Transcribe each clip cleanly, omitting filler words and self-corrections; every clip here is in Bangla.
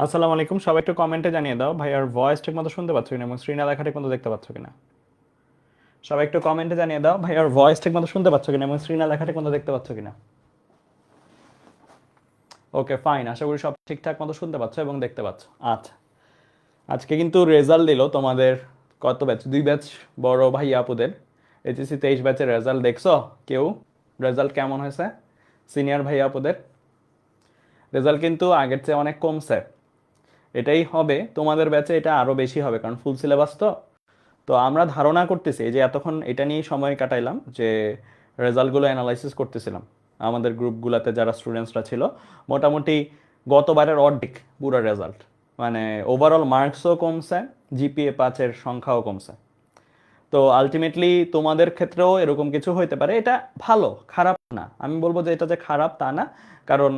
আসসালামু আলাইকুম, সবাই একটু কমেন্টে জানিয়ে দাও ভাই আর ভয়েস ঠিক মতো শুনতে পাচ্ছ কিনা এবং স্ক্রিনে লেখা ঠিক মতো দেখতে পাচ্ছ কিনা। সবাই একটু কমেন্টে জানিয়ে দাও ভাই আর ভয়েস ঠিক মতো শুনতে পাচ্ছ কিনা এবং স্ক্রিনে লেখা ঠিক মতো দেখতে পাচ্ছ কিনা। ওকে ফাইন, আশা করি সব ঠিকঠাক মতো শুনতে পাচ্ছ এবং দেখতে পাচ্ছ। আচ্ছা, আজকে কিন্তু রেজাল্ট দিল তোমাদের কত ব্যাচ, দুই ব্যাচ বড় ভাই আপুদের। এইচএসসি 23 ব্যাচের রেজাল্ট দেখছো কেউ? রেজাল্ট কেমন হয়েছে সিনিয়র ভাই আপুদের? রেজাল্ট কিন্তু আগের চেয়ে অনেক কমছে। এটাই হবে তোমাদের ব্যাচে, এটা আরো বেশি হবে কারণ ফুল সিলেবাস তো। তো আমরা ধারণা করতেছি, এই যে এতক্ষণ এটা নিয়ে সময় কাটাইলাম যে রেজাল্টগুলো অ্যানালাইসিস করতেছিলাম আমাদের গ্রুপগুলোতে যারা স্টুডেন্টসরা ছিল। মোটামুটি গতবারের অর্ধেক পুরো রেজাল্ট, মানে ওভারঅল মার্কসও কমছে, জিপিএ 5-এর সংখ্যাও কমছে। তো আলটিমেটলি তোমাদের ক্ষেত্রেও এরকম কিছু হইতে পারে। এটা ভালো, খারাপ না, আমি বলবো যে এটা যে খারাপ তা না। কারণ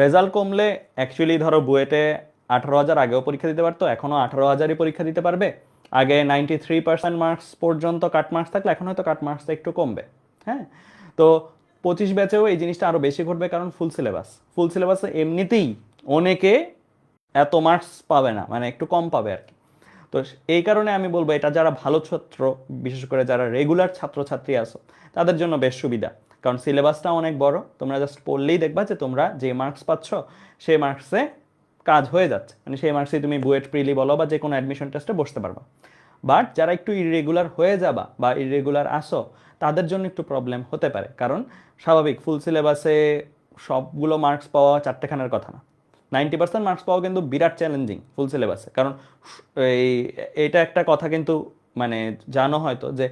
রেজাল্ট কমলে অ্যাকচুয়ালি ধরো বুয়েটে 18,000 আগেও পরীক্ষা দিতে পারতো, এখনও 18,000-ই পরীক্ষা দিতে পারবে। আগে 93% মার্কস পর্যন্ত কাট মার্কস থাকলে এখন হয়তো কাট মার্কসটা একটু কমবে। হ্যাঁ, তো 25 ব্যাচেও এই জিনিসটা আরও বেশি ঘটবে কারণ ফুল সিলেবাসে এমনিতেই অনেকে এত মার্কস পাবে না, মানে একটু কম পাবে আর কি। তো এই কারণে আমি বলবো এটা যারা ভালো ছাত্র, বিশেষ করে যারা রেগুলার ছাত্রছাত্রী আছো, তাদের জন্য বেশ সুবিধা। কারণ সিলেবাসটা অনেক বড়, তোমরা জাস্ট পড়লেই দেখবা যে তোমরা যে মার্কস পাচ্ছ সেই মার্কসে কাজ হয়ে যাচ্ছে, মানে সেই মার্কসে তুমি বুয়েট প্রিলি বলো বা যে কোনো অ্যাডমিশন টেস্টে বসতে পারবা। বাট যারা একটু ইরেগুলার হয়ে যাবা বা ইরেগুলার আসো, তাদের জন্য একটু প্রবলেম হতে পারে। কারণ স্বাভাবিক, ফুল সিলেবাসে সবগুলো মার্কস পাওয়া চারটেখানের কথা না। 90% মার্কস পাওয়া কিন্তু বিরাট চ্যালেঞ্জিং ফুল সিলেবাসে। কারণ এই এটা একটা কথা কিন্তু, মানে জানো হয়তো যে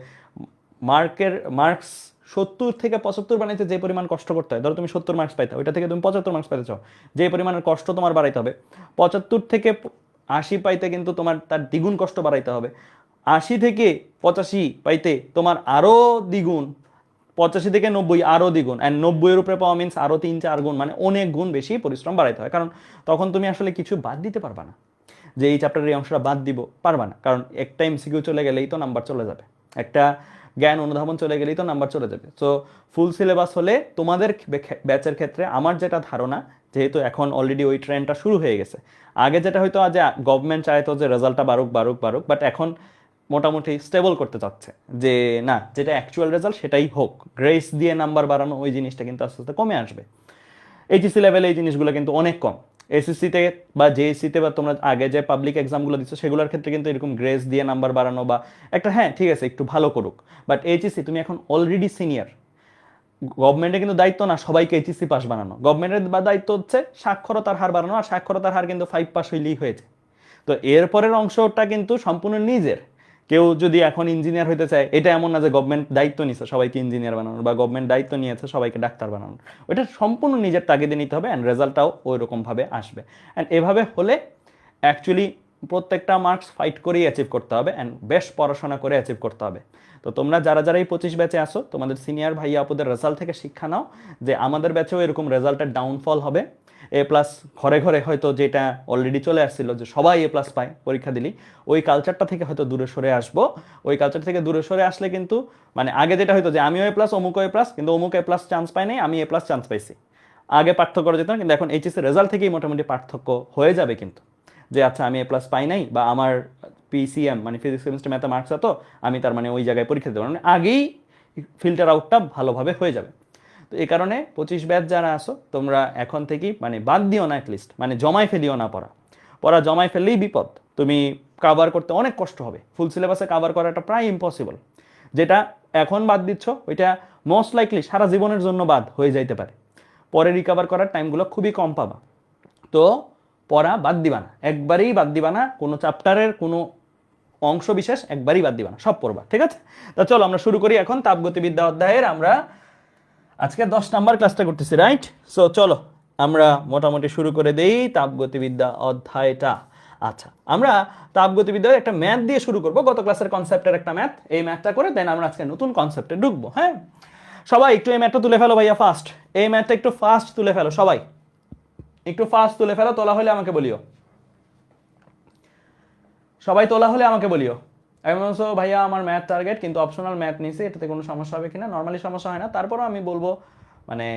মার্কস 70 থেকে 75 বানাইতে যে পরিমাণ কষ্ট করতে হয়, ধরো তুমি 70 মার্কস পাইতে, ওইটা থেকে তুমি 75 মার্কস পাইতে চাও, যে পরিমাণের কষ্ট তোমার বাড়াইতে হবে। 75 থেকে 80 পাইতে কিন্তু তোমার তার দ্বিগুণ কষ্ট বাড়াইতে হবে। 80 থেকে 85 পাইতে তোমার আরো দ্বিগুণ, 85 থেকে 90 আরো দ্বিগুণ, অ্যান্ড 90-এর উপরে পাওয়া মিন্স আরো 3-4 গুণ, মানে অনেক গুণ বেশি পরিশ্রম বাড়াইতে হয়। কারণ তখন তুমি আসলে কিছু বাদ দিতে পারবা না, যে এই চ্যাপ্টারের এই অংশটা বাদ দিব পারবা না, কারণ একটা এমসিকিউ চলে গেলেই তো নাম্বার চলে যাবে, একটা জ্ঞান অনুধাবন চলে গেলেই তো নাম্বার চলে যাবে। সো ফুল সিলেবাস হলে তোমাদের ব্যাচের ক্ষেত্রে আমার যেটা ধারণা, যেহেতু এখন অলরেডি ওই ট্রেন্ডটা শুরু হয়ে গেছে। আগে যেটা হয়তো যে গভর্নমেন্ট চাইতো যে রেজাল্টটা বাড়ুক বাড়ুক বাড়ুক, বাট এখন মোটামুটি স্টেবল করতে চাচ্ছে যে না, যেটা অ্যাকচুয়াল রেজাল্ট সেটাই হোক, গ্রেস দিয়ে নাম্বার বাড়ানো ওই জিনিসটা কিন্তু আস্তে আস্তে কমে আসবে। এইচএসসি লেভেলে এই জিনিসগুলো কিন্তু অনেক কম। এসএসসিতে বা জেএসসিতে বা তোমরা আগে যে পাবলিক এক্সামগুলো দিচ্ছ সেগুলোর ক্ষেত্রে কিন্তু এরকম গ্রেস দিয়ে নাম্বার বাড়ানো বা একটা, হ্যাঁ ঠিক আছে একটু ভালো করুক। বাট এইচএসসি তুমি এখন অলরেডি সিনিয়র, গভর্নমেন্টের কিন্তু দায়িত্ব না সবাইকে এইচএসসি পাস বানানো, গভর্নমেন্টের দায়িত্ব হচ্ছে সাক্ষরতার হার বাড়ানো, আর সাক্ষরতার হার কিন্তু 5 পাস হইলেই হয়েছে। তো এরপরের অংশটা কিন্তু সম্পূর্ণ নিজের। কেউ যদি এখন ইঞ্জিনিয়ার হইতে চায়, এটা এমন না যে গভর্নমেন্ট দায়িত্ব নিছে সবাইকে ইঞ্জিনিয়ার বানানোর বা গভর্নমেন্ট দায়িত্ব নিয়েছে সবাইকে ডাক্তার বানানোর। ওইটা সম্পূর্ণ নিজের তাগিদে নিতে হবে, অ্যান্ড রেজাল্টটাও ওই রকমভাবে আসবে। অ্যান্ড এভাবে হলে অ্যাকচুয়ালি প্রত্যেকটা মার্কস ফাইট করেই অ্যাচিভ করতে হবে, অ্যান্ড বেশ পড়াশোনা করে অ্যাচিভ করতে হবে। তো তোমরা যারা যারা এই 25 ব্যাচে আসো, তোমাদের সিনিয়র ভাইয়া আপুদের রেজাল্ট থেকে শিক্ষা নাও যে আমাদের ব্যাচেও এরকম রেজাল্টের ডাউনফল হবে। A+ ঘরে ঘরে হয়তো যেটা অলরেডি চলে আসছিল যে সবাই A+ পায় পরীক্ষা দিলেই, ওই কালচারটা থেকে হয়তো দূরে সরে আসবো। ওই কালচার থেকে দূরে সরে আসলে কিন্তু, মানে আগে যেটা হয়তো যে আমিও A+, অমুকও A+, কিন্তু অমুক A+ চান্স পায় নাই, আমি A+ চান্স পাইছি, আগে পার্থক্য করা যেত না। কিন্তু এখন এইচএসসি রেজাল্ট থেকেই মোটামুটি পার্থক্য হয়ে যাবে কিন্তু, যে আচ্ছা আমি A+ পাই নাই বা আমার পিসিএম মানে ফিজিক্স কেমিস্ট্রি ম্যাথে মার্কস এত, আমি তার মানে ওই জায়গায় পরীক্ষা দিতে পারবো, মানে আগেই ফিল্টার আউটটা ভালোভাবে হয়ে যাবে। তো এই কারণে 25 ব্যাচ যারা আসো তোমরা এখন থেকেই মানে বাদ দিও না, অ্যাটলিস্ট মানে জমাই ফেলিও না পড়া। পড়া জমাই ফেললেই বিপদ, তুমি কাভার করতে অনেক কষ্ট হবে, ফুল সিলেবাসে কাভার করাটা প্রায় ইম্পসিবল। যেটা এখন বাদ দিচ্ছ ওইটা মোস্ট লাইকলি সারা জীবনের জন্য বাদ হয়ে যাইতে পারে, পরে রিকভার করার টাইমগুলো খুবই কম পাবা। তো পড়া বাদ দিবা না, একবারেই বাদ দিবা না, কোনো চ্যাপ্টারের কোনো অংশ বিশেষ একবারই বাদ দিবা না, সব পড়বা, ঠিক আছে? তা চলো আমরা শুরু করি এখন তাপগতিবিদ্যা অধ্যায়ের। আমরা আজকে 10 নাম্বার ক্লাসটা করতেছি, রাইট? সো চলো আমরা মোটামুটি শুরু করে দেই তাপগতিবিদ্যা অধ্যায়টা। আচ্ছা, আমরা তাপগতিবিদ্যার একটা ম্যাথ দিয়ে শুরু করব, গত ক্লাসের কনসেপ্টের একটা ম্যাথ, এই ম্যাথটা করে দেন আমরা আজকে নতুন কনসেপ্টে ঢুকবো। হ্যাঁ, সবাই একটু এই ম্যাথটা তুলে ফেলো ভাইয়া, ফাস্ট এই ম্যাথটা একটু ফাস্ট তুলে ফেলো, সবাই একটু ফাস্ট তুলে ফেলো, তোলা হলে আমাকে বলিও, সবাই তোলা হলে আমাকে বলিও। আমি বলছো ভাইয়া আমার ম্যাথ টার্গেট, কিন্তু অপশনাল ম্যাথ নিয়েছি, এটাতে কোনো সমস্যা হবে কিনা? নর্মালি সমস্যা হয় না, তারপরও আমি বলবো মানে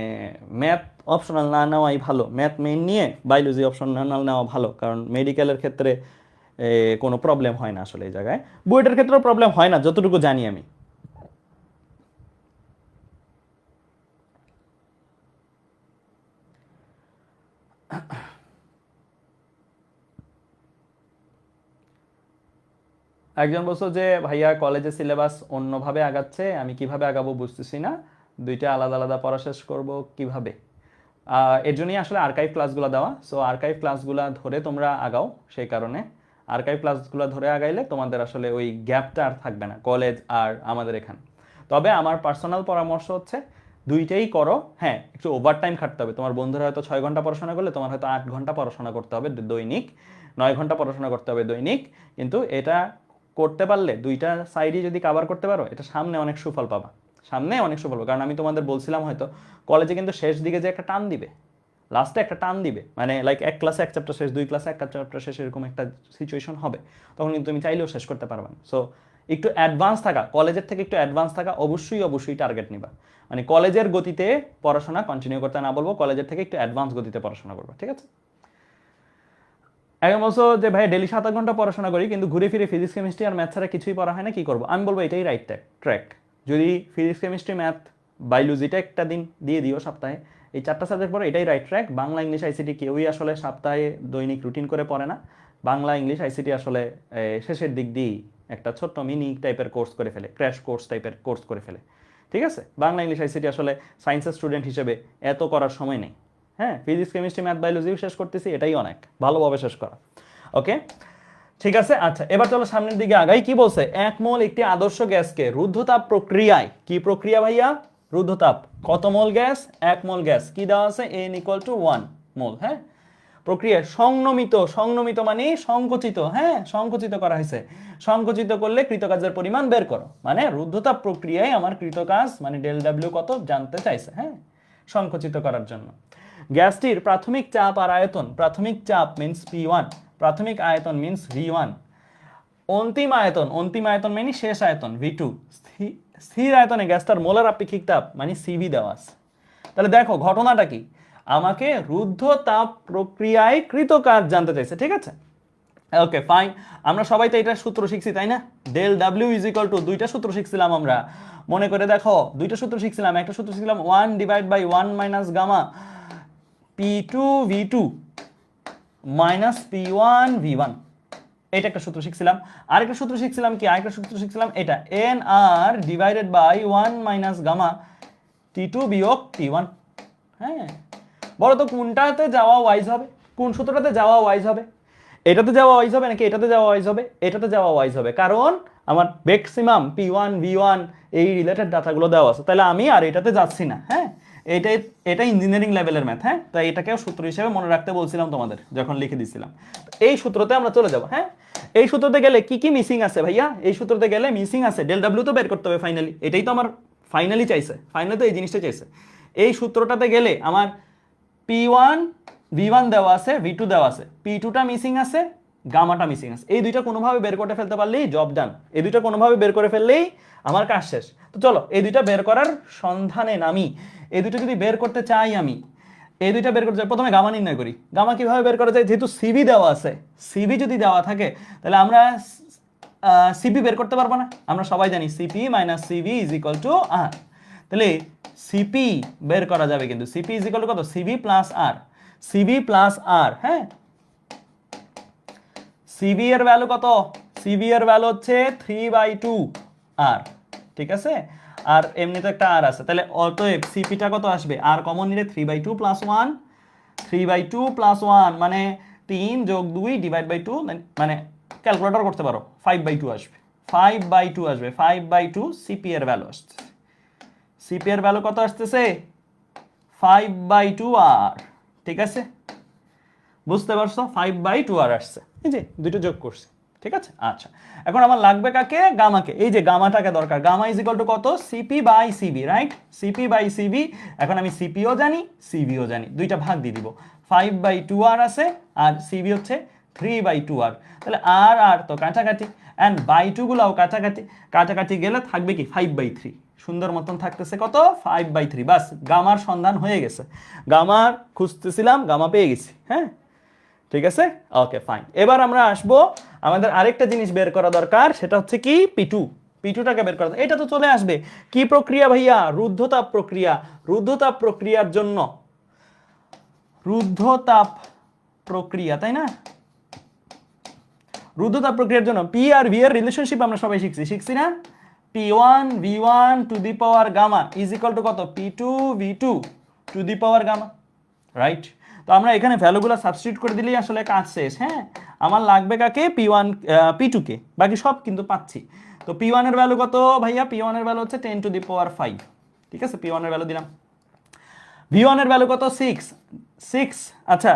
ম্যাথ অপশনাল না নেওয়াই ভালো, ম্যাথ মেইন নিয়ে বায়োলজি অপশনাল নেওয়া ভালো, কারণ মেডিকেলের ক্ষেত্রে কোনো প্রবলেম হয় না আসলে এই জায়গায়। বুয়েটের ক্ষেত্রেও প্রবলেম হয় না যতটুকু জানি আমি। একজন বলছো যে ভাইয়া কলেজে সিলেবাস অন্যভাবে আগাচ্ছে, আমি কিভাবে আগাবো বুঝতেছি না, দুইটা আলাদা আলাদা পড়া শেষ করবো কিভাবে? এর জন্যই আসলে আর্কাইভ ক্লাসগুলো দেওয়া। সো আর্কাইভ ক্লাসগুলো ধরে তোমরা আগাও, সেই কারণে আর্কাইভ ক্লাসগুলো ধরে আগাইলে তোমাদের আসলে ওই গ্যাপটা আর থাকবে না কলেজ আর আমাদের এখানে। তবে আমার পার্সোনাল পরামর্শ হচ্ছে দুইটাই করো। হ্যাঁ, একটু ওভার টাইম খাটতে হবে। তোমার বন্ধুরা হয়তো 6 ঘন্টা পড়াশোনা করলে তোমার হয়তো 8 ঘন্টা পড়াশোনা করতে হবে দৈনিক, 9 ঘন্টা পড়াশোনা করতে হবে দৈনিক। কিন্তু এটা করতে পারলে, দুইটা সাইডই যদি কাভার করতে পারো, এটা সামনে অনেক সুফল পাবা, সামনে অনেক সুফল পাবা। কারণ আমি তোমাদের বলছিলাম হয়তো কলেজে কিন্তু শেষ দিকে যে একটা টান দিবে, লাস্টে একটা টান দিবে, মানে লাইক এক ক্লাসে এক চ্যাপ্টার শেষ, 2 ক্লাসে এক চ্যাপ্টার শেষ, এরকম একটা সিচুয়েশন হবে। তখন কিন্তু তুমি চাইলেও শেষ করতে পারবে না। সো একটু অ্যাডভান্স থাকা, কলেজের থেকে একটু অ্যাডভান্স থাকা, অবশ্যই অবশ্যই টার্গেট নিবা। মানে কলেজের গতিতে পড়াশোনা কন্টিনিউ করতে না বলবো, কলেজের থেকে একটু অ্যাডভান্স গতিতে পড়াশোনা করবে, ঠিক আছে? এখন বলছো যে ভাই ডেলি 7 ঘন্টা পড়াশোনা করি কিন্তু ঘুরে ফিরে ফিজিক্স কেমিস্ট্রি আর ম্যাথ ছাড়া কিছুই পড়া হয় না, কি করবো? আমি বলবো এটাই রাইট ট্র্যাক। যদি ফিজিক্স কেমিস্ট্রি ম্যাথ বায়োলজিটা একটা দিন দিয়ে দিও সপ্তাহে, এই 4টা সাবজেক্ট পড়ে, এটাই right track. Bangla English ICT কেউই আসলে সপ্তাহে দৈনিক রুটিন করে পড়ে না। বাংলা ইংলিশ আইসিটি আসলে শেষের দিক দিয়েই একটা ছোট্ট মিনি টাইপের কোর্স করে ফেলে, ক্র্যাশ কোর্স টাইপের কোর্স করে ফেলে, ঠিক আছে? বাংলা ইংলিশ আইসিটি আসলে সায়েন্সের স্টুডেন্ট হিসেবে এত করার সময় নেই। হ্যাঁ, ফিজিক্স কেমিস্ট্রি ম্যাথ বায়োলজিও শেষ করতেছি, এটাই অনেক ভালোভাবে শেষ করা। ওকে, ঠিক আছে। আচ্ছা, এবার চলো সামনের দিকে আগাই। কি বলছে? এক মোল একটি আদর্শ গ্যাসকে রুদ্ধতাপ প্রক্রিয়ায়, কি প্রক্রিয়া ভাইয়া? রুদ্ধতাপ। কত মোল গ্যাস? 1 মোল গ্যাস। কি দেওয়া আছে? n = 1 মোল। হ্যাঁ, প্রক্রিয়া সংনমিত, সংনমিত মানে সংকুচিত, হ্যাঁ সংকুচিত করা হয়েছে। সংকুচিত করলে কৃতকাজের পরিমাণ বের করো, মানে রুদ্ধতাপ প্রক্রিয়ায় আমার কৃতকাজ মানে ডেল ডাব্লিউ কত জানতে চাইছে, হ্যাঁ, সংকুচিত করার জন্য। গ্যাসটির প্রাথমিক চাপ আর আয়তন, প্রাথমিক চাপ মিন্স P1, প্রাথমিক আয়তন মিন্স V1, অন্তিম আয়তন, অন্তিম আয়তন মানে শেষ আয়তন V2, স্থির আয়তনে গ্যাসটার মোলার আপেক্ষিক তাপ মানে CV দেওয়া আছে। তাহলে দেখো ঘটনাটা কি, আমাকে রুদ্ধ তাপ প্রক্রিয়ায় কৃত কাজ জানতে চাইছে, ঠিক আছে? ওকে ফাইন, আমরা সবাই তো এটা সূত্র শিখছি তাই না? Del W is equal to, দুইটা সূত্র শিখছিলাম আমরা, মনে করে দেখো দুইটা সূত্র শিখছিলাম। একটা সূত্র শিখছিলাম 1/1 minus gamma P2 V2 minus P1 V1, এটা একটা সূত্র শিখছিলাম। আরেকটা সূত্র শিখছিলাম কি? আরেকটা সূত্র শিখছিলাম এটা NR divided by 1 minus gamma T2 বিয়োগ T1। হ্যাঁ, বলো তো কোনটাতে যাওয়া ওয়াইজ হবে? কোন সূত্রটাতে যাওয়া ওয়াইজ হবে? এটাতে যাওয়া ওয়াইজ হবে নাকি এটাতে যাওয়া ওয়াইজ হবে? এটাতে যাওয়া ওয়াইজ হবে, কারণ আমার ম্যাক্সিমাম P1 V1 এই রিলেটেড ডাটাগুলো দেওয়া আছে। তাহলে আমি আর এটাতে যাচ্ছি না। হ্যাঁ, এটাই, এটা ইঞ্জিনিয়ারিং লেভেলের ম্যাথ। হ্যাঁ, তাই এটাকেও সূত্র হিসেবে মনে রাখতে বলছিলাম তোমাদের যখন লিখে দিছিলাম। এই সূত্রতে আমরা চলে যাব। হ্যাঁ, এই সূত্রতে গেলে কি কি মিসিং আছে ভাইয়া? এই সূত্রতে গেলে মিসিং আছে ডেল ডাব্লিউ তো বের করতে হবে ফাইনালি, এটাই তো আমার ফাইনালি চাইছে, ফাইনালি তো এই জিনিসটা চাইছে। এই সূত্রটাতে গেলে আমার P1 V1 দেওয়া আছে, V2 দেওয়া আছে, P2টা মিসিং আছে, গামাটা মিসিং আছে। এই দুইটা কোনোভাবে বের করে ফেলতে পারলেই জব ডান। এই দুইটা কোনোভাবে বের করে ফেললেই আমার কাজ শেষ। তো চলো এই দুইটা বের করার সন্ধানে নামি। এই দুইটা যদি বের করতে চাই আমি, এই দুইটা বের করতে চাই, প্রথমে গামা নির্ণয় করি। গামা কিভাবে বের করা যায়? যেহেতু সিবি দেওয়া আছে, সিবি যদি দেওয়া থাকে তাহলে আমরা সিপি বের করতে পারবো না। আমরা সবাই জানি CP minus CB is equal to R. তাহলে সিপি বের করা যাবে, কিন্তু সিপি ইজ ইকুয়াল টু কত? CB plus R, CB plus R. হ্যাঁ, সিবি এর ভ্যালু কত? সিবি এর ভ্যালু হচ্ছে 3/2 আর, ঠিক আছে? আর এমনিতে একটা আর আছে, তাহলে অতএব সিপিটা কত আসবে? আর কমন নিলে 3/2 প্লাস 1, 3/2 প্লাস 1 মানে 3 যোগ 2 ডিভাইড বাই 2, মানে ক্যালকুলেটর করতে পারো, 5/2 আসবে, 5/2 আসবে, 5/2 সিপি এর ভ্যালু আসছে। সিপি এর ভ্যালু কত আসতেছে? 5/2 আর, ঠিক আছে? বুঝতে পারছো? 5/2 আর আসছে, এই যে দুটো যোগ করছি, ঠিক আছে? আচ্ছা, এখন আমার লাগবে কাকে? গামাকে। এই যে গামাটাকে দরকার। গামা ইজ ইকুয়াল টু কত? CP by CV, right? CP by CV. এখন আমি সিপিও জানি, সিবিও জানি, দুইটা ভাগ দিয়ে দিব। 5/2 আর আছে, আর সিবি হচ্ছে 3/2 আর। তাহলে আর আর তো কাটাকাটি, অ্যান্ড বাই টু গুলাও কাটাকাটি, কাটাকাটি গেলে থাকবে কি? 5/3। সুন্দর মতন থাকতেছে কত 5/3। বাস গামার সন্ধান হয়ে গেছে, গামার খুঁজতেছিলাম, গামা পেয়ে গেছি। হ্যাঁ ঠিক আছে, ওকে ফাইন। এবার আমরা আসবো, আমাদের আরেকটা জিনিস বের করা দরকার, সেটা হচ্ছে কি P2। P2টাকে বের করা, এটা তো চলে আসবে। কি প্রক্রিয়া ভাইয়া? রুদ্ধতাপ প্রক্রিয়া। রুদ্ধতাপ প্রক্রিয়ার জন্য, রুদ্ধতাপ প্রক্রিয়া, তাই না? রুদ্ধতাপ প্রক্রিয়ার জন্য পি আর ভি এর রিলেশনশিপ আমরা সবাই শিখছি না? P1 V1 to the power gamma is equal to কত? P2 V2 to the power gamma, right? তো আমরা এখানে ভ্যালুগুলো সাবস্টিটিউট করে দিলেই আসলে কাজ শেষ। হ্যাঁ, আমার লাগবে কাকে? P1 P2 কে, বাকি সব কিন্তু পাচ্ছি। তো P1 এর ভ্যালু কত ভাইয়া? P1 এর ভ্যালু হচ্ছে 10 টু দি পাওয়ার 5। ঠিক আছে, P1 এর ভ্যালু দিলাম। V1 এর ভ্যালু কত? 6। আচ্ছা,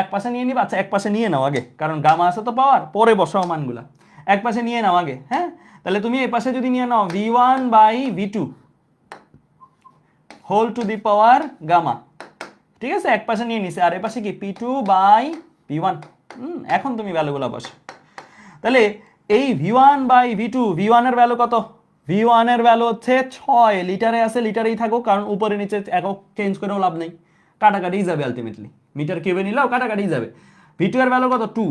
এক পাশে নিয়ে নিবা। আচ্ছা এক পাশে নিয়ে নাও আগে, কারণ গামা আছে তো পাওয়ার, পরে বসাও মানগুলা। এক পাশে নিয়ে নাও আগে। হ্যাঁ, তাহলে তুমি এই পাশে যদি নিয়ে নাও V1/V2 whole to the power gamma, ঠিক আছে, এক পাশে নিয়ে নিছে। আর এই পাশে কি? P2/V1। এখন তুমি ভ্যালুগুলো বসো। তাহলে এই V1/V2, V1 এর ভ্যালু কত? V1 এর ভ্যালু হচ্ছে 6। লিটারে আছে, লিটারেই থাকো, কারণ উপরে নিচে একক চেঞ্জ করেও লাভ নেই, কাটাকাটি যাবে আলটিমেটলি। মিটার কিউবে নিলেও কাটাকাটি যাবে। V2 এর ভ্যালু কত? 2।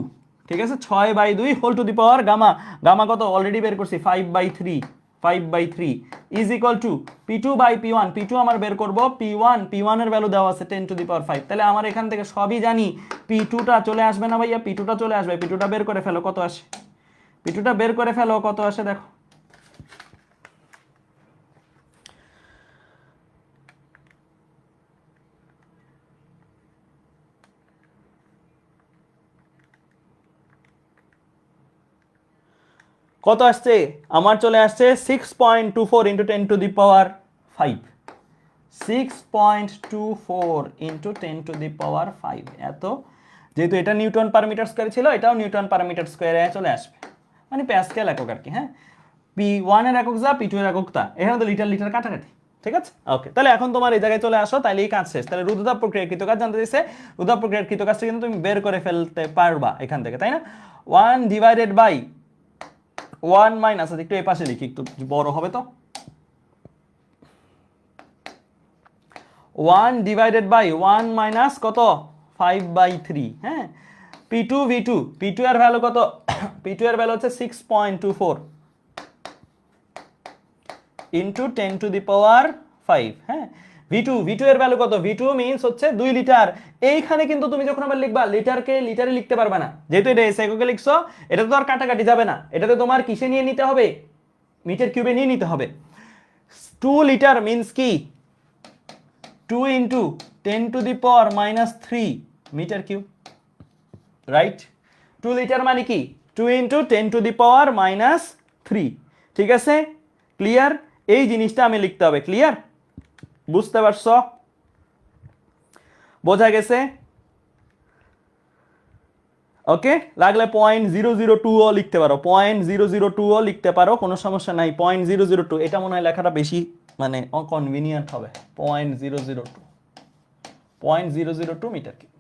ঠিক আছে, 6/2 whole to the power gamma. Gamma কত? অলরেডি বের করছি, 5/3। 5/3 is equal two P2/P1। P2 আমার বের করব, P1 এর ভ্যালু দেওয়া আছে 10 টু দি পাওয়ার 5। তাহলে আমার এখান থেকে সবই জানি, P2টা চলে আসবে না ভাইয়া? P2টা চলে আসবে। P2টা বের করে ফেলো, কত আসে? P2টা বের করে ফেলো, কত আসে দেখো। কত আসছে? আমার চলে আসছে 6.24 into 10 to the power 5। 6.24 into 10 to the power 5। এত, যেহেতু এটা নিউটন পার মিটার স্কোয়ার ছিল, এটাও নিউটন পার মিটার স্কোয়ারে চলে আসবে, মানে প্যাসকেল একক আর কি। হ্যাঁ, P1 এর একক যা, P2 এর একক তা, এখানে তো লিটার লিটার কাটাকাটি। ঠিক আছে, ওকে। তাহলে এখন তোমার এই জায়গায় চলে আসো, তাহলে এই কাজ শেষ। তাহলে রুদ্ধতাপ প্রক্রিয়ার কৃতকাজ জানতে দিয়েছে, রুদ্ধতাপ প্রক্রিয়ার কৃতকাজটা কিন্তু তুমি বের করে ফেলতে পারবা এখান থেকে, তাই না? 1/1 মাইনাস, একটু এই পাশে লিখি, একটু বড় হবে তো। 1/1 মাইনাস কত? 5/3। হ্যাঁ, P2 এর ভ্যালু কত? P2 এর ভ্যালু হচ্ছে 6.24 ইন্টু 10 টু দি পাওয়ার 5। হ্যাঁ, V2 এর ভ্যালু কত? V2 মিন্স হচ্ছে 2 লিটার। এইখানে কিন্তু তুমি যখন আবার লিখবা, লিটারকে লিটারে লিখতে পারবে না, যেহেতু এটা এস এককে লিখছো, এটা তো আর কাটাকাটি যাবে না, এটাতে তোমার কিসে নিয়ে নিতে হবে? মিটার কিউবে নিয়ে নিতে হবে। 2 লিটার মিন্স কি? 2 into 10 to the power -3 metre cube, right? 2 litre মানে কি? 2 ইন্টু 10 টু দি পাওয়ার -3। ঠিক আছে, ক্লিয়ার? এই জিনিসটা আমি লিখতে হবে, ক্লিয়ার? বুঝতে পারছো? বোঝা গেছে? ওকে, লাগলে 0.002ও লিখতে পারো, 0.002ও লিখতে পারো, কোনো সমস্যা নাই। 0.002, এটা মনে হয় লেখাটা বেশি মানে কনভিনিয়েন্ট হবে। 0.002 মিটার কিউব।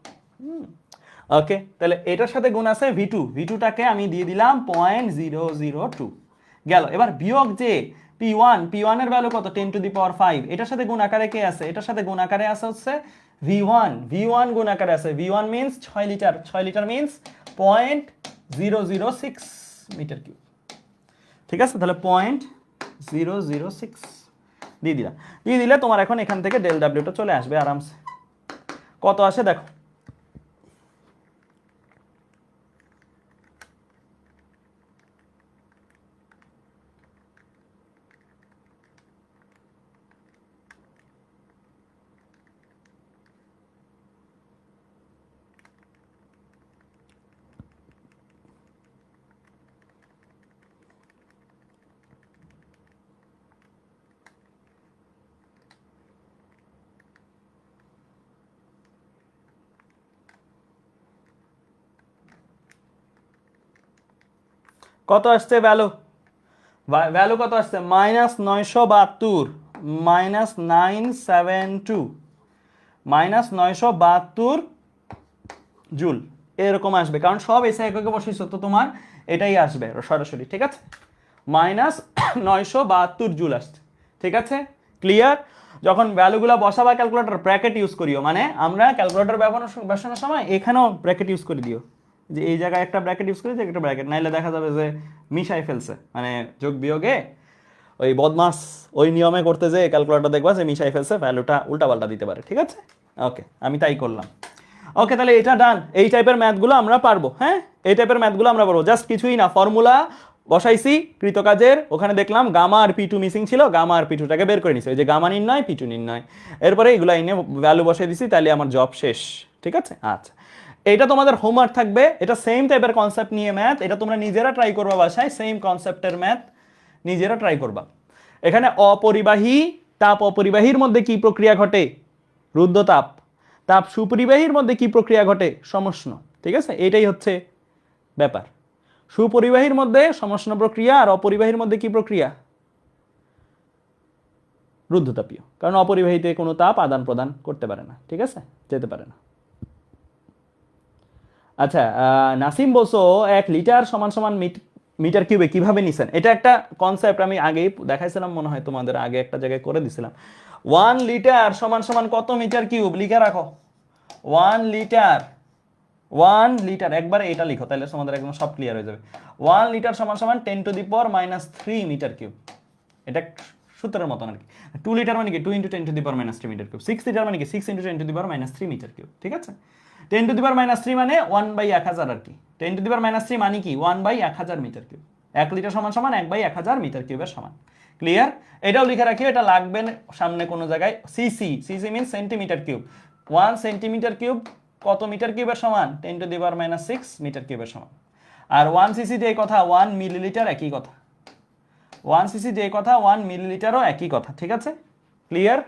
ওকে, তাহলে এটার সাথে গুণ আছে V2টাকে আমি দিয়ে দিলাম 0.002 গেল। এবার বিয়োগ যে P1 এর ভ্যালু কত? 10 টু দি পাওয়ার 5। এটার সাথে গুণ আকারে কে আছে? এটার সাথে গুণ আকারে আছে হচ্ছে V1 গুণ আকারে আছে। V1 means 6 litre, 6 litre means 0.006 metre cube. ঠিক আছে, তাহলে 0.006 দিয়ে দিলে তোমার এখন এখান থেকে ডেল ডাব্লিউটা চলে আসবে আরামসে। কত আসে দেখো। কত আসছে ভ্যালু? ভ্যালু কত আসছে? -972 -972 -972 জুল এরকম আসবে, কারণ সব এসে এককে বসিয়েছো তো তোমার এটাই আসবে সরাসরি। ঠিক আছে, মাইনাস 972 জুল আসছে। ঠিক আছে, ক্লিয়ার? যখন ভ্যালুগুলো বসাবা ক্যালকুলেটর ব্র্যাকেট ইউজ করিও, মানে আমরা ক্যালকুলেটর বসানোর সময় এখানেও ব্র্যাকেট ইউজ করে দিও, যে এই জায়গায় একটা ব্র্যাকেট ইউজ করে, যে একটা ব্র্যাকেট, নাইলে দেখা যাবে যে মিশাই ফেলছে, মানে যোগ বিয়োগে ওই বদমাস ওই নিয়মে করতে যে ক্যালকুলেটর দেখবা যে মিশাই ফেলছে, ভ্যালুটা উল্টাপাল্টা দিতে পারে। ঠিক আছে, ওকে, আমি তাই করলাম। ওকে, তাহলে এটা ডান। এই টাইপের ম্যাথগুলো আমরা পারবো। হ্যাঁ, এই টাইপের ম্যাথগুলো আমরা পারবো, জাস্ট কিছুই না, ফর্মুলা বসাইছি কৃতকাজের, ওখানে দেখলাম গামা আর পি টু মিসিং ছিল, গামা আর পি টুটাকে বের করে নিছি, ওই যে গামা নির্ণয় পি টু নির্ণয়, এরপরে এগুলো এনে ভ্যালু বসাই দিছি, তাহলে আমার জব শেষ। ঠিক আছে, আচ্ছা, এটা তোমাদের হোমওয়ার্ক থাকবে, এটা সেম টাইপের কনসেপ্ট নিয়ে ম্যাথ, এটা তোমরা নিজেরা ট্রাই করবা বাসায়, সেম কনসেপ্টের ম্যাথ নিজেরা ট্রাই করবা। এখানে অপরিবাহী তাপ অপরিবাহীর মধ্যে কি প্রক্রিয়া ঘটে? রুদ্ধতাপ। তাপ সুপরিবাহীর মধ্যে কি প্রক্রিয়া ঘটে? সমষ্ণ। ঠিক আছে, এটাই হচ্ছে ব্যাপার। সুপরিবাহীর মধ্যে সমষ্ণ প্রক্রিয়া, আর অপরিবাহীর মধ্যে কি প্রক্রিয়া? রুদ্ধতাপীয়, কারণ অপরিবাহীতে কোনো তাপ আদান প্রদান করতে পারে না। ঠিক আছে, যেতে পারে না। আচ্ছা, নাসিম বলছো 1 লিটার সমান সমান মিটার কিউবে কিভাবে নিছেন? এটা একটা কনসেপ্ট আমি আগেই দেখাইছিলাম, মনে হয় তোমাদের আগে একটা জায়গায় করে দিছিলাম। 1 লিটার সমান সমান কত মিটার কিউব লিখে রাখো। 1 লিটার, 1 লিটার একবারে এটা লিখো, তাহলে তোমাদের একদম সব ক্লিয়ার হয়ে যাবে। 1 লিটার সমান সমান 10⁻³ মিটার কিউব। এটা সূত্রের মতন আর কি। 2 লিটার মানে কি 2 × 10⁻³ মিটার কিউব। 6 লিটার মানে কি 6 × 10⁻³ মিটার কিউব। ঠিক আছে, 10⁻³ মানে 1/1000 আর কি। 10⁻³ মানে কি 1/1000 মিটার কিউব। 1 লিটার সমান সমান 1/1000 মিটার কিউবের সমান। ক্লিয়ার? এটাও লিখে রাখিও, এটা লাগবে সামনে কোনো জায়গায়। সিসি, সিসি মিন সেন্টিমিটার কিউব। 1 সেন্টিমিটার কিউব কত মিটার কিউবের সমান? 10⁻⁶ মিটার কিউবের সমান। আর 1 সিসি যে কথা, 1 মিলিলিটার একই কথা। 1 সিসি যে কথা, 1 মিলিলিটারও একই কথা। ঠিক আছে, ক্লিয়ার?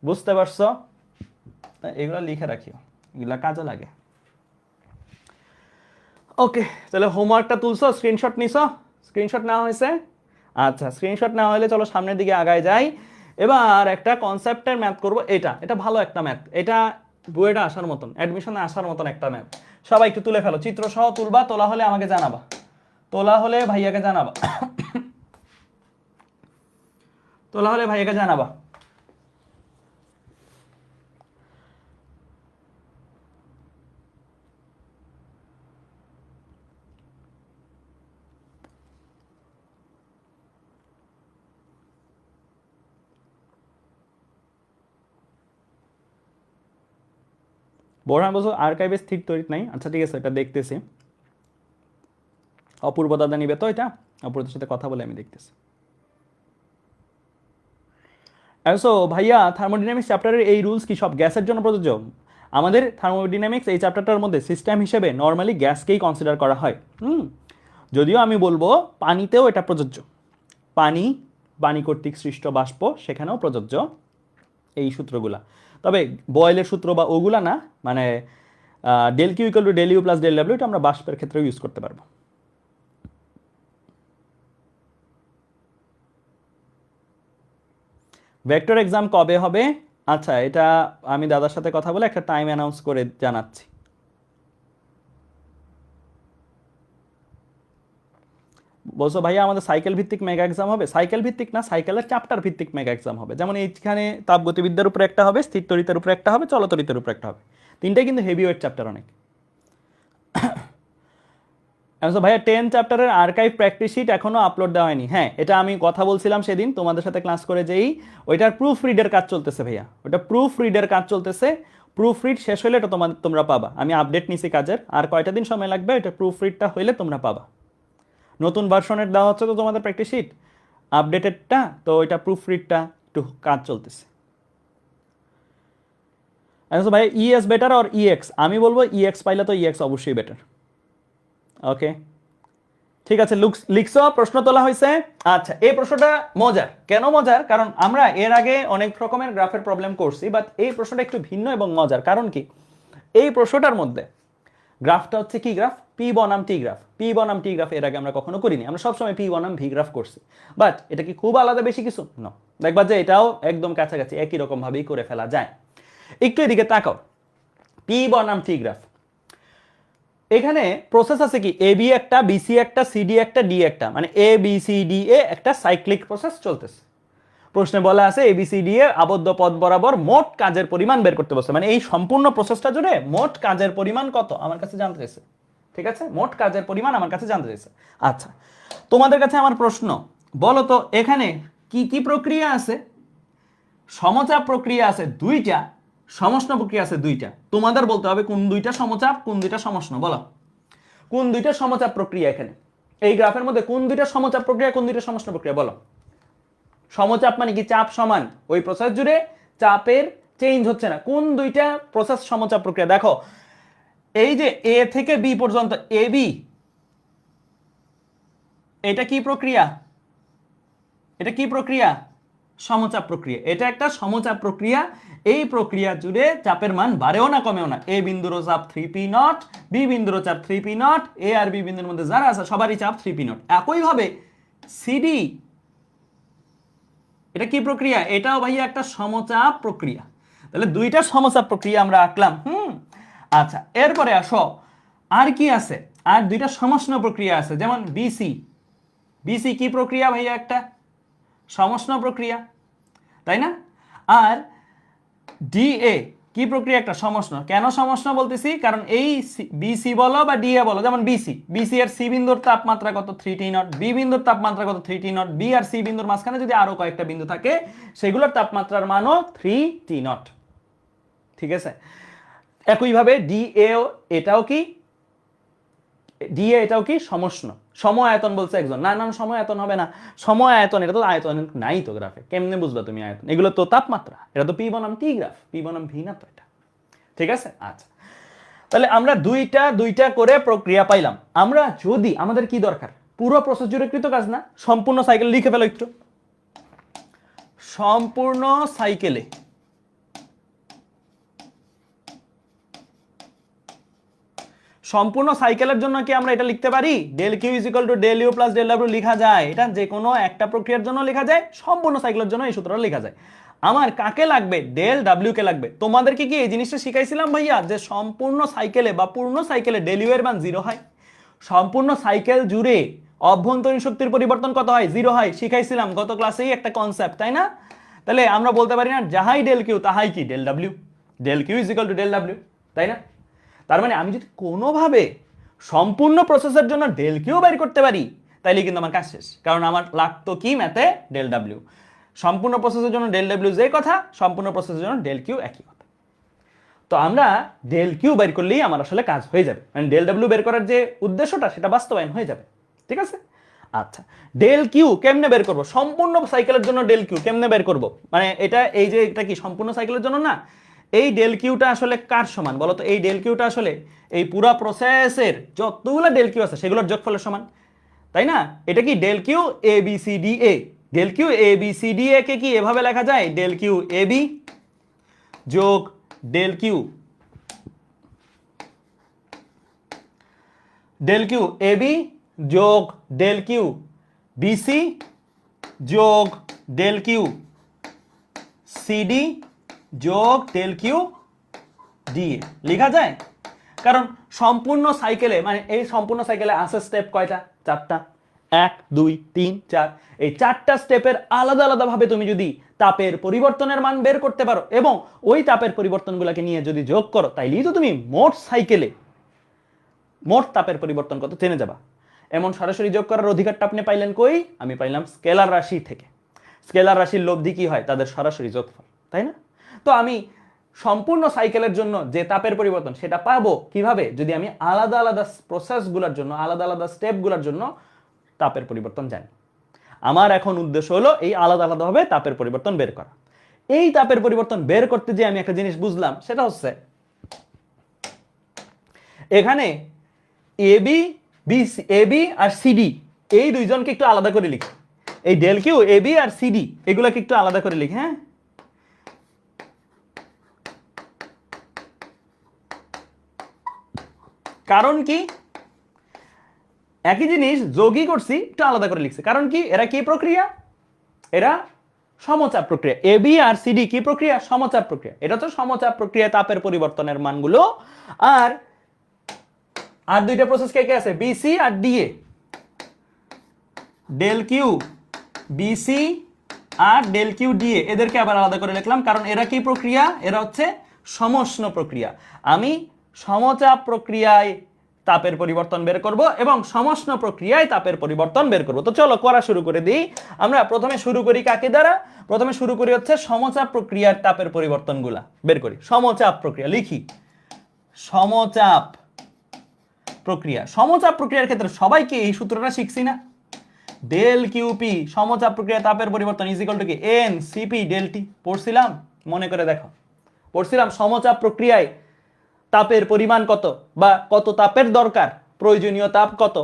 বুঝতে পারছো? এগুলো লিখে রাখিও, এগুলা কাজে লাগে। ওকে, তাহলে হোমওয়ার্কটা তুলছো, স্ক্রিনশট নিছো? স্ক্রিনশট নেওয়া হয়েছে? আচ্ছা, স্ক্রিনশট নেওয়া হলে চলো সামনের দিকে আগায় যাই। এবার একটা কনসেপ্টের ম্যাথ করব। এটা ভালো একটা ম্যাথ, এটা বইটা আসার মতন, অ্যাডমিশনে আসার মতন একটা ম্যাথ। সবাই একটু তুলে ফেলো, চিত্র সহ তুলবা, তোলা হলে আমাকে জানাবা, তোলা হলে ভাইয়াকে জানাবা, তোলা হলে ভাইয়াকে জানাবা। বোরহান বলছো আর্কাইভে স্থির তৈরি নাই। আচ্ছা ঠিক আছে, এটা দেখতেছি। অপূর্ব দাদা নিবে তো এটা? অপূর্বদের সাথে কথা বলে আমি দেখতেছি। সো ভাইয়া, থার্মোডাইনামিক্স চ্যাপ্টারের এই রুলস কি সব গ্যাসের জন্য প্রযোজ্য? আমাদের থার্মোডাইনামিক্স এই চ্যাপ্টারটার মধ্যে সিস্টেম হিসেবে নর্মালি গ্যাসকেই কনসিডার করা হয়। যদিও আমি বলবো পানিতেও এটা প্রযোজ্য। পানি, পানি কর্তৃক সৃষ্ট বাষ্প, সেখানেও প্রযোজ্য এই সূত্রগুলা। তবে বয়েলের সূত্র বা ওগুলা না, মানে del Q equal to del U plus del W, এটা আমরা বাষ্পের ক্ষেত্রেও ইউজ করতে পারবো। ভেক্টর এক্সাম কবে হবে? আচ্ছা, এটা আমি দাদার সাথে কথা বলে একটা টাইম অ্যানাউন্স করে জানাচ্ছি। বলছো ভাইয়া আমাদের সাইকেল ভিত্তিক মেগা এক্সাম হবে? সাইকেল ভিত্তিক না, সাইকেলের চ্যাপ্টার ভিত্তিক মেগা এক্সাম হবে। যেমন এইখানে তাপগতিবিদ্যার উপরে একটা হবে, স্থির তড়িতের উপরে একটা হবে, চলতড়িতের উপরে একটা হবে। তিনটাই কিন্তু হেভি ওয়েট চ্যাপ্টার অনেক। ভাইয়া 10 চ্যাপ্টারের আর্কাইভ প্র্যাকটিস শিট এখনো আপলোড দেওয়া হয়নি। হ্যাঁ, এটা আমি কথা বলছিলাম সেদিন তোমাদের সাথে ক্লাস করে, যেই ওইটার প্রুফ রিডের কাজ চলতেছে ভাইয়া, ওটা প্রুফ রিডের কাজ চলতেছে। প্রুফ রিড শেষ হলে এটা তোমরা পাবা। আমি আপডেট নিছি কাজের, আর কয়টা দিন সময় লাগবে, এটা প্রুফ রিডটা হইলে তোমরা পাবা। নতুন ভার্সনের দেওয়া হচ্ছে তো তোমাদের প্র্যাকটিস শিট, আপডেটেডটা, তো ওইটা প্রুফ রিডটা একটু কাজ চলতেছে। আচ্ছা ভাই, ইএস বেটার আর ইএক্স? আমি বলবো ইএক্স পাইলে তো ইএক্স অবশ্যই বেটার। ওকে, ঠিক আছে, লিখছো, প্রশ্ন তোলা হয়েছে। আচ্ছা, এই প্রশ্নটা মজার। কেন মজার? কারণ আমরা এর আগে অনেক রকমের গ্রাফের প্রবলেম করছি, বাট এই প্রশ্নটা একটু ভিন্ন এবং মজার। কারণ কি, এই প্রশ্নটার মধ্যে গ্রাফটা হচ্ছে কি গ্রাফ? পি বনাম টি গ্রাফ। পি বনাম টি গ্রাফ এর আগে আমরা কখনো করিনি, আমরা সবসময় পি বনাম ভি গ্রাফ করছি। বাট এটা কি খুব আলাদা বেশি কিছু? না, দেখবা যে এটাও একদম কাছাকাছি, একই রকম ভাবেই করে ফেলা যায়। একটু এদিকে তাকাও, পি বনাম টি গ্রাফ। এখানে প্রসেস আছে কি এ বি একটা, বিসি একটা, সিডি একটা, ডি একটা, মানে এ বি সি ডি এ একটা সাইক্লিক প্রসেস চলতেছে। প্রশ্নে বলা আছে এবিসিডি এ আবদ্ধ পথ বরাবর মোট কাজের পরিমাণ বের করতে বলছে, মানে এই সম্পূর্ণ প্রসেসটা জুড়ে মোট কাজের পরিমাণ কত আমার কাছে জানতে চাইছে। ঠিক আছে, মোট কাজের পরিমাণ আমার কাছে জানতে চাইছে। আচ্ছা, তোমাদের কাছে আমার প্রশ্ন, বলো তো এখানে কি কি প্রক্রিয়া আছে? সমচাপ প্রক্রিয়া আছে দুইটা, সমষ্ণ প্রক্রিয়া আছে দুইটা। তোমাদের বলতে হবে কোন দুইটা সমচাপ, কোন দুইটা সমষ্ণ। বলো কোন দুইটা সমচাপ প্রক্রিয়া এখানে এই গ্রাফের মধ্যে, কোন দুইটা সমচাপ প্রক্রিয়া, কোন দুইটা সমষ্ণ প্রক্রিয়া? বলো। সমচাপ মানে কি চাপ সমান, ওই প্রসেস জুড়ে চাপের চেঞ্জ হচ্ছে না। কোন দুইটা প্রসেস সমচাপ প্রক্রিয়া? দেখো এই যে এ থেকে বি পর্যন্ত এ বি, এটা কি প্রক্রিয়া? এটা কি প্রক্রিয়া? সমচাপ প্রক্রিয়া। এটা একটা সমচাপ প্রক্রিয়া। এই প্রক্রিয়া জুড়ে চাপের মান বাড়েও না কমেও না। এ বিন্দুরও চাপ 3p0, বি বিন্দুরও চাপ 3p0, এ আর বি বিন্দুর মধ্যে যারা আছে সবারই চাপ 3p0। একইভাবে সিডি, এটা কি প্রক্রিয়া? এটাও ভাইয়া একটা সমচাপ প্রক্রিয়া। তাহলে দুইটা সমচাপ প্রক্রিয়া আমরা আঁকলাম। আচ্ছা, এরপরে আসো আর কি আছে? আর দুইটা সমষ্ণ প্রক্রিয়া আছে, যেমন বিসি। বিসি কি প্রক্রিয়া ভাইয়া? একটা সমষ্ণ প্রক্রিয়া, তাই না? আর ডিএ কি প্রক্রিয়া? একটা সমষ্ণ। কেন সমষ্ণ বলতেছি? কারণ এই বিসি বলো বা ডিএ বলো, যেমন বিসি, বিসি এর সি বিন্দুর তাপমাত্রা কত? 3t0। বি বিন্দুর তাপমাত্রা কত? 3t0। বি আর সি বিন্দুর মাঝখানে যদি আরো কয়েকটা বিন্দু থাকে সেগুলোর তাপমাত্রার মানও 3t0। ঠিক আছে, একইভাবে ডিএ এটাও কি, ডিএ এটাও কি সমষ্ণ। সময় আয়তন বলছে একজন, না না সময় আয়তন হবে না, সময় আয়তন এটা তো আয়তন নাই তো গ্রাফে, কেমনে বুঝবা তুমি আয়তন? এগুলো তো তাপমাত্রা, এটা তো পি বনাম টি গ্রাফ, পি বনাম ভি না তো এটা। ঠিক আছে, আচ্ছা তাহলে আমরা দুইটা করে প্রক্রিয়া পাইলাম। আমরা যদি, আমাদের কি দরকার? পুরো প্রসেস জুড়ে কৃত কাজ না, সম্পূর্ণ সাইকেল লিখে ফেলো একটু। সম্পূর্ণ সাইকেলে সম্পূর্ণ সাইকেলের জন্য কি আমরা এটা লিখতে পারি? Del Q is equal to del U plus del W লিখা যায়। এটা যে কোনো একটা প্রক্রিয়ার জন্য লেখা যায়, সম্পূর্ণ সাইকেলের জন্য এই সূত্রটা লেখা যায়। আমার কাকে লাগবে? ডেল ডাব্লিউ কে লাগবে। তোমাদেরকে কি এই জিনিসটা শিখাইছিলাম ভাইয়া যে সম্পূর্ণ সাইকেলে বা পূর্ণ সাইকেলে ডেল ইউ এর মান 0 হয়? সম্পূর্ণ সাইকেল জুড়ে অভ্যন্তরীণ শক্তির পরিবর্তন কত হয়? 0 হয়। শিখাইছিলাম গত ক্লাসেই একটা কনসেপ্ট, তাই না? তাহলে আমরা বলতে পারি না যাহাই ডেল কিউ তাহাই কি del W, del Q is equal to del W, তাই না? তার মানে আমি যদি কোনোভাবে সম্পূর্ণ প্রসেসের জন্য ডেল কিউ বের করতে পারি তাইলে কিন্তু আমার কাজ শেষ, কারণ আমার লাগতো কি ম্যাথে? Del W. সম্পূর্ণ প্রসেসের জন্য ডেল ডাব্লিউ যে কথা, সম্পূর্ণ প্রসেসের জন্য ডেল কিউ একই কথা। তো আমরা ডেল কিউ বের করলেই আমার আসলে কাজ হয়ে যাবে, মানে ডেল ডাব্লিউ বের করার যে উদ্দেশ্যটা সেটা বাস্তবায়ন হয়ে যাবে। ঠিক আছে, আচ্ছা ডেল কিউ কেমনে বের করব? সম্পূর্ণ সাইকেলের জন্য ডেল কিউ কেমনে বের করব? মানে এটা, এই যে এটা কি সম্পূর্ণ সাইকেলের জন্য না, এই ডেল কিউটা আসলে কার সমান বলো তো? এই ডেল কিউটা আসলে এই পুরো প্রসেসের যতগুলো ডেল কিউ আছে সেগুলোর যোগফলের সমান, তাই না? এটা কি del Q A B C D A. Del Q A B C D A কে কি এভাবে লেখা যায়? ডেল কিউ এ বি যোগ del Q, del Q A B যোগ ডেল কিউ বিসি যোগ ডেল কিউ সিডি যোগ ডেল কিউ ডিএ লেখা যায়। কারণ সম্পূর্ণ সাইকেলে, মানে এই সম্পূর্ণ সাইকেলে আছে স্টেপ কয়টা? 4টা। 1 2 3 4। এই 4টা স্টেপের আলাদা আলাদা ভাবে তুমি যদি তাপের পরিবর্তনের মান বের করতে পারো এবং ওই তাপের পরিবর্তনগুলোকে নিয়ে যদি যোগ করো, তাইলেই তো তুমি মোট সাইকেলে মোট তাপের পরিবর্তন কত জেনে যাবা। এমন সরাসরি যোগ করার অধিকারটা আপনি পাইলেন কই? আমি পাইলাম স্কেলার রাশি থেকে। স্কেলার রাশির লব্ধি কি হয়? তাদের সরাসরি যোগফল, তাই না? তো আমি সম্পূর্ণ সাইকেলের জন্য যে তাপের পরিবর্তন সেটা পাবো কিভাবে? যদি আমি আলাদা আলাদা প্রসেসগুলোর জন্য, আলাদা আলাদা স্টেপগুলোর জন্য তাপের পরিবর্তন জানি। আমার এখন উদ্দেশ্য হলো এই আলাদা আলাদাভাবে তাপের পরিবর্তন বের করা। এই তাপের পরিবর্তন বের করতে যে আমি একটা জিনিস বুঝলাম, সেটা হচ্ছে এখানে এবি, বিসি, এবি আর সিডি এই দুইজনকে একটু আলাদা করে লিখি। এই ডেল কিউ এবি আর সিডি এগুলোকে একটু আলাদা করে লিখি। হ্যাঁ, কারণ কি? একই জিনিস যোগই করছি, একটু আলাদা করে লিখছি। কারণ কি? এরা কি প্রক্রিয়া? এরা সমচাপ প্রক্রিয়া। এবি আর সিডি কি প্রক্রিয়া? সমচাপ প্রক্রিয়া। এটা তো সমচাপ প্রক্রিয়া, তাপের পরিবর্তনের মানগুলো। আর আর দুইটা প্রসেস কে কে আছে, বিসি আর ডিএ, ডেল কিউ বিসি আর ডেল কিউ ডিএ, এদেরকে আবার আলাদা করে লিখলাম কারণ এরা কি প্রক্রিয়া, এরা হচ্ছে সমষ্ণ প্রক্রিয়া। আমি সমচাপ প্রক্রিয়ায় তাপের পরিবর্তন বের করব এবং সমষ্ণ প্রক্রিয়ায় তাপের পরিবর্তন বের করব। তো চলো করা শুরু করে দিই। আমরা প্রথমে শুরু করি কাকে দ্বারা, প্রথমে শুরু করি হচ্ছে সমচাপ প্রক্রিয়ার তাপের পরিবর্তনগুলা বের করি। সমচাপ প্রক্রিয়া লিখি, সমচাপ প্রক্রিয়া। সমচাপ প্রক্রিয়ার ক্ষেত্রে সবাইকে এই সূত্রটা শিখছি না, ডেল কিউপি সমচাপ প্রক্রিয়া তাপের পরিবর্তন ইজ ইকুয়াল টু কি এন সিপি ডেল টি, পড়ছিলাম মনে করে দেখো, পড়ছিলাম সমচাপ প্রক্রিয়ায় তাপের পরিমাণ কত বা কত তাপের দরকার, প্রয়োজনীয় তাপ কত,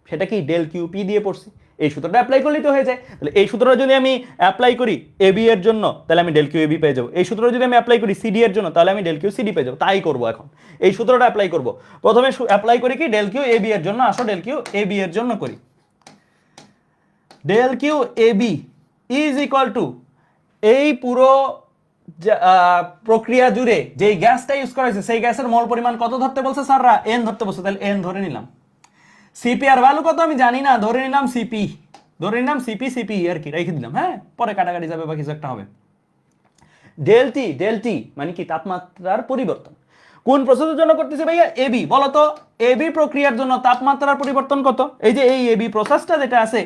সেটা কি ডেল কিউপি দিয়ে পড়ছি। এই সূত্রটা অ্যাপ্লাই করলেই তো হয়ে যায়। তাহলে এই সূত্রটা যদি আমি অ্যাপ্লাই করি এবি এর জন্য তাহলে আমি ডেল কিউ এবি পেয়ে যাবো, এই সূত্রটা যদি আমি অ্যাপ্লাই করি সিডি এর জন্য তাহলে আমি ডেল কিউ সিডি পেয়ে যাবো। তাই করবো, এখন এই সূত্রটা অ্যাপ্লাই করব। প্রথমে অ্যাপ্লাই করি কি ডেল কিউ এবি এর জন্য, আসো ডেল কিউ এবি এর জন্য করি। Del Q AB is equal to এই পুরো প্রক্রিয়া জুড়ে যেই গ্যাসটা ইউজ করা হয়েছে সেই গ্যাসের মোল পরিমাণ কত ধরতে বলছে স্যাররা, এন ধরতে বলছে, তাহলে এন ধরে নিলাম। সিপি আর ভ্যালু কত আমি জানি না, ধরে নিলাম সিপি, ধরে নিলাম সিপি, সিপি আর কি রেখে দিলাম, হ্যাঁ পরে কাটাকাটি যাবে বা কিছু একটা হবে। ডেলটি, ডেলটি মানে কি তাপমাত্রার পরিবর্তন। কোন প্রসেসের জন্য করতেছে ভাইয়া, এবি, বলো তো এবি প্রক্রিয়ার জন্য তাপমাত্রার পরিবর্তন কত, এই যে এই এবি প্রসেসটা যেটা আছে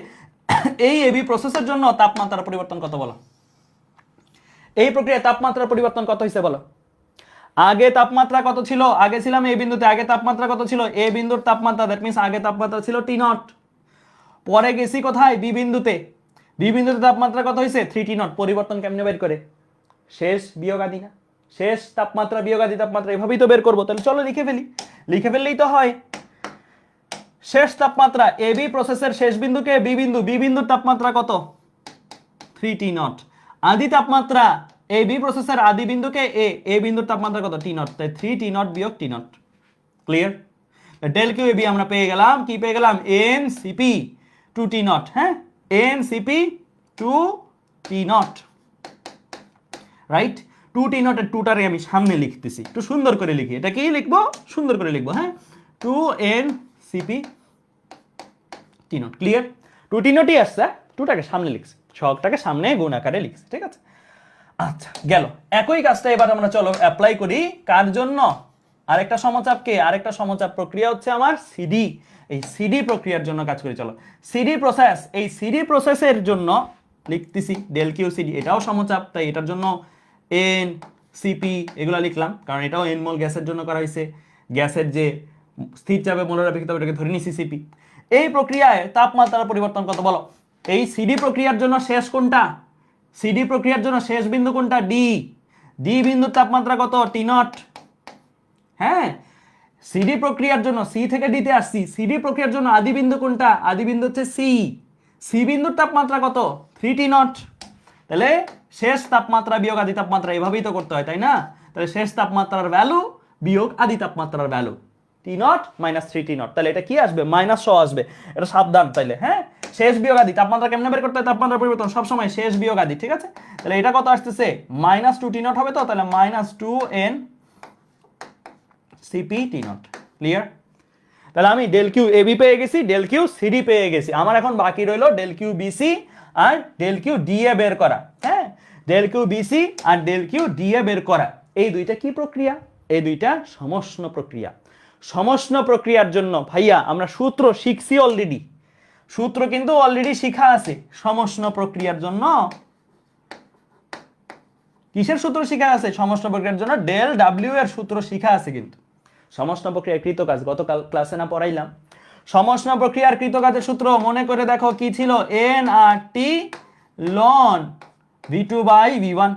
এই এবি প্রসেসের জন্য তাপমাত্রার পরিবর্তন কত বলো, এই প্রক্রিয়ায় তাপমাত্রার পরিবর্তন কত হয়েছে বলো। আগে তাপমাত্রা কত ছিল, আগে ছিলাম এ বিন্দুতে, আগে তাপমাত্রা কত ছিল, এ বিন্দুর তাপমাত্রা, দ্যাট মিন্স আগে তাপমাত্রা ছিল টি নট। পরে গেছি কোথায়, বি বিন্দুতে, বি বিন্দুতে তাপমাত্রা কত হয়েছে 3 টি নট। পরিবর্তন কেমনে বের করে, শেষ বিয়োগ আদি না, শেষ তাপমাত্রা বিয়োগ আদি তাপমাত্রা, এভাবেই তো বের করবো। তাহলে চলো লিখে ফেলি, লিখে ফেললেই তো হয়। শেষ তাপমাত্রা এ বি প্রসেসের শেষ বিন্দুকে বি বিন্দু, বি বিন্দুর তাপমাত্রা কত 3 টি নট। আদি তাপমাত্রা এ বি প্রসেসের আদি বিন্দুকে এ বিন্দুর তাপমাত্রা কত টি নট, তাই 3 টি নট বিয়োগ T not. Clear. Del Q AB আমরা পেয়ে গেলাম, কি পেয়ে গেলাম, এন সিপি 2 টি নট, হ্যাঁ N CP 2 T not, right. 2 T নটের 2টারে আমি সামনে লিখতেছি, একটু সুন্দর করে লিখি, এটা কি লিখবো, সুন্দর করে লিখবো, হ্যাঁ 2 N CP T not. Clear. 2 টি নটই আসছে, 2টাকে সামনে লিখছি, ছকটাকে সামনে গুণ আকারে লিখছি, ঠিক আছে। আচ্ছা গেল, একই কাজটা এবার আমরা চলো অ্যাপ্লাই করি কার জন্য, আরেকটা সমচাপকে, আরেকটা সমচাপ প্রক্রিয়া হচ্ছে আমার সিডি, এই সিডি প্রক্রিয়ার জন্য কাজ করি। চলো সিডি প্রসেস, এই সিডি প্রসেসের জন্য লিখতেছি ডেল কিউ সিডি, এটাও সমচাপ, তাই এটার জন্য এন সিপি এগুলো লিখলাম, কারণ এটাও এন মোল গ্যাসের জন্য করা হয়েছে, গ্যাসের যে স্থির চাপে মোলার অপেক্ষিত ওটাকে ধরে নিছি সিপি। এই প্রক্রিয়ায় তাপমাত্রার পরিবর্তন কত বলো, এই সিডি প্রক্রিয়ার জন্য শেষ কোনটা, সিডি প্রক্রিয়ার জন্য শেষ বিন্দু কোনটা, ডি, ডি বিন্দুর তাপমাত্রা কত টি নট, হ্যাঁ সিডি প্রক্রিয়ার জন্য, সি থেকে ডিতে আসছি, সিডি প্রক্রিয়ার জন্য আদি বিন্দু কোনটা, আদি বিন্দু হচ্ছে সি, সি বিন্দুর তাপমাত্রা কত 3 টি নট। তাহলে শেষ তাপমাত্রা বিয়োগ আদি তাপমাত্রা, এভাবেই তো করতে হয় তাই না। তাহলে শেষ তাপমাত্রার ভ্যালু বিয়োগ আদি তাপমাত্রার value, T not minus 3 T not, তাহলে এটা কি আসবে মাইনাস 100 আসবে, এটা সাবধান। তাইলে হ্যাঁ শেষ বিয়োগ আদি তাপমাত্রা কেমনে বের করতে হয়, তাপমাত্রা পরিবর্তন সবসময় শেষ বিয়োগ আদি, ঠিক আছে। তাহলে এটা কত আসতেছে মাইনাস 2 টি নট হবে, তো তাহলে minus 2 N CP T not. Clear. তাহলে আমি ডেল কিউ এবি পেয়ে গেছি, ডেল কিউ সিডি পেয়ে গেছি, আমার এখন বাকি রইলো ডেল কিউ বিসি আর ডেল কিউ ডিএ বের করা, হ্যাঁ ডেল কিউ বিসি আর ডেল কিউ ডিএ বের করা। এই দুইটা কি প্রক্রিয়া, এই দুইটা সমষ্ণ প্রক্রিয়া। সমষ্ণ প্রক্রিয়ার জন্য ভাইয়া আমরা সূত্র শিখছি অলরেডি, সূত্র কিন্তু অলরেডি শিখা আছে সমষ্ণ প্রক্রিয়ার জন্য। কিসের সূত্র শিখা আছে, সমষ্ণ প্রক্রিয়ার জন্য ডেল ডাব্লিউ এর সূত্র শিখা আছে, কিন্তু সমষ্ণ প্রক্রিয়ার কৃতকাজ গতকাল ক্লাসে না পড়াইলাম। সমষ্ণ প্রক্রিয়ার কৃতকাজের সূত্র মনে করে দেখো কি ছিল, N R T ln V two by V one.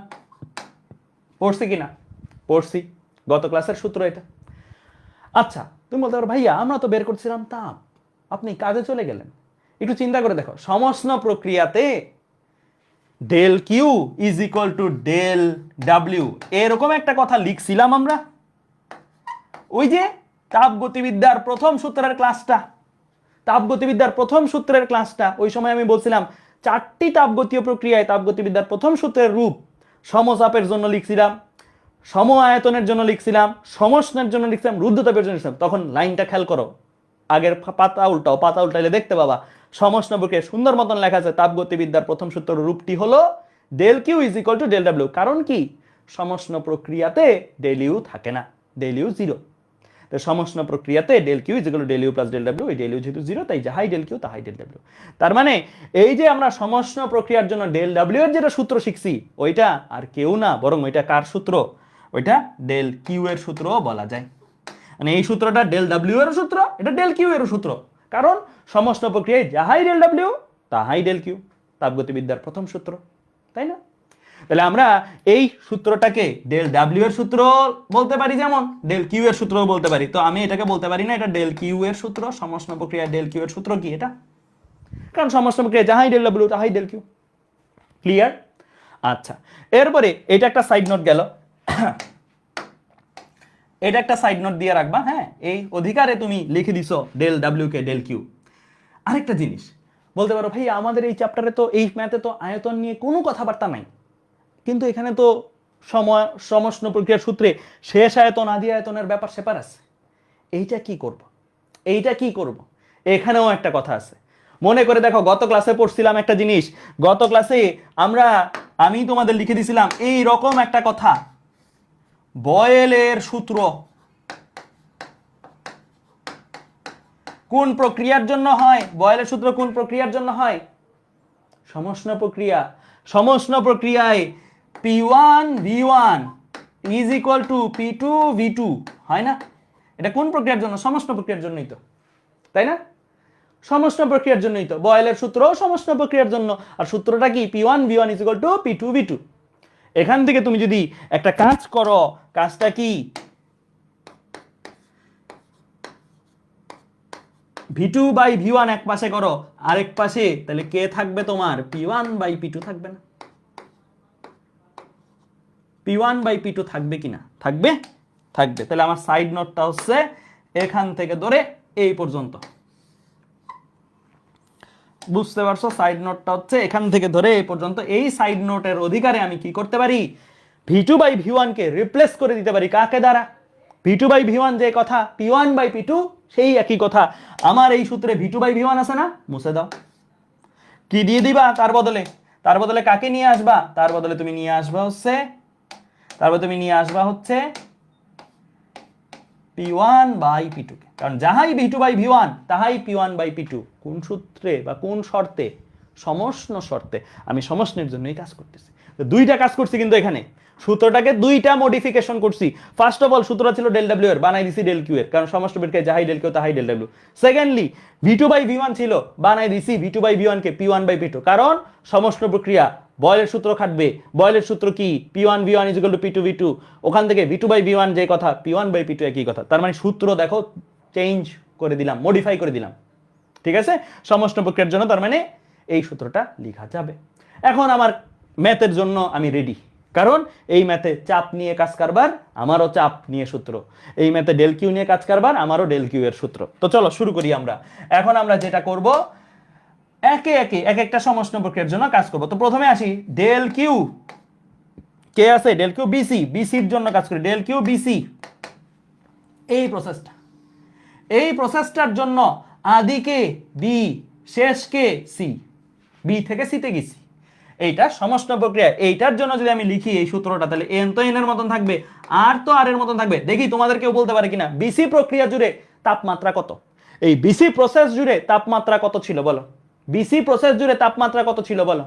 পড়ছি কিনা, পড়ছি, গত ক্লাসের সূত্র এটা। আচ্ছা তুমি বলতে পারো ভাইয়া আমরা তো বের করছিলাম তাপ, আপনি কাজে চলে গেলেন। একটু চিন্তা করে দেখো, সমষ্ণ প্রক্রিয়াতে del Q is equal to del W, এরকম একটা কথা লিখছিলাম আমরা ওই যে তাপগতিবিদ্যার প্রথম সূত্রের ক্লাসটা, তাপগতিবিদ্যার প্রথম সূত্রের ক্লাসটা, ওই সময় আমি বলছিলাম 4টি তাপগতীয় প্রক্রিয়ায় তাপগতিবিদ্যার প্রথম সূত্রের রূপ সমচাপের জন্য লিখছিলাম, সম আয়তনের জন্য লিখছিলাম, সমষ্ণের জন্য লিখছিলাম, রুদ্ধতাপের জন্য লিখছিলাম। তখন লাইনটা খেয়াল করো, আগের পাতা উল্টাও, পাতা উল্টাইলে দেখতে পাবা সমষ্ণ প্রক্রিয়া সুন্দর মতন লেখা আছে তাপগতিবিদ্যার প্রথম সূত্র রূপটি হলো del Q is equal to del W. কারণ কি সমষ্ণ প্রক্রিয়াতে ডেল ইউ থাকে না, ডেল ইউ জিরো। তো সমষ্ণ প্রক্রিয়াতে del Q is equal to del U plus del W, এই ডেল ইউ যেহেতু জিরো তাই যাহাই ডেল কিউ তাহাই ডেল ডাব্লিউ। তার মানে এই যে আমরা সমষ্ণ প্রক্রিয়ার জন্য ডেল ডাব্লিউ এর যেটা সূত্র শিখছি ওইটা আর কেউ না, বরং ওইটা কার সূত্র? ওইটা ডেল কিউ এর সূত্রও বলা যায়। মানে এই সূত্রটা ডেল ডাব্লিউ এর সূত্র, এটা ডেল কিউ এর সূত্র। কারণ সমষ্ণ প্রক্রিয়ায় যাহাই ডেল ডাব্লিউ তাহাই ডেল কিউ, তাপগতিবিদ্যার প্রথম সূত্র, তাই না? তাহলে আমরা এই সূত্রটাকে ডেল ডাব্লিউ এর সূত্র বলতে পারি, যেমন ডেল কিউ এর সূত্র বলতে পারি। তো আমি এটাকে বলতে পারি না এটা ডেল কিউ এর সূত্র, সমষ্ণ প্রক্রিয়ায় ডেল কিউ এর সূত্র কি এটা? কারণ সমষ্ণ প্রক্রিয়ায় যাহাই ডেল ডাব্লিউ তাহাই ডেল কিউ। ক্লিয়ার? আচ্ছা, এরপরে এটা একটা সাইড নোট গেল, এটা একটা সাইড নোট দিয়ে রাখবা। হ্যাঁ, এই অধিকারে তুমি লিখে দিছো ডেল ডাব্লিউ কে ডেল কিউ। আরেকটা জিনিস বলতে পারো, ভাই আমাদের এই চ্যাপ্টারে তো এই ম্যাথে তো আয়তন নিয়ে কোনো কথাবার্তা নাই, কিন্তু এখানে তো সমষ্ণ প্রক্রিয়ার সূত্রে শেষ আয়তন আদি আয়তনের ব্যাপার সেপার আছে, এইটা কি করব? এইটা কি করব? এখানেও একটা কথা আছে। মনে করে দেখো, গত ক্লাসে পড়ছিলাম একটা জিনিস, গত ক্লাসে আমি তোমাদের লিখে দিছিলাম এই রকম একটা কথা, বয়েলের সূত্র কোন প্রক্রিয়ার জন্য হয়? বয়েলের সূত্র কোন প্রক্রিয়ার জন্য হয়? সমষ্ণ প্রক্রিয়া। সমষ্ণ প্রক্রিয়ায় P1 V1 is equal two P2 V2 হয় না? এটা কোন প্রক্রিয়ার জন্য? সমষ্ণ প্রক্রিয়ার জন্যই তো, তাই না? সমষ্ণ প্রক্রিয়ার জন্যই তো বয়েলের সূত্র সমষ্ণ প্রক্রিয়ার জন্য। আর সূত্রটা কি? P1 V1 is equal two P2 V2। এখান থেকে তুমি যদি একটা কাজ করো, কাজটা কি? V2 বাই V1 এক পাশে করো, আরেক পাশে তাহলে কে থাকবে তোমার? P1 বাই P2 থাকবে না? P1 বাই P2 থাকবে কিনা? থাকবে, থাকবে। তাহলে আমার সাইড নোটটা হচ্ছে এখান থেকে ধরে এই পর্যন্ত, বুঝতে পারছো? সাইড নোটটা হচ্ছে এখান থেকে ধরে এই পর্যন্ত। এই সাইড নোটের অধিকারে আমি কি করতে পারি? V2 by V1 K replace করে দিতে পারি কাকে দ্বারা? V2 বাই V1 যে কথা, P1 বাই P2 সেই একই কথা। আমার এই সূত্রে V2 বাই V1 আছে না? মুছে দাও। কি দিয়ে দিবা তার বদলে? তার বদলে কাকে নিয়ে আসবা? তার বদলে তুমি নিয়ে আসবা হচ্ছে P1 বাই P2 কে। কারণ যাহাই V2 বাই V1 তাহাই P1 বাই P2। কোন সূত্রে বা কোন শর্তে? সমষ্ণ শর্তে। আমি সমষ্ণের জন্যই কাজ করতেছি। তো দুইটা কাজ করছি কিন্তু এখানে, সূত্রটাকে দুইটা মডিফিকেশন করছি। ফার্স্ট অফ অল সূত্র ছিল ডেল ডাব্লিউ এর, বানাই দিছি ডেল কিউ এর, কারণ সমষ্ণ প্রক্রিয়ায় যাহাই ডেল কিউ তাহাই del W. Secondly V2 by V1 ছিল, বানাই দিছি V2 by V1 K P1 by P2। কারণ সমষ্ণ প্রক্রিয়া বয়েলের সূত্র খাটবে। বয়েলের সূত্র কি? P1 V1 is equal two P2 V2। ওখান থেকে V2 বাই V1 যে কথা, P1 বাই P2 একই কথা। তার মানে সূত্র দেখো চেঞ্জ করে দিলাম, মডিফাই করে দিলাম। ঠিক আছে? সমষ্ণ প্রক্রিয়ার জন্য তার মানে এই সূত্রটা লেখা যাবে। এখন আমার ম্যাথের জন্য আমি রেডি, কারণ এই ম্যাথে চাপ নিয়ে কাজ কারবার, আমারও চাপ নিয়ে সূত্র। এই ম্যাথে ডেল কিউ নিয়ে কাজ কারবার, আমারও ডেল কিউ এর সূত্র। তো চলো শুরু করি আমরা। এখন আমরা যেটা করব, একে একে এক একটা সমষ্ণ প্রক্রিয়ার জন্য কাজ করব। তো প্রথমে আসি ডেল কিউ, কে আছে? ডেল কিউ বিসি, বিসির জন্য কাজ করি। ডেল কিউ বিসি, এই প্রসেসটার জন্য আদিকে বি, শেষকে সি, বি থেকে সিতে গেছি। এইটা সমষ্ণ প্রক্রিয়া। এইটার জন্য যদি আমি লিখি এই সূত্রটা, তাহলে এন তো এন এর মতন থাকবে, আর তো আর এর মতন থাকবে। দেখি তোমাদের কেউ বলতে পারে কিনা বিসি প্রক্রিয়া জুড়ে তাপমাত্রা কত? এই বিসি প্রসেস জুড়ে তাপমাত্রা কত ছিল বলো? বিসি প্রসেস জুড়ে তাপমাত্রা কত ছিল বলো?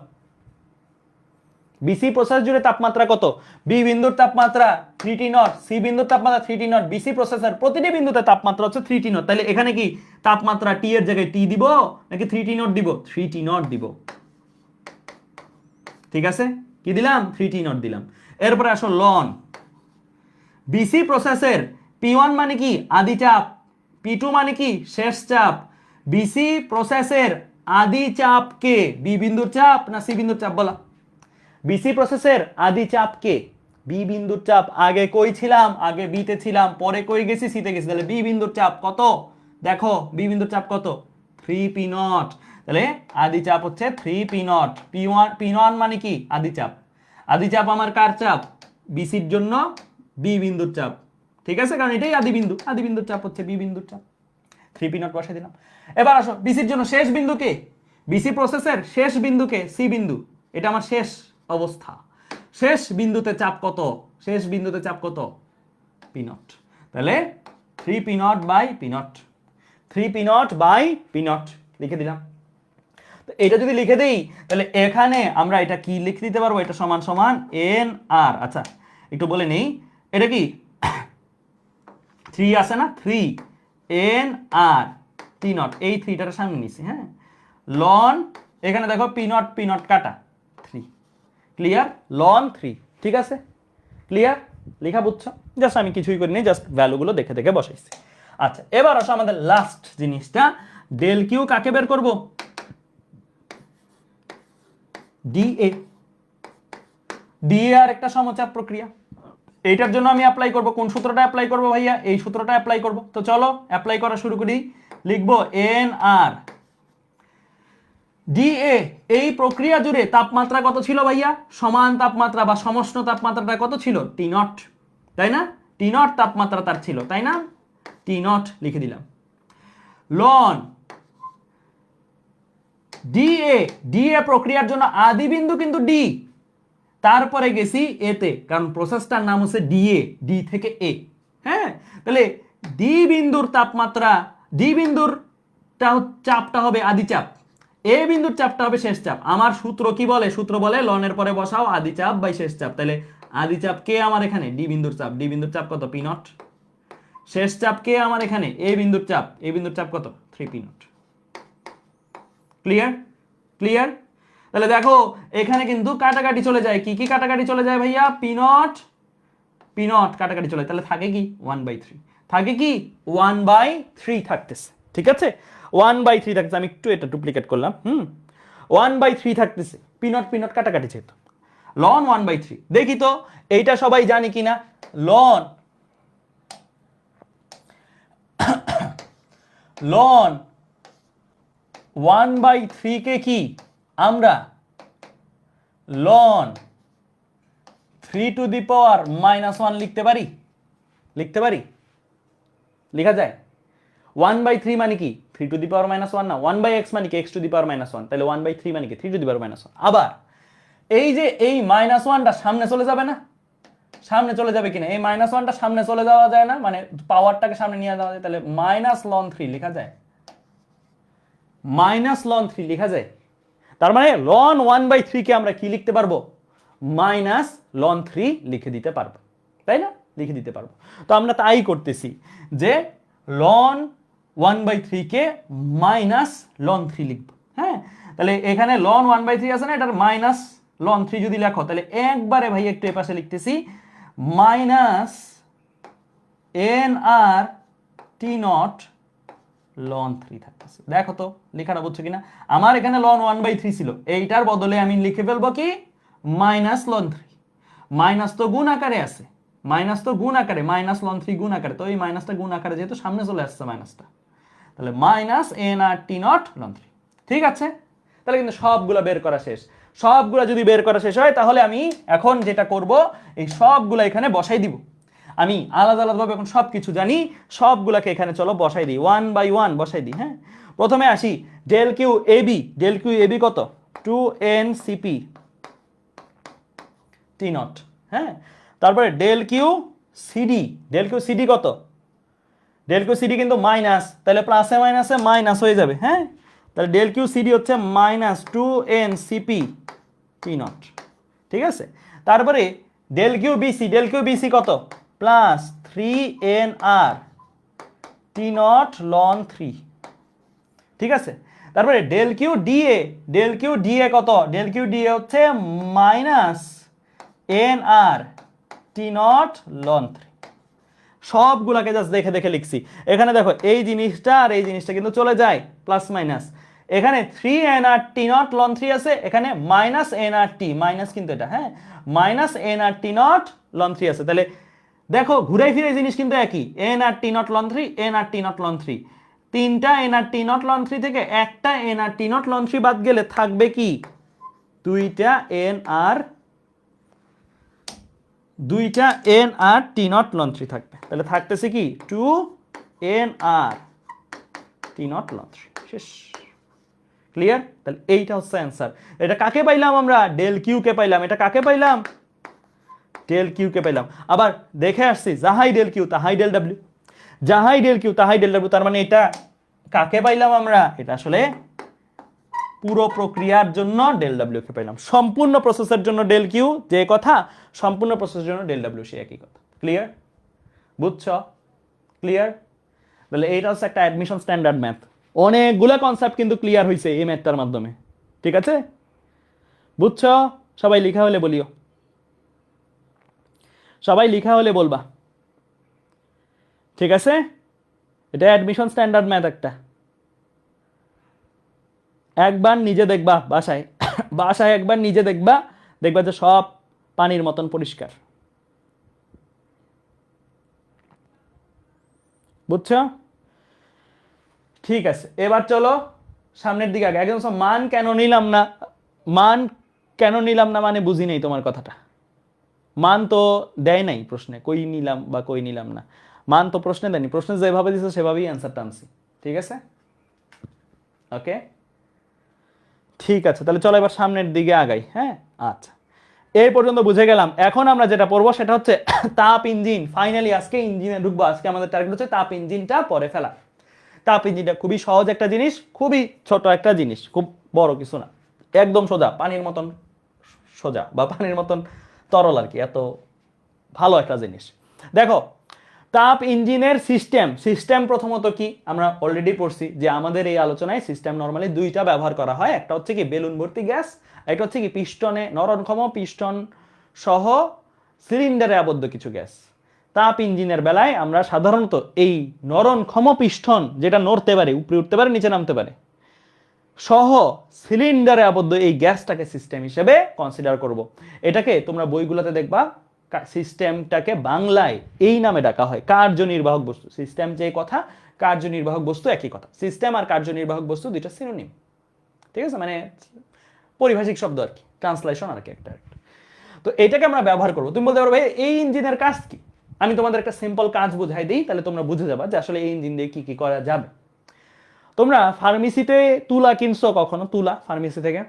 বিসি প্রসেস জুড়ে তাপমাত্রা কত? বি বিন্দুর তাপমাত্রা 3T নট, সি বিন্দুর তাপমাত্রা 3T নট, বিসি প্রসেসের প্রতিটি বিন্দুতে তাপমাত্রা হচ্ছে 3T নট। তাহলে এখানে কি তাপমাত্রা টি এর জায়গায় টি দিব নাকি 3T নট দিব? 3T নট দিব। ঠিক আছে, কি দিলাম? 3T নট দিলাম। এরপরে আসো লন। বিসি প্রসেসের P1 মানে কি? আদি চাপ। P2 মানে কি? শেষ চাপ। বিসি প্রসেসের আদি চাপ কে? বি বিন্দুর চাপ না সি বিন্দুর চাপ বলা? বিসি প্রসেসের আদি চাপ কে? বি বিন্দুর চাপ। আগে কই ছিলাম? আগে বি তে ছিলাম, পরে কই গেছি? সি তে গেছি। তাহলে বি বিন্দুর চাপ কত? দেখো বি বিন্দুর চাপ কত? 3P not. তাহলে আদি চাপ হচ্ছে 3P নট। P1 মানে কি? আদি চাপ। আদি চাপ আমার কার চাপ? বিসির জন্য বি বিন্দুর চাপ। ঠিক আছে, কারণ এটাই আদি বিন্দু। আদি বিন্দুর চাপ হচ্ছে বি বিন্দুর চাপ। থ্রি পি নট বসাই দিলাম। এবার আসো বিসির জন্য শেষ বিন্দুকে, বিসি প্রসেসের শেষ বিন্দুকে সি বিন্দু, এটা আমার শেষ অবস্থা। শেষ বিন্দুতে চাপ কত? শেষ বিন্দুতে চাপ কত? P not. তাহলে three P not by P not, three P not by P not লিখে দিলাম। তো এটা যদি লিখে দেই তাহলে এখানে আমরা এটা কি লিখে দিতে পারবো? এটা সমান সমান এন আর। আচ্ছা একটু বলে নেই, এটা কি থ্রি আছে না, three N R P naught, এই থ্রিটার সামনে নিছি, হ্যাঁ লন, এখানে দেখো পি নট কাটা থ্রি, ক্লিয়ার, লন থ্রি। ঠিক আছে, ক্লিয়ার, লেখা বুঝছো? জাস্ট আমি কিছুই করিনি, জাস্ট ভ্যালুগুলো দেখে দেখে বসাইছি। আচ্ছা এবার আসো আমাদের লাস্ট জিনিসটা, ডেল কিউ কাকে বের করব? ডিএ। ডিএ আর একটা সমচাপ প্রক্রিয়া, এইটার জন্য আমি অ্যাপ্লাই করব কোন সূত্রটা অ্যাপ্লাই করব ভাইয়া? এই সূত্রটা অ্যাপ্লাই করব। তো চলো অ্যাপ্লাই করা শুরু করি। লিখবো এন আর ডিএ। এই প্রক্রিয়া জুড়ে তাপমাত্রা কত ছিল ভাইয়া? সমান তাপমাত্রা বা সমষ্ণ তাপমাত্রাটা কত ছিল? টি নট, তাই না? টি নট তাপমাত্রা তার ছিল, তাই না? টি নট লিখে দিলাম। লন ডিএ, ডিএ প্রক্রিয়ার জন্য আদি বিন্দু কিন্তু ডি, তারপরে গেছি এতে, কারণ প্রসেসটার নাম হচ্ছে ডিএ, ডি থেকে এ। হ্যাঁ, তাহলে ডি বিন্দুর তাপমাত্রা, ডি বিন্দুর চাপটা হবে আদি চাপ, এ বিন্দুর চাপটা হবে শেষ চাপ। আমার সূত্র কি বলে? সূত্র বলে লনের পরে বসাও আদি চাপ বাই শেষ চাপ। তাহলে আদি চাপ কে আমার এখানে? ডি বিন্দুর চাপ। ডি বিন্দুর চাপ কত? P not. শেষ চাপ কে আমার এখানে? এ বিন্দুর চাপ। এ বিন্দুর চাপ কত? Three P not. Clear? Clear? তাহলে দেখো এখানে কিন্তু কাটাকাটি চলে যায়। কি কি কাটাকাটি চলে যায় ভাইয়া? পি নট কাটাকাটি চলে, তাহলে থাকে কি? 1/3 থাকে কি? 1/3 থাকতেছে। ঠিক আছে, 1/3 থাকতেছে। আমি একটু এটা ডুপ্লিকেট করলাম, 1/3 থাকতেছে। পি নট কাটাকাটি যেহেতু, লন 1/3। দেখি তো এইটা সবাই জানি কিনা। লন লন 1/3 কে কি আমরা লন 3⁻⁻1 লিখতে পারি? লিখতে পারি, লেখা যায়। 1/3 মানে কি? 3⁻⁻1 না। 1/x মানে কি? x⁻⁻1। তাহলে 1/3 মানে কি? 3⁻⁻1। আবার এই যে এই -1টা সামনে চলে যাবে না? সামনে চলে যাবে কিনা? এই -1টা সামনে চলে যাওয়া যায় না, মানে পাওয়ারটাকে সামনে নিয়ে যাওয়া যায়। তাহলে -ln3 লেখা যায়, -ln3 লেখা যায়। তার মানে ln 1/3 কে আমরা কি লিখতে পারবো? -ln3 লিখে দিতে পারবো, তাই না? লিখে দিতে পারবো। তো আমরা তাই করতেছি যে ln 1/3 কে -ln3 লিখবো। হ্যাঁ, তাহলে এখানে ln 1/3 আছে না, এটার -ln3 যদি লেখো তাহলে একবারে ভাই একটু এই পাশে লিখতেছি -nr t0 ln3 থাকতেছে। দেখো তো লেখাটা বুঝছো কিনা? আমার এখানে ln 1/3 ছিল, এইটার বদলে আমি লিখে ফেলবো কি? -ln3। মাইনাস তো গুণ আকারে আছে, মাইনাস তো গুণ আকারে, -ln3 গুণ আকারে, তো এই মাইনাসটা গুণ আকারে যেহেতু সামনে চলে আসছে মাইনাসটা, তাহলে -nrt0 ln3। ঠিক আছে, তাহলে কিন্তু সবগুলা বের করা শেষ। সবগুলা যদি বের করা শেষ হয় তাহলে আমি এখন যেটা করব, এই সবগুলা এখানে বসাই দিব। আমি আলাদা আলাদাভাবে এখন সব কিছু জানি, সবগুলাকে এখানে চলো বসাই দিই, 1/1 বসাই দিই। হ্যাঁ, প্রথমে আসি del Q AB. Del Q AB কত? 2ncp t0। হ্যাঁ, তারপরে del Q CD. Del Q CD কত? ডেল কিউ সিডি কিন্তু মাইনাস, তাহলে প্লাসে মাইনাসে মাইনাস হয়ে যাবে। হ্যাঁ, তাহলে ডেল কিউ সিডি হচ্ছে -2ncp t0। ঠিক আছে, তারপরে del Q BC. Del Q BC কত? +3nr t0 ln3। ঠিক আছে, তারপরে del Q DA. Del Q DA কত? ডেল কিউ ডিএ হচ্ছে -nr t0 ln3। সবগুলাকে জাস্ট দেখে দেখে লিখছি। এখানে দেখো এই জিনিসটা আর এই জিনিসটা কিন্তু চলে যায়, প্লাস মাইনাস। এখানে 3nr t0 ln3 আছে, এখানে -nrt, মাইনাস কিন্তু এটা, হ্যাঁ, -nr t0 ln3 আছে। তাহলে দেখো ঘুরাই ফিরে জিনিস কিন্তু একই, nr t0 ln3, nr t0 ln3। তিনটা nr t0 ln3 থেকে একটা nr t0 ln3 বাদ গেলে থাকবে কি? দুইটা nr t0 ln3 থাকবে। তাহলে থাকতেছে কি? 2nr টি নট লন 3 শেষ। ক্লিয়ার? তাহলে এইটা হচ্ছে অ্যান্সার। এটা কাকে পাইলাম আমরা? ডেল কিউ কে পাইলাম। এটা কাকে পাইলাম? ডেল কিউ কে পাইলাম। আবার দেখে আসছি যাহাই ডেল কিউ তাহাই ডেল ডাব্লিউ, যাহাই ডেল কিউ তাহাই ডেল ডাব্লিউ। তার মানে এটা কাকে পাইলাম আমরা? এটা আসলে পুরো প্রক্রিয়ার জন্য ডেল ডাব্লিউ কে পাইলাম। সম্পূর্ণ প্রসেসের জন্য ডেল কিউ যে কথা, সম্পূর্ণ প্রসেসের জন্য ডেল ডাব্লিউ সে একই কথা। ক্লিয়ার? বুঝছ? ক্লিয়ার? তাহলে এইটা হচ্ছে একটা অ্যাডমিশন স্ট্যান্ডার্ড ম্যাথ। অনেকগুলো কনসেপ্ট কিন্তু ক্লিয়ার হয়েছে এই ম্যাথটার মাধ্যমে। ঠিক আছে? বুঝছ? সবাই লেখা হলে বলিও, সবাই লেখা হলে বলবা। ঠিক আছে? এটা অ্যাডমিশন স্ট্যান্ডার্ড ম্যাথ একটা। একবার নিজে দেখবা বাসায়, বাসায় একবার নিজে দেখবা, দেখবা যে সব পানির মতন পরিষ্কার। বুঝছো? ঠিক আছে, এবার চলো সামনের দিকে আগে। একদম মান কেন নিলাম না, মান কেন নিলাম না মানে বুঝি নেই তোমার কথাটা। মান তো দেয় নাই প্রশ্নে, কই নিলাম বা কই নিলাম না, মান তো প্রশ্নে দেয়নি। প্রশ্নে যেভাবে দিছে সেভাবেই অ্যান্সারটা আনছি। ঠিক আছে? ওকে, ঠিক আছে। তাহলে চলো এবার সামনের দিকে আগাই। হ্যাঁ, আচ্ছা, এই পর্যন্ত বুঝে গেলাম। এখন আমরা যেটা পড়বো সেটা হচ্ছে তাপ ইঞ্জিন। ফাইনালি আজকে ইঞ্জিনে ঢুকবো। আজকে আমাদের টার্গেট হচ্ছে তাপ ইঞ্জিনটা পরে ফেলা। তাপ ইঞ্জিনটা খুবই সহজ একটা জিনিস, খুবই ছোট একটা জিনিস, খুব বড় কিছু না, একদম সোজা, পানির মতন সোজা বা পানির মতন তরল আর কি, এত ভালো একটা জিনিস। দেখো, তাপ ইঞ্জিনের সিস্টেম, সিস্টেম প্রথমত কি আমরা অলরেডি পড়ছি যে আমাদের এই আলোচনায় সিস্টেম নরমালি দুইটা ব্যবহার করা হয়। একটা হচ্ছে কি বেলুন ভর্তি গ্যাস, একটা হচ্ছে কি পিস্টনে নরনক্ষম পিস্টন সহ সিলিন্ডারে আবদ্ধ কিছু গ্যাস। তাপ ইঞ্জিনের বেলায় আমরা সাধারণত এই নরনক্ষম পিস্টন, যেটা নড়তে পারে, উপরে উঠতে পারে, নিচে নামতে পারে, সহ সিলিন্ডারে আবদ্ধ এই গ্যাসটাকে সিস্টেম হিসেবে কনসিডার করব। এটাকে তোমরা বইগুলোতে দেখবা সিস্টেমটাকে বাংলায় এই নামে ডাকা হয়, কার্যনির্বাহক বস্তু। সিস্টেম যে কথা, কার্যনির্বাহক বস্তু একই কথা। সিস্টেম আর কার্যনির্বাহক বস্তু দুইটা সিনোনিম। ঠিক আছে? মানে পারিভাষিক শব্দ আর কি, ট্রান্সলেশন আর কি একটা। তো এটাকে আমরা ব্যবহার করবো। তুমি বলতে পারো ভাই এই ইঞ্জিনের কাজ কি? আমি তোমাদের একটা সিম্পল কাজ বুঝাই দিই, তাহলে তোমরা বুঝে যাবা যে আসলে এই ইঞ্জিন দিয়ে কি কি করা যাবে। তোমরা ফার্মেসিতে তুলা কিনছো কখনো? তুলা ফার্মেসি থেকে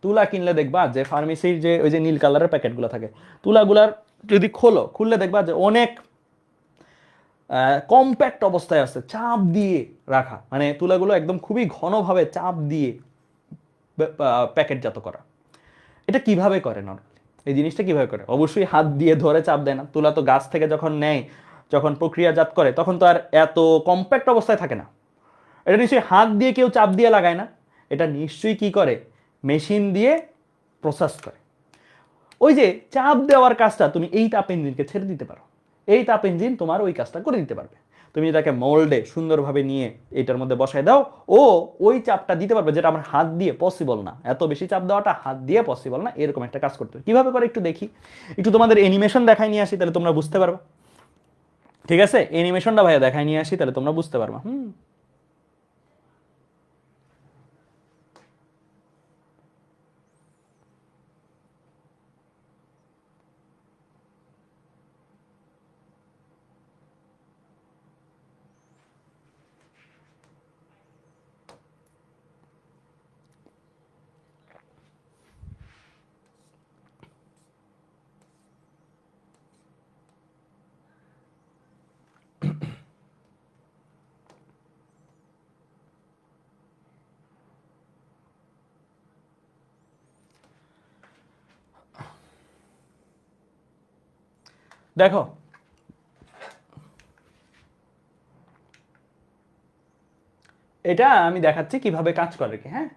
তুলা কিনলে দেখবা যে ফার্মেসির যে ওই যে নীল কালারের প্যাকেটগুলো থাকে, তুলাগুলার যদি খোলো, খুললে দেখবা যে অনেক কম্প্যাক্ট অবস্থায় আছে, চাপ দিয়ে রাখা, মানে তুলাগুলো একদম খুবই ঘনভাবে চাপ দিয়ে প্যাকেটজাত করা। এটা কিভাবে করে নরমালি? এই জিনিসটা কিভাবে করে? অবশ্যই হাত দিয়ে ধরে চাপ দেয় না। তুলা তো গাছ থেকে যখন নেয়, যখন প্রক্রিয়াজাত করে, তখন তো আর এত কম্প্যাক্ট অবস্থায় থাকে না। এটা নিশ্চয়ই হাত দিয়ে কেউ চাপ দিয়ে লাগায় না, এটা নিশ্চয়ই কি করে, মেশিন দিয়ে প্রসেস করে। ওই যে চাপ দেওয়ার কাজটা তুমি এই তাপ ইঞ্জিনকে ছেড়ে দিতে পারো, এই তাপ ইঞ্জিন তোমার ওই কাজটা করে দিতে পারবে। তুমি তাকে মোল্ডে সুন্দরভাবে নিয়ে এটার মধ্যে বসায় দাও, ও ওই চাপটা দিতে পারবে, যেটা আমার হাত দিয়ে পসিবল না। এত বেশি চাপ দেওয়াটা হাত দিয়ে পসিবল না, এরকম একটা কাজ করতে হবে। কিভাবে করে একটু দেখি, একটু তোমাদের অ্যানিমেশন দেখাই নিয়ে আসি, তাহলে তোমরা বুঝতে পারবে। ঠিক আছে? অ্যানিমেশনটা ভাইয়া দেখাই নিয়ে আসি, তাহলে তোমরা বুঝতে পারবা। দেখো, এটা আমি দেখাচ্ছি কিভাবে কাজ করে কি। হ্যাঁ,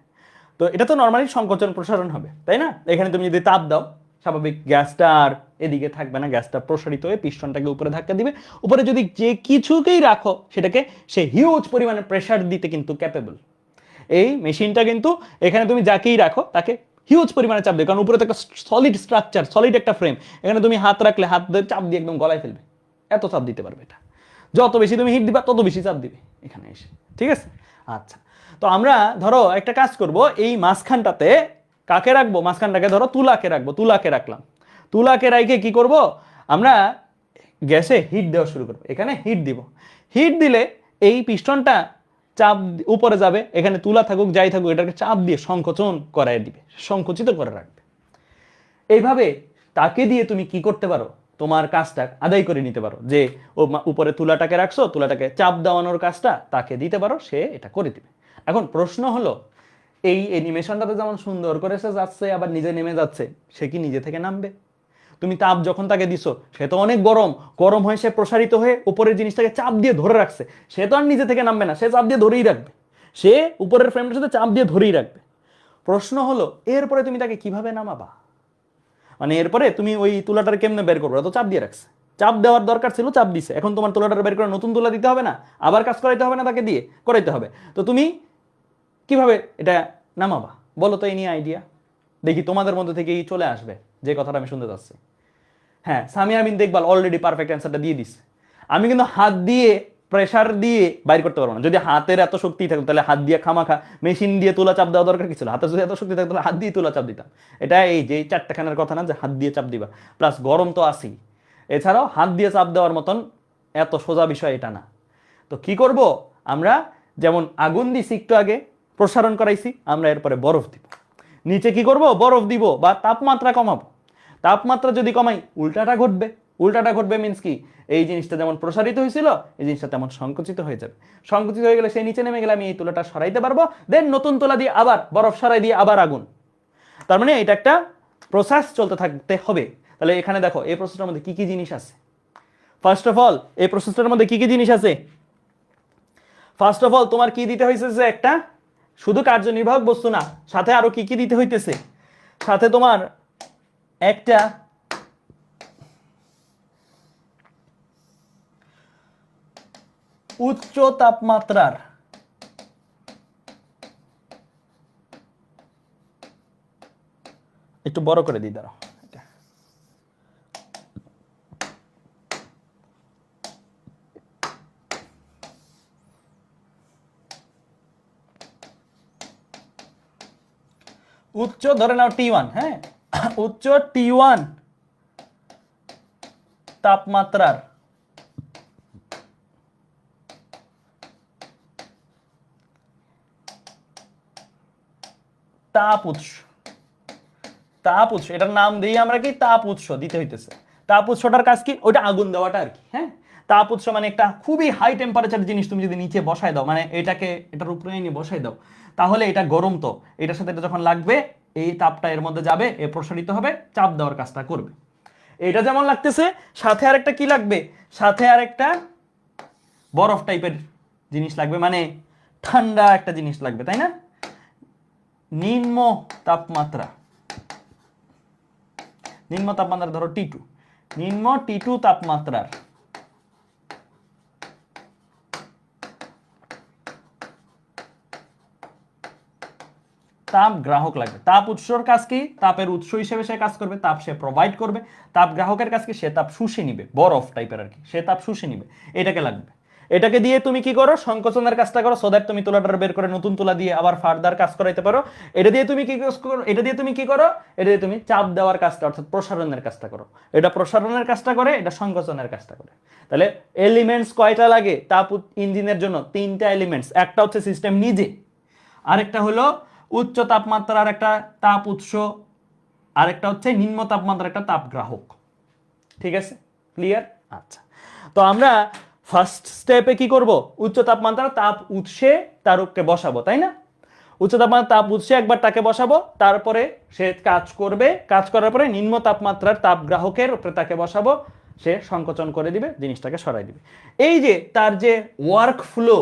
তো এটা তো নর্মালি সংকোচন প্রসারণ হবে, তাই না? এখানে তুমি যদি তাপ দাও, স্বাভাবিক গ্যাসটা আর এদিকে থাকবে না, গ্যাসটা প্রসারিত হয়ে পিস্টনটাকে উপরে ধাক্কা দিবে। উপরে যদি যে কিছুকেই রাখো, সেটাকে সে হিউজ পরিমাণে প্রেসার দিতে কিন্তু ক্যাপেবল। এই মেশিনটা কিন্তু এখানে তুমি যাকেই রাখো তাকে হিউজ পরিমাণে চাপ দেবে, কারণ উপরে তো একটা সলিড স্ট্রাকচার, সলিড একটা ফ্রেম। এখানে তুমি হাত রাখলে হাত দিয়ে চাপ দিয়ে একদম গলায় ফেলবে, এত চাপ দিতে পারবে এটা। যত বেশি তুমি হিট দিবা তত বেশি চাপ দিবে এখানে এসে। ঠিক আছে? আচ্ছা, তো আমরা ধরো একটা কাজ করব, এই মাঝখানটাতে কাকে রাখবো? মাঝখানটাকে ধরো তুলাকে রাখবো, তুলাকে রাখলাম। তুলাকে রাখে কি করব আমরা? গ্যাসে হিট দেওয়া শুরু করবো। এখানে হিট দিব, হিট দিলে এই পিস্টনটা চাপ উপরে যাবে, এখানে তুলা থাকুক যাই থাকুক এটাকে চাপ দিয়ে সংকোচন করায় দিবে, সংকুচিত করে রাখবে। এইভাবে তাকে দিয়ে তুমি কি করতে পারো, তোমার কাজটা আদায় করে নিতে পারো, যে ও উপরে তুলাটাকে রাখছো, তুলাটাকে চাপ দেওয়ানোর কাজটা তাকে দিতে পারো, সে এটা করে দিবে। এখন প্রশ্ন হলো, এই অ্যানিমেশনটাতে যেমন সুন্দর করে সে যাচ্ছে আবার নিজে নেমে যাচ্ছে, সে কি নিজে থেকে নামবে? তুমি তাপ যখন তাকে দিছো, সে তো অনেক গরম, গরম হয়ে সে প্রসারিত হয়ে উপরের জিনিসটাকে চাপ দিয়ে ধরে রাখছে, সে তো আর নিজে থেকে নামবে না, সে চাপ দিয়ে ধরেই রাখবে, সে উপরের ফ্রেমটার সাথে চাপ দিয়ে ধরেই রাখবে। প্রশ্ন হলো এরপরে তুমি তাকে কিভাবে নামাবা? মানে এরপরে তুমি ওই তুলাটার কেমনে বের করবে? তো চাপ দিয়ে রাখছে, চাপ দেওয়ার দরকার ছিল, চাপ দিছে, এখন তোমার তুলাটার বের করে নতুন তুলা দিতে হবে না, আবার কাজ করাইতে হবে না, তাকে দিয়ে করাইতে হবে। তো তুমি কিভাবে এটা নামাবা বলো তো? এই নিয়ে আইডিয়া দেখি তোমাদের মধ্যে থেকেই চলে আসবে যে কথাটা আমি শুনতে চাচ্ছি। হ্যাঁ, সামিয়া বিনতে ইকবাল অলরেডি পারফেক্ট অ্যান্সারটা দিয়ে দিছে। আমি কিন্তু হাত দিয়ে প্রেসার দিয়ে বাইর করতে পারবো না। যদি হাতের এত শক্তি থাকতো তাহলে হাত দিয়ে খামাখা মেশিন দিয়ে তুলা চাপ দেওয়া দরকার কি ছিল? হাতে যদি এত শক্তি থাকতো তাহলে হাত দিয়ে তুলা চাপ দিতাম। এটা এই যে চারটাখানের কথা না যে হাত দিয়ে চাপ দিবা, প্লাস গরম তো আসি, এছাড়াও হাত দিয়ে চাপ দেওয়ার মতন এত সোজা বিষয় এটা না। তো কি করব আমরা? যেমন আগুন দিছি একটু আগে, প্রসারণ করাইছি, আমরা এরপরে বরফ দিব। নিচে কি করব? বরফ দিব বা তাপমাত্রা কমাবো। তাপমাত্রা যদি কমাই উল্টাটা ঘটবে। উল্টাটা ঘটবে মিন্স কি? এই জিনিসটা যেমন প্রসারিত হয়েছিল এই জিনিসটা তেমন সংকুচিত হয়ে যাবে। সংকুচিত হয়ে গেলে সেই নিচে নেমে গেলে আমি এই তুলাটা সরাইতে পারবো, দেন নতুন তুলা দিয়ে আবার বরফ সরাই দিয়ে আবার আগুন। তার মানে এটা একটা প্রসেস চলতে থাকতে হবে। তাহলে এখানে দেখো এই প্রসেসটার মধ্যে কি কি জিনিস আছে। ফার্স্ট অফ অল এই প্রসেসটার মধ্যে কি কি জিনিস আছে? ফার্স্ট অফ অল তোমার কি দিতে হয়েছে যে একটা শুধু কার্যনির্বাহক বস্তু না, সাথে আরো কি কি দিতে হইতেছে? সাথে তোমার একটা উচ্চ তাপমাত্রার একটু বড় করে দিই দাঁড়াও, উচ্চ ধরে নাও T1, হ্যাঁ, উচ্চ T1 তাপমাত্রার তাপ উৎস। তাপ উৎস এটার নাম দিই আমরা কি? তাপ উৎস দিতে হইতেছে। তাপ উৎসটার কাজ কি? ওইটা আগুন দেওয়াটা আর কি। হ্যাঁ, তাপ উৎস মানে একটা খুবই হাই টেম্পারেচার জিনিস তুমি যদি নিচে বসায় দাও, মানে এটাকে এটার উপরে নিয়ে বসাই দাও, তাহলে এটা গরম, তো এটার সাথে এটা যখন লাগবে এই তাপটা এর মধ্যে যাবে, এ প্রসারিত হবে, চাপ দেওয়ার কাজটা করবে। এটা যেমন লাগতেছে, সাথে আরেকটা কি লাগবে? সাথে আরেকটা বরফ টাইপের জিনিস লাগবে, মানে ঠান্ডা একটা জিনিস লাগবে, তাই না? নিম্ন তাপমাত্রা, নিম্ন তাপমাত্রা ধরো T2, নিম্ন T2 তাপমাত্রার তাপ গ্রাহক লাগবে। তাপ উৎসর কাজ কি? তাপের উৎস হিসেবে সে কাজ করবে, তাপ সে প্রোভাইড করবে। তাপ গ্রাহকের কাজ কি? সে তাপ শুষে নিবে, বরফ টাইপের আর কি, সে তাপ শুষে নিবে, এটাকে লাগবে। এটাকে দিয়ে তুমি কি করো? সংকোচনের কাজটা করো, সো দ্যাট তুমি তুলাটা বের করে নতুন তুলা দিয়ে আবার ফার্দার কাজ করাইতে পারো। এটা দিয়ে তুমি কি করো? এটা দিয়ে তুমি কি করো? এটা দিয়ে তুমি চাপ দেওয়ার কাজটা অর্থাৎ প্রসারণের কাজটা করো। এটা প্রসারণের কাজটা করে, এটা সংকোচনের কাজটা করে। তাহলে এলিমেন্টস কয়টা লাগে তাপ ইঞ্জিনের জন্য? তিনটা এলিমেন্টস। একটা হচ্ছে সিস্টেম নিজে, আরেকটা হলো উচ্চ তাপমাত্রার একটা তাপ উৎস, আরেকটা হচ্ছে নিম্ন তাপমাত্রার একটা তাপ গ্রাহক। ঠিক আছে, ক্লিয়ার? আচ্ছা, তো আমরা ফার্স্ট স্টেপে কি করব? উচ্চ তাপমাত্রার তাপ উৎসে তারকে বসাবো, তাই না? উচ্চ তাপমাত্রার তাপ উৎসে একবার তাকে বসাবো, তারপরে সে কাজ করবে, কাজ করার পরে নিম্ন তাপমাত্রার তাপ গ্রাহকের উপরে তাকে বসাবো, সে সংকোচন করে দিবে, জিনিসটাকে সরাই দিবে। এই যে তার যে ওয়ার্ক ফ্লো,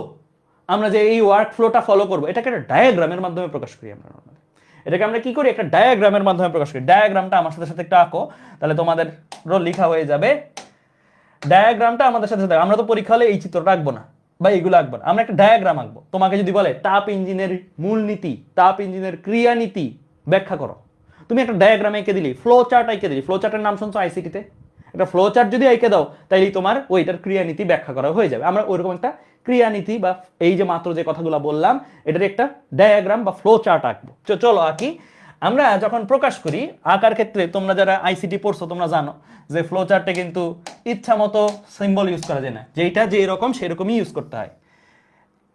আমরা যে এই ওয়ার্ক ফ্লোটা ফলো করবো, এটাকে একটা ডায়াগ্রামের মাধ্যমে প্রকাশ করি আমরা। এটাকে আমরা কি করি? একটা ডায়াগ্রামের মাধ্যমে প্রকাশ করি। ডায়াগ্রামটা আমার সাথে সাথে একটু আঁকো, তাহলে তোমাদের লেখা হয়ে যাবে। ডায়াগ্রামটা আমাদের সাথে সাথে, আমরা তো পরীক্ষা হলে এই চিত্রটা আঁকবো না বা এইগুলো আঁকবো না, আমরা একটা ডায়াগ্রাম আঁকবো। তোমাকে যদি বলে তাপ ইঞ্জিনের মূলনীতি, তাপ ইঞ্জিনের ক্রিয়ানীতি ব্যাখ্যা করো, তুমি একটা ডায়াগ্রাম এঁকে দিলি, ফ্লো চার্ট এঁকে দিলি। ফ্লো চার্টের নাম শুনছো আইসিটিতে? একটা ফ্লো চার্ট যদি এঁকে দাও তাইলে তোমার ওইটার ক্রিয়ানীতি ব্যাখ্যা করা হয়ে যাবে। আমরা ওইরকম একটা ক্রিয়ানীতি বা এই যে মাত্র যে কথাগুলো বললাম এটার একটা ডায়াগ্রাম বা ফ্লো চার্ট আঁকবো। চলো আঁকি। আমরা যখন প্রকাশ করি আঁকার ক্ষেত্রে, তোমরা যারা আইসিটি পড়ছো তোমরা জানো যে ফ্লো চার্টে কিন্তু ইচ্ছা মতো সিম্বল ইউজ করা যায় না, যেটা যে এরকম সেরকমই ইউজ করতে হয়।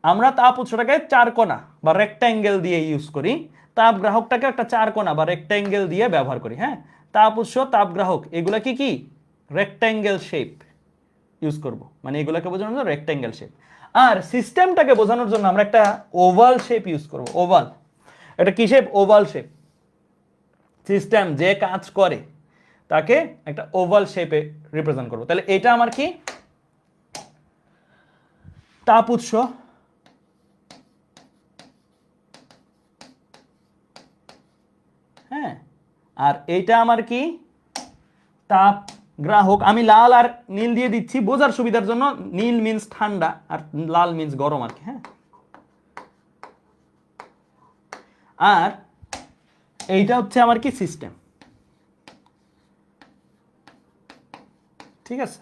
আমরা তাপ উৎসটাকে চার কোণা বা রেক্ট্যাঙ্গেল দিয়ে ইউজ করি, তাপ গ্রাহকটাকে একটা চার কোণা বা রেক্ট্যাঙ্গেল দিয়ে ব্যবহার করি। হ্যাঁ, তাপ উৎস তাপ গ্রাহক এগুলা কি কি রেক্ট্যাঙ্গেল শেপ ইউজ করব, মানে এগুলোকে বোঝানোর জন্য রেক্ট্যাঙ্গেল শেপ। আর সিস্টেমটাকে বোঝানোর জন্য আমরা একটা ওভাল শেপ ইউজ করব। ওভাল, এটা কি শেপ? Oval shape. সিস্টেম যে কাজ করে তাকে একটা ওভাল শেপে রিপ্রেজেন্ট করব। তাহলে এটা আমার কি তাপ উৎস, হ্যাঁ, আর এইটা আমার কি তাপ গ্রাহক। আমি লাল আর নীল দিয়ে দিচ্ছি বোঝার সুবিধার জন্য, নীল মিন্স ঠান্ডা আর লাল মিন্স গরম আর কি। হ্যাঁ, আর এইটা হচ্ছে আমার কি সিস্টেম। ঠিক আছে,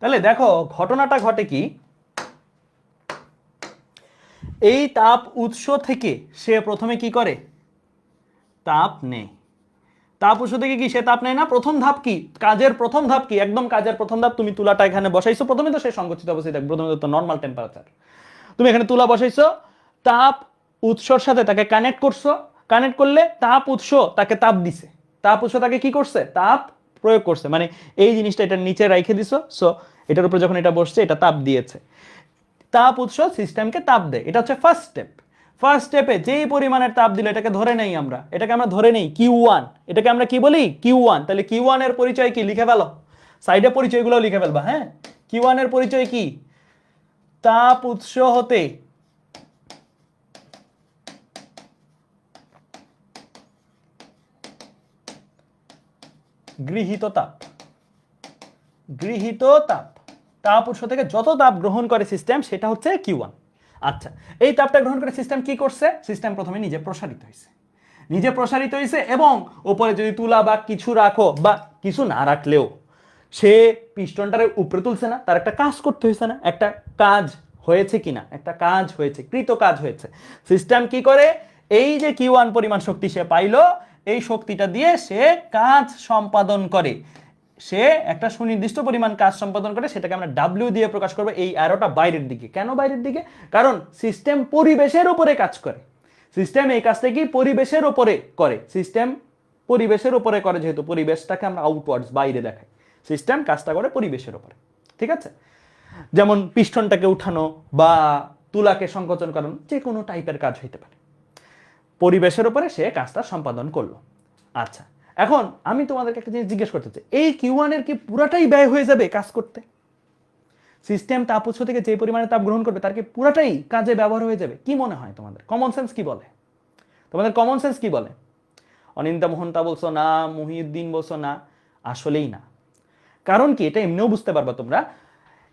তাহলে দেখো ঘটনাটা ঘটে কি, এই তাপ উৎস থেকে সে প্রথমে কি করে তাপ নেয়। তাপ উৎস থেকে কি সে তাপ নেয় না? প্রথম ধাপ কি, কাজের প্রথম ধাপ কি, একদম কাজের প্রথম ধাপ, তুমি তুলাটা এখানে বসাইছো, প্রথমে তো সে সংকুচিত অবস্থায় থাকবে, প্রথমে তো নর্মাল টেম্পারেচার, তুমি এখানে তুলা বসাইছো, তাপ উৎসর সাথে তাকে কানেক্ট করছো, কানেক্ট করলে তাপ উৎস তাকে তাপ দিছে, তাপ উৎস তাকে কি করছে তাপ প্রয়োগ করছে, মানে এই জিনিসটা এটার নিচে রাইখে দিছো, সো এটার উপর যখন এটা বসছে এটা তাপ দিয়েছে। তাপ উৎস সিস্টেমকে তাপ দেয়, এটা হচ্ছে ফার্স্ট স্টেপ। ফার্স্ট স্টেপে যেই পরিমাণের তাপ দিলে এটাকে ধরে নেই আমরা, এটাকে আমরা ধরে নেই Q1, এটাকে আমরা কি বলি Q1। তাহলে Q1 এর পরিচয় কি লিখে ফেলো, সাইডে পরিচয়গুলো লিখে ফেলবা। হ্যাঁ, Q1 এর পরিচয় কি, তাপ উৎস হতে গৃহীত তাপ, গৃহীত তাপ, তাপ উৎস থেকে যত তাপ গ্রহণ করে সিস্টেম সেটা হচ্ছে Q1। আচ্ছা, এই তাপটা গ্রহণ করে সিস্টেম কি করছে, সিস্টেম প্রথমে নিজে প্রসারিত হয়েছে, নিজে প্রসারিত হয়েছে, এবং উপরে যদি তুলা বা কিছু রাখো বা কিছু না রাখলেও সে পিস্টনটারে উপরে তুলছে না, তার একটা কাজ করতে হয়েছে না, একটা কাজ হয়েছে কিনা, একটা কাজ হয়েছে, কৃত কাজ হয়েছে। সিস্টেম কি করে, এই যে Q1 পরিমাণ শক্তি সে পাইলো, এই শক্তিটা দিয়ে সে কাজ সম্পাদন করে, সে একটা সুনির্দিষ্ট পরিমাণ কাজ সম্পাদন করে, সেটাকে আমরা ডাব্লিউ দিয়ে প্রকাশ করবো। এই অ্যারোটা বাইরের দিকে, কেন বাইরের দিকে, কারণ সিস্টেম পরিবেশের উপরে কাজ করে, সিস্টেম এই কাজটা কি পরিবেশের উপরে করে, সিস্টেম পরিবেশের উপরে করে, যেহেতু পরিবেশটাকে আমরা আউটওয়ার্ডস বাইরে দেখাই, সিস্টেম কাজটা করে পরিবেশের উপরে। ঠিক আছে, যেমন পিস্টনটাকে উঠানো বা তুলাকে সংকোচন করানো, যে কোনো টাইপের কাজ হইতে পারে, পরিবেশের উপরে সে কাজটা সম্পাদন করলো। আচ্ছা, এখন আমি তোমাদেরকে একটা জিনিস জিজ্ঞেস করতে চাই, এই Q1 এর কি পুরাটাই ব্যয় হয়ে যাবে কাজ করতে? সিস্টেম তাপ উৎস থেকে যে পরিমাণে তাপ গ্রহণ করবে তার কি পুরাটাই কাজে ব্যবহার হয়ে যাবে? কি মনে হয় তোমাদের, কমন সেন্স কি বলে, তোমাদের কমন সেন্স কি বলে? অনিন্দ্য মোহনতা বলছো না, মহিউদ্দিন বলছো না, আসলেই না। কারণ কি, এটা এমনিও বুঝতে পারবা তোমরা,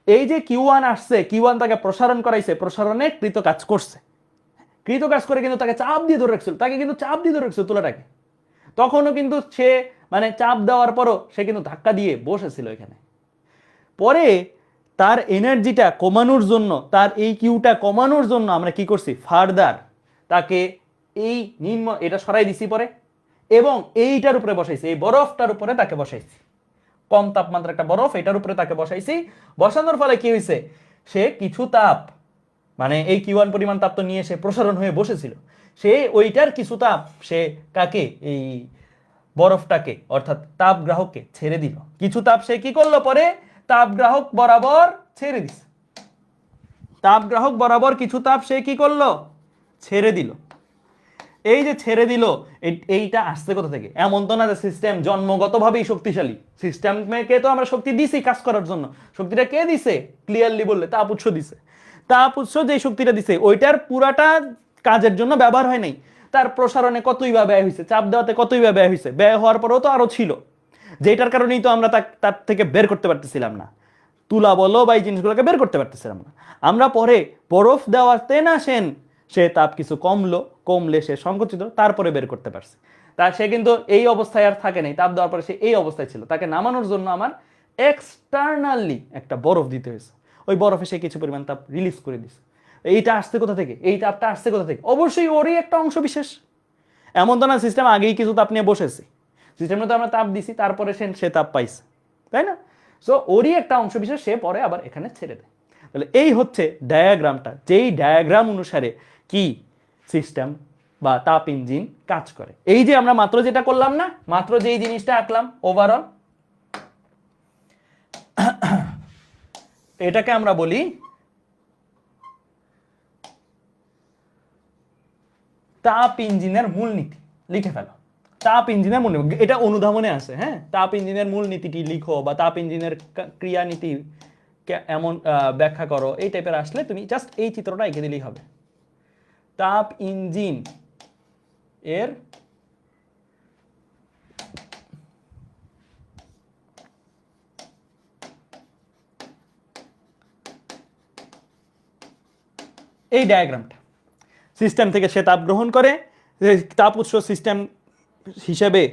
এই যে Q1 আসছে, Q1 তাকে প্রসারণ করাইছে, প্রসারণে কৃত কাজ করছে, কৃত কাজ করে কিন্তু তাকে চাপ দিয়ে ধরে রাখছিল, তাকে কিন্তু চাপ দিয়ে ধরে রাখছিল তুলাটাকে, তখনও কিন্তু সে মানে চাপ দেওয়ার পরও সে কিন্তু ধাক্কা দিয়ে বসেছিল এখানে। পরে তার এনার্জিটা কমানোর জন্য, তার এই কিউটা কমানোর জন্য আমরা কি করছি, ফার্দার তাকে এই নিম্ন এটা সরাই দিছি পরে, এবং এইটার উপরে বসাইছি, এই বরফটার উপরে তাকে বসাইছি, কম তাপমাত্রা একটা বরফ, এটার উপরে তাকে বসাইছি। বসানোর ফলে কি হয়েছে, সে কিছু তাপ, মানে এই Q1 পরিমাণ তাপ তো নিয়ে সে প্রসারণ হয়ে বসেছিল, সে ওইটার কিছু তাপ সে কাকে, এই বরফটাকে অর্থাৎ তাপ গ্রাহককে ছেড়ে দিল, কিছু তাপ সে কি করলো পরে তাপ গ্রাহক বরাবর ছেড়ে দিছে, তাপ গ্রাহক বরাবর কিছু তাপ সে কি করলো ছেড়ে দিল। এই যে ছেড়ে দিল, এইটা আসছে কোথা থেকে? এমন তো না যে সিস্টেম জন্মগতভাবেই শক্তিশালী, সিস্টেমকে তো আমরা শক্তি দিছি কাজ করার জন্য, শক্তিটা কে দিছে ক্লিয়ারলি বললে তাপ উৎস দিছে, তাপ উৎস যে শক্তিটা দিছে ওইটার পুরাটা কাজের জন্য ব্যবহার হয় নাই, তার প্রসারণে কতই বা ব্যয় হয়েছে, চাপ দেওয়াতে কতই বা ব্যয় হয়েছে, ব্যয় হওয়ার পরেও তো আরো ছিল, যেটার কারণেই তো আমরা তার থেকে বের করতে পারতেছিলাম না, তুলা বলো বা এই জিনিসগুলোকে বের করতে পারতেছিলাম না। আমরা পরে বরফ দেওয়াতে না সে তাপ কিছু কমলে সে সংকুচিত, তারপরে বের করতে পারছে। তা সে কিন্তু এই অবস্থায় আর থাকে নাই, তাপ দেওয়ার পরে সে এই অবস্থায় ছিল, তাকে নামানোর জন্য আমার এক্সটার্নালি একটা বরফ দিতে হয়েছে, ওই বরফে সে কিছু পরিমাণ তাপ রিলিজ করে দিছে। এইটা আসছে কোথা থেকে, এই তাপটা আসছে কোথা থেকে? অবশ্যই ওরই একটা অংশ বিশেষ, এমন তো না সিস্টেম আগেই কিছু তাপ নিয়ে বসেছে, সিস্টেমে তো আমরা তাপ দিছি তারপরে সে তাপ পাইছে, তাই না? সো ওরই একটা অংশ বিশেষ সে পরে আবার এখানে ছেড়ে দেয়। তাহলে এই হচ্ছে ডায়াগ্রামটা, যেই ডায়াগ্রাম অনুসারে কি সিস্টেম বা তাপ ইঞ্জিন কাজ করে। এই যে আমরা মাত্র যেটা করলাম না, মাত্র যেই জিনিসটা আঁকলাম ওভারঅল, এটাকে আমরা বলি তাপ ইঞ্জিনের মূলনীতি। লিখে ফেলো তাপ ইঞ্জিনের মূলনীতি, এটা অনুধাবনে আছে। হ্যাঁ, তাপ ইঞ্জিনের মূলনীতিটি লিখো বা তাপ ইঞ্জিনের ক্রিয়ানীতি এমন ব্যাখ্যা করো, এই টাইপের আসলে তুমি জাস্ট এই চিত্রটা এঁকে দিলেই হবে। তাপ ইঞ্জিন এর এই ডায়াগ্রামটা, সিস্টেম থেকে সে তাপ গ্রহণ করে, তাপ উৎস সিস্টেম হিসেবে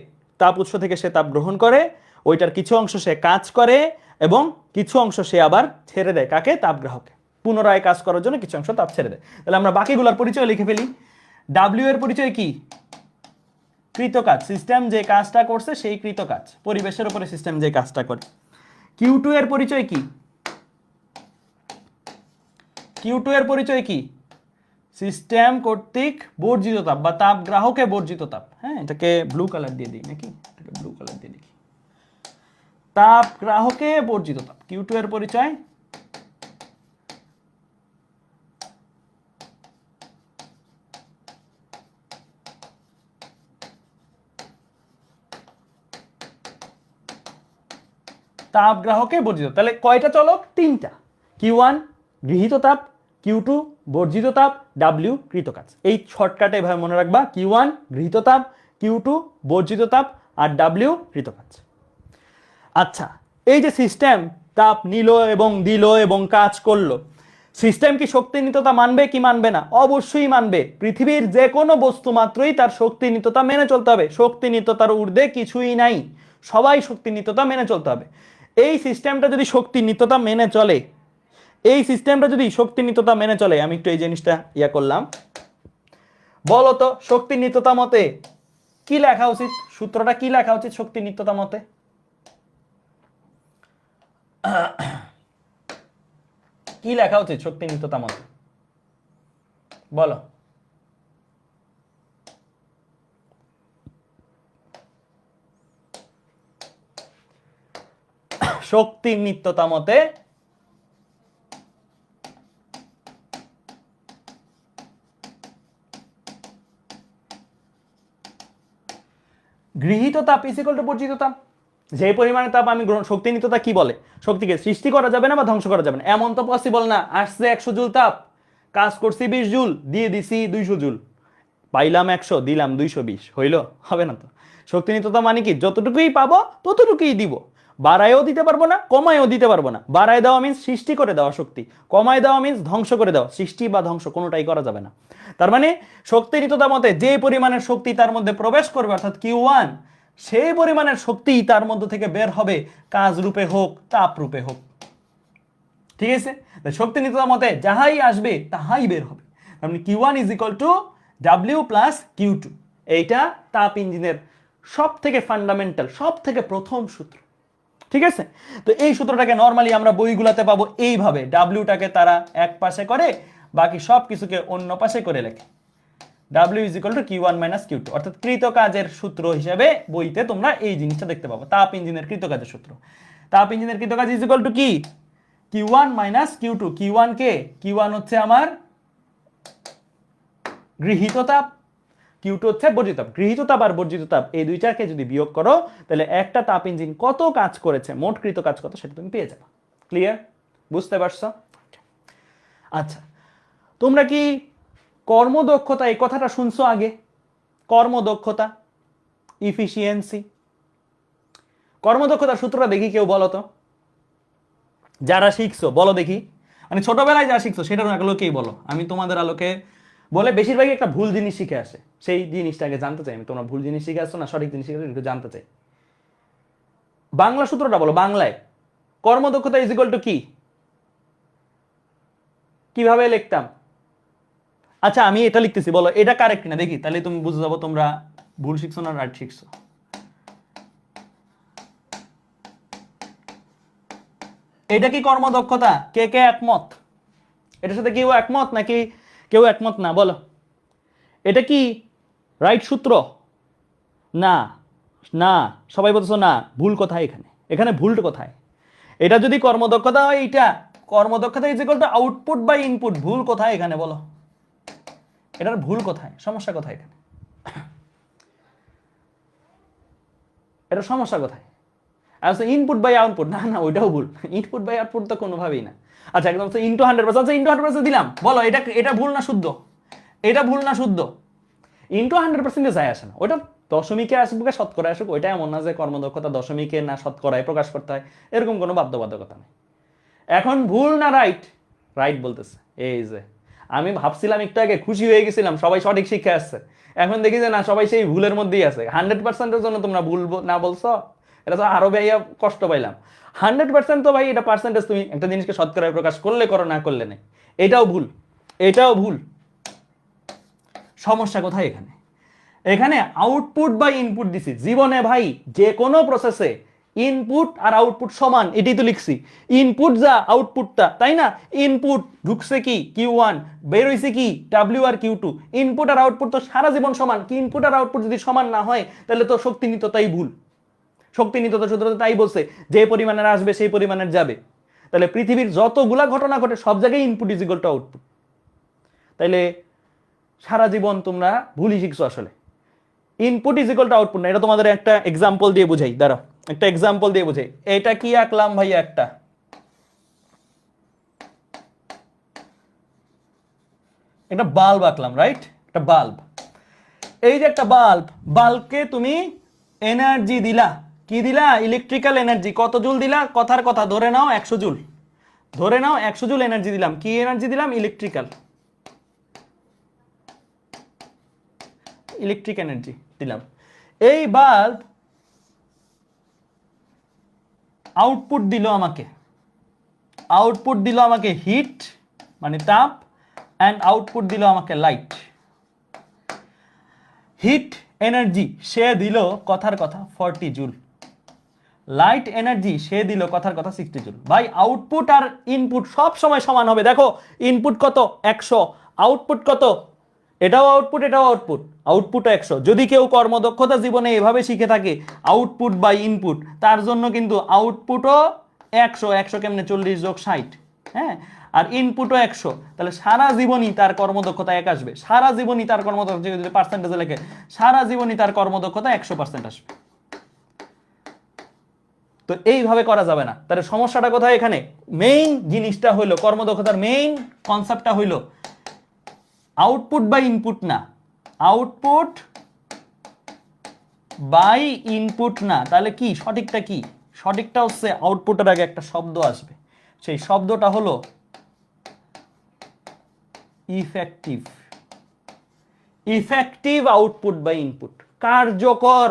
তাপ উৎস থেকে সে তাপ গ্রহণ করে, ওইটার কিছু অংশ সে কাজ করে এবং কিছু অংশ সে আবার ছেড়ে দেয়। কাকে? তাপগ্রাহকে। পুনরায় কাজ করার জন্য কিছু অংশ তাপ ছেড়ে দেয়। তাহলে আমরা বাকিগুলোর পরিচয় লিখে ফেলি। ডাব্লিউ এর পরিচয় কি? কৃতকাজ। সিস্টেম যে কাজটা করছে সেই কৃতকাজ, পরিবেশের উপরে সিস্টেম যে কাজটা করে। কিউ টু এর পরিচয় কি? কিউ টু এর পরিচয় কি? সিস্টেম কর্তৃক বর্জিত তাপ বা তাপ গ্রাহকে বর্জিত তাপ। হ্যাঁ, এটাকে ব্লু কালার দিয়ে দিই নাকি? এটাকে ব্লু কালার দিয়ে লিখি। তাপ গ্রাহকে বর্জিত তাপ, কিউ টু এর পরিচয়। তাপ গ্রাহকে বর্জিত। তাহলে কয়টা চলক? তিনটা। কিউ ওয়ান গৃহীত তাপ, কিউ টু বর্জিত তাপ, ডাব্লিউ কৃতকাজ। এই শর্টকাটে এভাবে মনে রাখবা, কিউ ওয়ান গৃহীত তাপ, কিউ টু বর্জিত তাপ, আর ডাব্লিউ কৃতকাজ। আচ্ছা, এই যে সিস্টেম তাপ নিল এবং দিল এবং কাজ করলো, সিস্টেম কি শক্তি নিত্যতা মানবে কি মানবে না? অবশ্যই মানবে। পৃথিবীর যে কোনো বস্তু মাত্রই তার শক্তি নিত্যতা মেনে চলতে হবে। শক্তি নিত্যতার ঊর্ধ্বে কিছুই নাই, সবাই শক্তি নিত্যতা মেনে চলতে হবে। এই সিস্টেমটা যদি শক্তি নিত্যতা মেনে চলে, এই সিস্টেমটা যদি শক্তি নিত্যতা মেনে চলে, আমি একটু এই জিনিসটা করলাম, বলো তো শক্তি নিত্যতা মতে কি লেখা উচিত? সূত্রটা কি লেখা উচিত শক্তি নিত্যতা মতে? কি লেখা উচিত শক্তি নিত্যতা মতে? বলো। শক্তি নিত্যতা মতে গৃহীত তাপ ইজ ইকুয়াল টু বর্জিত তাপ। যে পরিমাণে তাপ আমি গ্রহণ, শক্তি নিত্যতা কি বলে? শক্তিকে সৃষ্টি করা যাবে না বা ধ্বংস করা যাবে না, এমন তো পসিবল না। আসছে 100 জুল তাপ, কাজ করছি 20 জুল, দিয়ে দিছি 200 জুল, পাইলাম 100, দিলাম 220, হইল? হবে না তো। শক্তি নিত্যতা মানে কি? যতটুকুই পাবো ততটুকুই দিব, বাড়ায়ও দিতে পারবো না, কমায়ও দিতে পারবো না। বাড়ায় দেওয়া মিন্স সৃষ্টি করে দেওয়া শক্তি, কমায় দেওয়া মিন্স ধ্বংস করে দেওয়া। সৃষ্টি বা ধ্বংস কোনোটাই করা যাবে না। তার মানে শক্তি নিত্যতা মতে যে পরিমাণের শক্তি তার মধ্যে প্রবেশ করবে, অর্থাৎ কিউ ওয়ান, সেই পরিমাণের শক্তি তার মধ্যে থেকে বের হবে, কাজ রূপে হোক তাপ রূপে হোক। ঠিক আছে? শক্তি নিত্যতা মতে যাহাই আসবে তাহাই বের হবে। মানে Q one is equal to W plus Q two. এইটা তাপ ইঞ্জিনের সব থেকে ফান্ডামেন্টাল, সব থেকে প্রথম সূত্র। ঠিক আছে? তো এই সূত্রটাকে নর্মালি আমরা বইগুলোতে পাবো এইভাবে, ডাব্লিউটাকে তারা এক পাশে করে, বাকি সব কিছুকে অন্য পাশে করে লেখে। W is equal to Q one minus Q two, অর্থাৎ কৃতকাজের সূত্র হিসেবে বইতে তোমরা এই জিনিসটা দেখতে পাবো, তাপ ইঞ্জিনের কৃতকাজের সূত্র। তাপ ইঞ্জিনের কৃতকাজ ইজ ইকুয়াল টু কি? Q one minus Q two. Q one কে? কিউ ওয়ান হচ্ছে আমার গৃহীত তাপ, কিউ টু হচ্ছে বর্জিত তাপ। গৃহীত তাপ আর বর্জিত তাপ এই দুইটাকে যদি বিয়োগ করো, তাহলে একটা তাপ ইঞ্জিন কত কাজ করেছে, মোট কৃত কাজ কত, সেটা তুমি পেয়ে যাবে। ক্লিয়ার? বুঝতে পারছো? আচ্ছা, তোমরা কি কর্মদক্ষতা এই কথাটা শুনছো আগে? কর্মদক্ষতা, ইফিসিয়েন্সি, কর্মদক্ষতার সূত্রটা দেখি, কেউ বলো তো। যারা শিখছো বলো দেখি, মানে ছোটবেলায় যা শিখছো সেটার আলোকেই বলো। আমি তোমাদের আলোকে বলে বেশিরভাগই একটা ভুল জিনিস শিখে আসে, সেই জিনিসটাকে জানতে চাই আমি। তোমরা ভুল জিনিস শিখে আসছো না সঠিক জিনিস শিখে একটু জানতে চাই। বাংলা সূত্রটা বলো বাংলায়। কর্মদক্ষতা ইজ ইকুয়াল টু কি? কিভাবে লিখতাম? আচ্ছা, আমি এটা লিখতেছি, বলো এটা কারেক্ট না দেখি, তাহলে তুমি বুঝে যাবো তোমরা ভুল শিখছো না রাইট শিখছো। এটা কি কর্মদক্ষতা? কে কে একমত? এটার সাথে কেউ একমত নাকি কেউ একমত না? বলো, এটা কি রাইট সূত্র? না, না, সবাই বলছো না। ভুল কোথায় এখানে? এখানে ভুলটা কোথায়? এটা যদি কর্মদক্ষতা হয়, এইটা কর্মদক্ষতা is equal to output by input. ভুল কোথায় এখানে বলো? এটার ভুল কোথায়? সমস্যা কোথায় এখানে? এটা সমস্যা কোথায়? আচ্ছা, ইনপুট বাই আউটপুট, না না, ওইটাও ভুল। ইনপুট বাই আউটপুট তো কোনোভাবেই না। আচ্ছা, একদম ইন্টু 100%। আচ্ছা, ইন্টু 100% দিলাম, বলো এটা এটা ভুল না শুদ্ধ? এটা ভুল না শুদ্ধ? ইন্টু 100% যায় আসে না, ওটা দশমিকে আসুক বা শতকরা আসুক, ওইটা এমন না যে কর্মদক্ষতা দশমিকে না শতকরায় প্রকাশ করতে হয়, এরকম কোনো বাধ্যবাধকতা নেই। এখন ভুল না রাইট? রাইট বলতেছে। এই যে আমি ভাবছিলাম একটু আগে খুশি হয়ে গেছিলাম সবাই সঠিক শিক্ষা আসছে, এখন দেখি যে না, সবাই সেই ভুলের মধ্যেই আছে। 100%-এর জন্য তোমরা ভুল না বলছো, এটা তো আরো ভাইয়া কষ্ট পাইলাম। 100% তো ভাই এটা পার্সেন্টেজ, তুমি একটা জিনিসকে শতকরায় প্রকাশ করলে করো, না করলে নেই। এটাও ভুল, এটাও ভুল। সমস্যা কোথায় এখানে? এখানে আউটপুট বা ইনপুট দিছি। জীবনে ভাই যে কোনো প্রসেসে ইনপুট আর আউটপুট সমান, এটাই তো লিখছি। ইনপুট যা আউটপুটটা, তাই না? ইনপুট ঢুকছে কি Q1, বের হইছে কি W আর Q2। ইনপুট আর আউটপুট তো সারা জীবন সমান। কি ইনপুট আর আউটপুট যদি সমান না হয়, তাহলে তো শক্তি নিত্যতাই ভুল। শক্তি নিত্যতা সূত্র তাই বলছে, যে পরিমাণের আসবে সেই পরিমাণের যাবে। তাহলে পৃথিবীর যতগুলা ঘটনা ঘটে সব জায়গায় input is equal to output. তাইলে সারা জীবন তোমরা ভুলই শিখছো আসলে। Input is equal to output না, এটা তোমাদের একটা এক্সাম্পল দিয়ে বুঝাই। দাঁড়াও, একটা এক্সাম্পল দিয়ে বুঝাই। এটা কি আঁকলাম ভাইয়া? একটা বাল্ব আঁকলাম, রাইট? একটা বাল্ব। এই যে একটা বাল্ব, বাল্বকে তুমি এনার্জি দিলা। কি দিলা? Electrical energy. কত জুল দিলা? কথার কথা, ধরে নাও 100 জুল। ধরে নাও 100 জুল এনার্জি দিলাম। কি এনার্জি দিলাম? ইলেকট্রিক্যাল, ইলেকট্রিক এনার্জি দিলাম। এই বাল্ব আউটপুট দিল আমাকে, আউটপুট দিল আমাকে হিট মানে তাপ, অ্যান্ড আউটপুট দিল আমাকে লাইট। হিট এনার্জি সে দিল কথার কথা 40 জুল, লাইট এনার্জি সে দিল কথার কথা 60 জুল। ভাই আউটপুট আর ইনপুট সব সময় সমান হবে। দেখো ইনপুট কত? 100। আউটপুট কত? এটাও আউটপুট, এটাও আউটপুট। আউটপুট 100। যদি কেউ কর্মদক্ষতা জীবনে এভাবে শিখে থাকে আউটপুট বাই ইনপুট, তার জন্য কিন্তু আউটপুটও 100। 100 কেমনে? 40 যোগ 60, হ্যাঁ। আর ইনপুটও 100। তাহলে সারা জীবনই তার কর্মদক্ষতা 1 আসবে। সারা জীবনই তার কর্মদক্ষতা, যদি পার্সেন্টেজে লেখে, সারা জীবনই তার কর্মদক্ষতা 100% আসবে। তো এইভাবে করা যাবে না। তাহলে সমস্যাটা কোথায় এখানে? মেইন জিনিসটা হইলো, কর্মদক্ষতার মেইন কনসেপ্টটা হইলো আউটপুট বাই ইনপুট না, আউটপুট বাই ইনপুট না। তাহলে কি সঠিকটা? কি সঠিকটা হচ্ছে আউটপুটের আগে একটা শব্দ আসবে, সেই শব্দটা হলো effective. Effective output by input, কার্যকর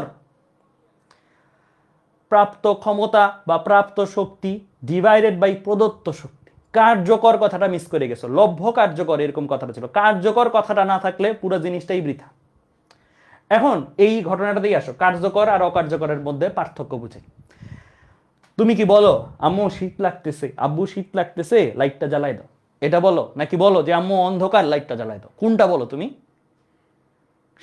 প্রাপ্ত ক্ষমতা বা প্রাপ্ত শক্তি ডিভাইডেড বাই প্রদত্ত শক্তি। কার্যকর কথাটা মিস করে গেছো। লভ্য কার্যকর এরকম কথাটা ছিল। কার্যকর কথাটা না থাকলে পুরো জিনিসটাই বৃথা। এখন এই ঘটনাটাতেই আসো, কার্যকর আর অকার্যকরের মধ্যে পার্থক্য বুঝে। তুমি কি বলো আম্মু শীত লাগতেছে, আব্বু শীত লাগতেছে, লাইটটা জ্বালাই দাও, এটা বলো? নাকি বলো যে আম্মু অন্ধকার, লাইটটা জ্বালাই দাও? কোনটা বলো তুমি?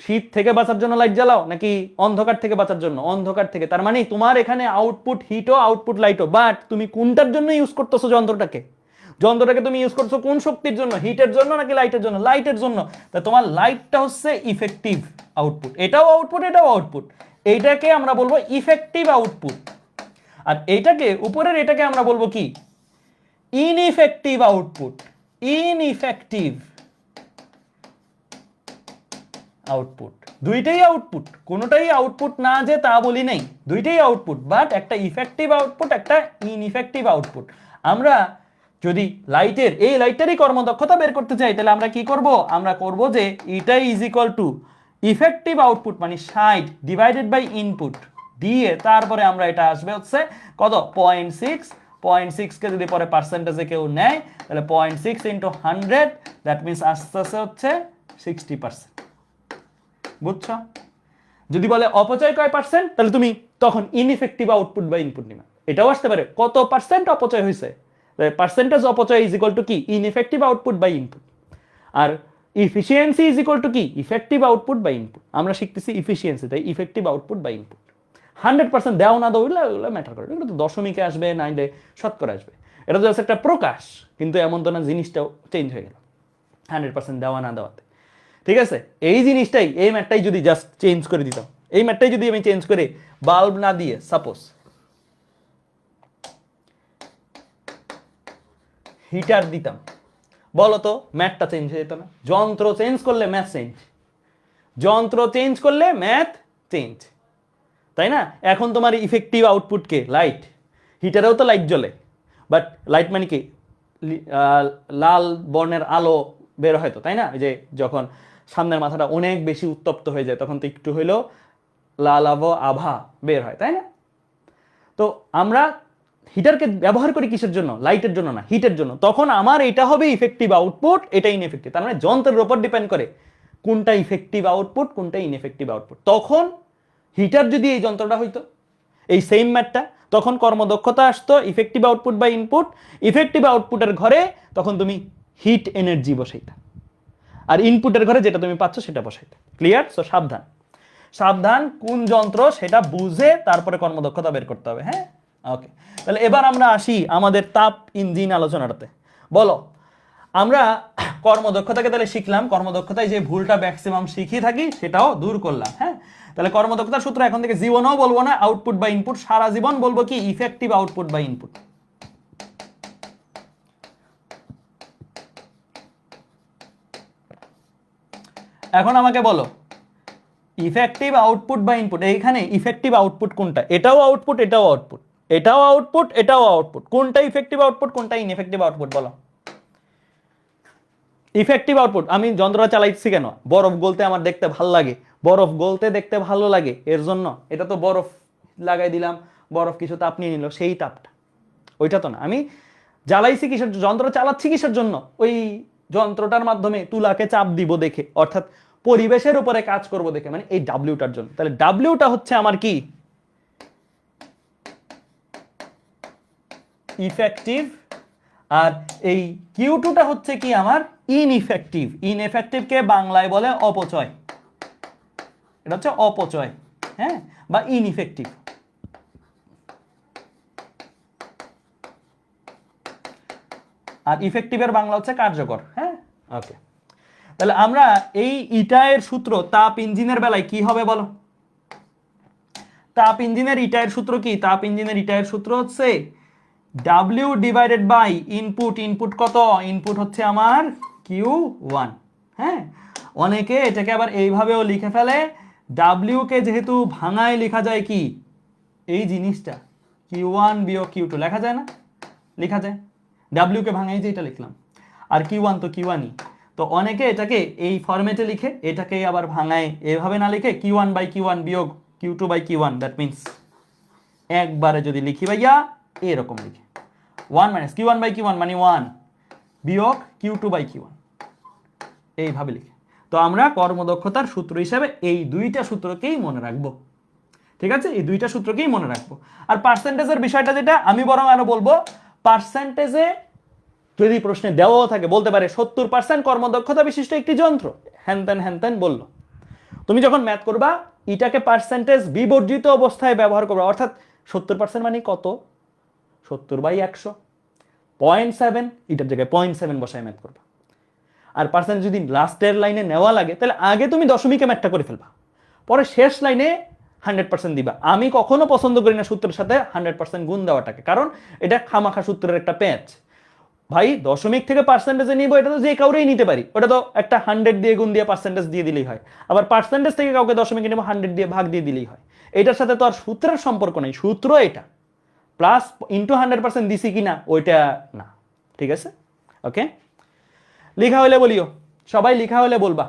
শীত থেকে বাঁচার জন্য লাইট জ্বালাও, নাকি অন্ধকার থেকে বাঁচার জন্য? অন্ধকার থেকে। তার মানে তোমার এখানে আউটপুট হিটও আউটপুট লাইটও, বাট তুমি কোনটার জন্য ইউজ করতেছো যন্ত্রটাকে? যন্ত্রটাকে তুমি ইউজ করছো কোন শক্তির জন্য? হিটের জন্য নাকি লাইটের জন্য? লাইটের জন্য। তা তোমার লাইটটা হচ্ছে ইফেক্টিভ আউটপুট। এটাও আউটপুট, এটাও আউটপুট। এইটাকে আমরা বলবো ইফেক্টিভ আউটপুট। আর এইটাকে উপরের এটাকে আমরা বলবো কি? ইনইফেক্টিভ আউটপুট। ইনইফেক্টিভ আউটপুট। দুইটাই আউটপুট, কোনোটাই আউটপুট না যে তা বলি নাই, দুইটাই আউটপুট, বাট একটা ইফেক্টিভ আউটপুট, একটা ইনইফেক্টিভ আউটপুট। আমরা যদি লাইটের, এই লাইটেরই কর্মদক্ষতা বের করতে চাই, তাহলে আমরা কি করব? আমরা করব যে এটাই is equal two effective output মানে 60 ডিভাইডেড বাই ইনপুট দিয়ে তারপরে আমরা এটা আসবে হচ্ছে কত? 0.6। 0.6 কে যদি পরে পার্সেন্টেজে কেউ নেয়, তাহলে 0.6 ইন্টু 100, দ্যাট মিনস আসতে হচ্ছে 60%। বুঝছো? যদি বলে অপচয় কয় পার্সেন্ট, তাহলে তুমি তখন ইনইফেক্টিভ আউটপুট বা ইনপুট নিবা। এটাও আসতে পারে কত পার্সেন্ট অপচয় হয়েছে, পার্সেন্টেজ অপচয় ইজ ইকুয়াল টু কি ইনএফেক্টিভ আউটপুট বাই ইনপুট, আর ইফিসিয়েন্সি ইজ ইকুয়াল টু কি ইফেক্টিভ আউটপুট বাই ইনপুট। আমরা শিখতেছি ইফিসিয়েন্সি, তাই ইফেক্টিভ আউটপুট বাই ইনপুট। 100% দেও না দেও এগুলো ম্যাটার করে, এগুলো তো দশমিকে আসবে নাইলে শতকরা আসবে, এটা তো জাস্ট একটা প্রকাশ, কিন্তু এমন তো না জিনিসটাও চেঞ্জ হয়ে গেল 100% দেওয়া না দেওয়াতে। ঠিক আছে, এই জিনিসটাই, এই ম্যাটটাই যদি জাস্ট চেঞ্জ করে দিতাম, এই ম্যাটটাই যদি আমি চেঞ্জ করে বাল্ব না দিয়ে সাপোজ হিটার দিতাম, বলো তো ম্যাথটা চেঞ্জ হয়ে যেত না? যন্ত্র চেঞ্জ করলে ম্যাথ চেঞ্জ, যন্ত্র চেঞ্জ করলে ম্যাথ চেঞ্জ, তাই না? এখন তোমার ইফেক্টিভ আউটপুটকে লাইট, হিটারেও তো লাইট জ্বলে, বাট লাইট মানে কি লাল বর্ণের আলো বের হয় তো, তাই না? যে যখন সামনের মাথাটা অনেক বেশি উত্তপ্ত হয়ে যায় তখন তো একটু হইলেও লাল আভা বের হয়, তাই না? তো আমরা হিটারকে ব্যবহার করি কিসের জন্য? লাইটের জন্য না, হিটের জন্য। তখন আমার এটা হবে ইফেক্টিভ আউটপুট, এটা ইনএফেক্টিভ। তার মানে যন্ত্রের উপর ডিপেন্ড করে কোনটা ইফেক্টিভ আউটপুট কোনটা ইনএফেক্টিভ আউটপুট। তখন হিটার যদি এই যন্ত্রটা হইতো, এই সেম ম্যাটটা, তখন কর্মদক্ষতা আসতো ইফেক্টিভ আউটপুট বা ইনপুট, ইফেক্টিভ আউটপুটের ঘরে তখন তুমি হিট এনার্জি বসাইতা, আর ইনপুটের ঘরে যেটা তুমি পাচ্ছ সেটা বসাইতা। ক্লিয়ার? সো সাবধান, সাবধান, কোন যন্ত্র সেটা বুঝে তারপরে কর্মদক্ষতা বের করতে হবে। হ্যাঁ, ওকে। তাহলে এবার আমরা আসি আমাদের তাপ ইঞ্জিন আলোচনাটাতে। বলো, আমরা কর্মদক্ষতাকে তাহলে শিখলাম, কর্মদক্ষতায় যে ভুলটা ম্যাক্সিমাম শিখি থাকি সেটাও দূর করলাম। হ্যাঁ, তাহলে কর্মদক্ষতার সূত্র এখন থেকে জীবনেও বলবো না আউটপুট বা ইনপুট, সারা জীবন বলবো কি ইফেক্টিভ আউটপুট বা ইনপুট। এখন আমাকে বলো ইফেক্টিভ আউটপুট বা ইনপুট, এইখানে ইফেক্টিভ আউটপুট কোনটা? এটাও আউটপুট, এটাও আউটপুট, এটাও আউটপুট, এটাও আউটপুট, কোনটা ইফেক্টিভ আউটপুট কোনটা ইনএফেক্টিভ আউটপুট বলো? Effective output. আমি যন্ত্রটা চালাইছি কেন? বরফ গলতে আমার দেখতে ভালো লাগে, বরফ গলতে দেখতে ভালো লাগে এর জন্য। এটা তো বরফ লাগাই দিলাম, বরফ কিছু তাপ নিয়ে নিল, সেই তাপটা, ওইটা তো না। আমি জ্বালাইছি কিসের, যন্ত্র চালাচ্ছি কিসের জন্য? ওই যন্ত্রটার মাধ্যমে তুলাকে চাপ দিব দেখে, অর্থাৎ পরিবেশের উপরে কাজ করব দেখে, মানে এই ডাব্লিউটার জন্য। তাহলে ডাব্লিউটা হচ্ছে আমার কি ইফেক্টিভ, আর এই কিউ টুটা হচ্ছে কি আমার ইনইফেক্টিভ। ইনএফেক্টিভকে বাংলায় বলে অপচয়, এটা হচ্ছে অপচয়, হ্যাঁ, বা ইনইফেক্টিভ। আর ইফেক্টিভের বাংলা হচ্ছে কার্যকর। হ্যাঁ, ওকে। তাহলে আমরা এই ইটায়ের সূত্র তাপ ইঞ্জিনের বেলায় কি হবে বলো? তাপ ইঞ্জিনের ইটায়ের সূত্র কি? তাপ ইঞ্জিনের ইটায়ের সূত্র হচ্ছে W divided by input. Input কত? ইনপুট হচ্ছে আমার Q1। হ্যাঁ, অনেকে এটাকে আবার এইভাবেও লিখে ফেলে, W কে যেহেতু ভাঙায় লেখা যায় কি এই জিনিসটা Q1 বিয়োগ Q2 লেখা যায় না? লেখা যায়। W কে ভাঙাই যে এটা লিখলাম, আর Q1 তো Q1ই। তো অনেকে এটাকে এই ফরম্যাটে লিখে, এটাকে আবার ভাঙায় এভাবে না লিখে Q1 বাই Q1 বিয়োগ Q2 by Q1। That means একবারে যদি লিখি ভাইয়া এরকম লিখে 1 মাইনাস Q1 বাই Q1 মানে 1 বিয়োগ Q2 বাই Q1, এইভাবে লিখে। তো আমরা কর্মদক্ষতার সূত্র হিসাবে এই দুইটা সূত্রকেই মনে রাখবো। ঠিক আছে, এই দুইটা সূত্রকেই মনে রাখবো। আর পার্সেন্টেজের বিষয়টা যেটা আমি বরং আরো বলবো, পার্সেন্টেজে যদি প্রশ্নে দেওয়াও থাকে বলতে পারে 70% কর্মদক্ষতা বিশিষ্ট একটি যন্ত্র, হ্যান বললো। তুমি যখন ম্যাথ করবা এটাকে পার্সেন্টেজ বিবর্জিত অবস্থায় ব্যবহার করবা, অর্থাৎ 70% মানে কত? 70/100, 0.7, এটার জায়গায় 0.7 বসায় ম্যাথ করবা। আর পার্সেন্ট যদি লাস্টের লাইনে নেওয়া লাগে তাহলে আগে তুমি দশমিকে ম্যাথটা করে ফেলবা, পরে শেষ লাইনে 100% দিবা। আমি কখনো পছন্দ করি না সূত্রের সাথে 100% গুণ দেওয়াটাকে, কারণ এটা খামাখা সূত্রের একটা প্যাচ। ভাই দশমিক থেকে পার্সেন্টেজে নিব, এটা তো যে কাউরেই নিতে পারি, ওটা তো একটা 100 দিয়ে গুণ দিয়ে পার্সেন্টেজ দিয়ে দিলেই হয়। আবার পার্সেন্টেজ থেকে কাউকে দশমিকে নেব 100 দিয়ে ভাগ দিয়ে দিলেই হয়। এটার সাথে তো আর সূত্রের সম্পর্ক নেই, সূত্র এটা প্লাস ইন্টু 100% দিছি কিনা ওইটা না। ঠিক আছে, ওকে। লেখা হলে বলিও, সবাই লেখা হলে বলবা।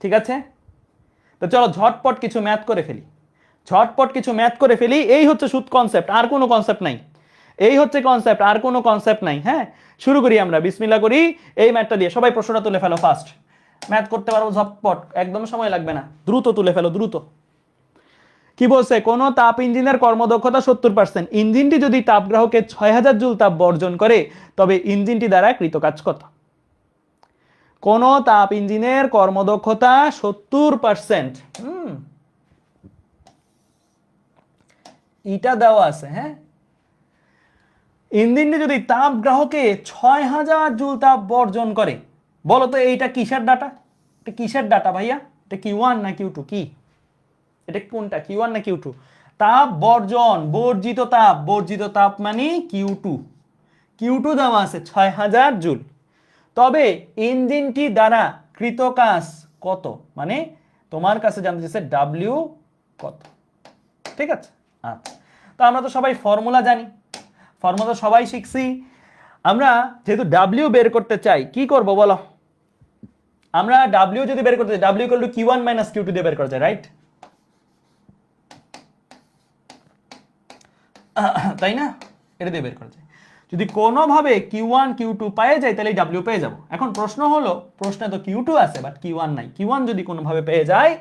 ঠিক আছে, তো চলো ঝটপট কিছু ম্যাথ করে ফেলি, ঝটপট কিছু ম্যাথ করে ফেলি। এই হচ্ছে সুদ কনসেপ্ট, আর কোনো কনসেপ্ট নাই। এই হচ্ছে কনসেপ্ট, আর কোনো কনসেপ্ট নাই। হ্যাঁ, শুরু করি আমরা, বিসমিল্লাহ করি এই ম্যাথটা দিয়ে। সবাই প্রশ্নটা তুলে ফেলো ফার্স্ট, ম্যাথ করতে পারবো ঝটপট, একদম সময় লাগবে না, দ্রুত তুলে ফেলো দ্রুত। কি বলছে, কোন তাপ ইঞ্জিনের কর্মদক্ষতা 70%, ইঞ্জিনটি যদি তাপগ্রাহকে 6000 জুল তাপ বর্জন করে তবে ইঞ্জিনটি দ্বারা কৃত কাজ কত? কোন তাপ ইঞ্জিনের কর্মদক্ষতা 70%, এটা দেওয়া আছে। হ্যাঁ, ইঞ্জিনটি যদি তাপ গ্রাহকে 6000 জুল তাপ বর্জন করে, বলো তো এইটা কিসের ডাটা? এটা কিসের ডাটা ভাইয়া? এটা Q1 না Q2? কি এটা, কোনটা Q1 না Q2? তাপ বর্জন, বর্জিত তাপ মানে Q2। Q2 দেওয়া আছে 6000 জুল। তবে ইঞ্জিনটি দ্বারা কৃত কাজ কত, মানে তোমার কাছে জানতে চাইছে W কত। ঠিক আছে, আচ্ছা। তো আমরা তো সবাই ফর্মুলা জানি, ফর্মুলা সবাই শিখছি। আমরা যেহেতু W বের করতে চাই, কি করব বলো? আমরা W যদি বের করতে চাই, W equal to Q1 minus Q2 দিয়ে বের করা যায়, রাইট? তাই না? এটা দিয়ে বের করা যায়। যদি কোনোভাবে Q1 Q2 পেয়ে যায় তাহলে W পেয়ে যাব। এখন প্রশ্ন হলো, প্রশ্নে তো Q2 আছে বাট Q1 নাই। Q1 যদি কোনোভাবে পেয়ে যায়,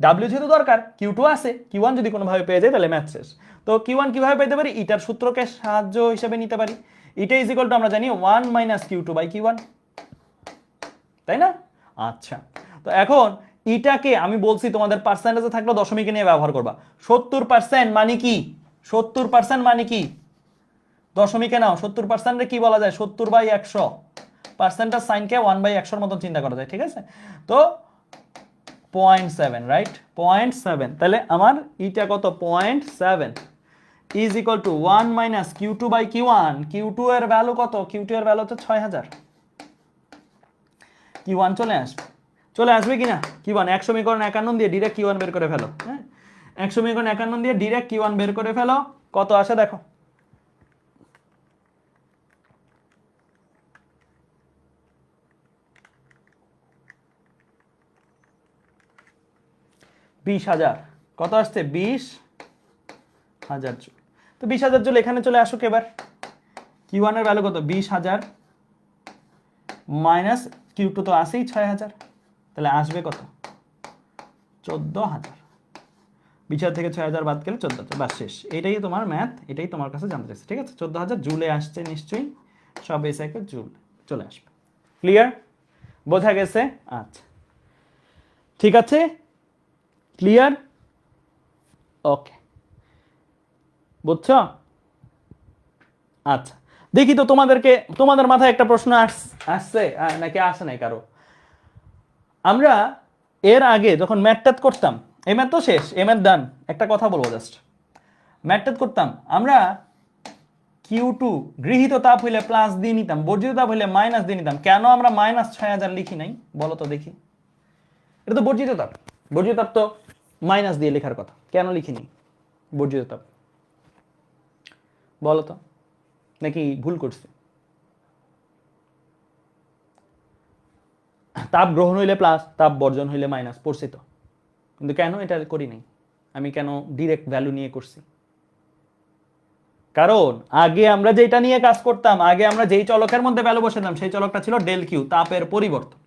W যেহেতু দরকার, Q2 আছে, Q1 যদি কোনোভাবে পেয়ে যায় তাহলে ম্যাথ শেষ। তো Q1 কিভাবে পেতে পারি? ইটার সূত্রকে সাহায্য হিসেবে নিতে পারি। এটা ইজ ইকুয়াল টু আমরা জানি 1 মাইনাস Q2 বাই Q1, তাই না? আচ্ছা, তো এখন এটাকে আমি বলছি তোমাদের পার্সেন্টেজে থাকলে দশমিকে নিয়ে ব্যবহার করবা। 70% মানে কি? 70% মানে কি? দশমিকে নাও। 70% কি বলা যায়? 70/100। পার্সেন্টেজ সাইনকে 1/100 মতন চিন্তা করা যায়, ঠিক আছে? তো 0.7, রাইট? 0.7, তাহলে আমার এটা কত? 0.7 is equal to 1 minus Q2 by Q1। Q2 এর ভ্যালু কত? Q2 এর ভ্যালু হচ্ছে 6000। Q1 চলে আসবে কিনা? Q1 1 সমীকরণ 51 দিয়ে ডিরেক্ট Q1 বের করে ফেলো। হ্যাঁ, 1 সমীকরণ 51 দিয়ে ডিরেক্ট Q1 বের করে ফেলো। কত আসে দেখো? 20000। কত আসছে? 20000 জুল। তো 20000 জুল এখানে চলে আসুক এবার। Q1 এর ভ্যালু কত? 20000 মাইনাস Q2 তো আসেই 6000, তাহলে আসবে কত? 14000। 20000 থেকে 6000 বাদ গেলে 14000, বাস শেষ। এটাই তোমার ম্যাথ, এটাই তোমার কাছে জানতে চাইছে, ঠিক আছে? 14000 জুলে আসছে নিশ্চয়ই, সব এই সাইকেল জুল চলে আসবে। ক্লিয়ার? বোঝা গেছে? আচ্ছা, ঠিক আছে, ক্লিয়ার, ওকে, বুঝছো? আচ্ছা, দেখি তো তোমাদের মাথায় একটা প্রশ্ন আসছে নাকি আসে নাই কারো? আমরা এর আগে যখন ম্যাথ করতাম, এই ম্যাথ তো শেষ, এই ম্যাথ ডান। একটা কথা বলবো জাস্ট, ম্যাথ করতাম আমরা Q2 গৃহীত তাপ হইলে প্লাস দিয়ে নিতাম, বর্জিত তাপ হইলে মাইনাস দিয়ে নিতাম। কেন আমরা মাইনাস 6000 লিখি নাই বলো তো দেখি? এটা তো বর্জিত তাপ, বর্জিত তাপ তো মাইনাস দিয়ে লেখার কথা, কেন লিখিনি বর্জিত তাপ? বলো তো, নাকি ভুল করছি? তাপ গ্রহণ হইলে প্লাস, তাপ বর্জন হইলে মাইনাস পড়ছি তো, কিন্তু কেন এটা করি নাই? আমি কেন ডিরেক্ট ভ্যালু নিয়ে করছি? কারণ আগে আমরা যেটা নিয়ে কাজ করতাম, আগে আমরা যেই চলকের মধ্যে ভ্যালু বসাতাম সেই চলকটা ছিল ডেল কিউ, তাপের পরিবর্তন।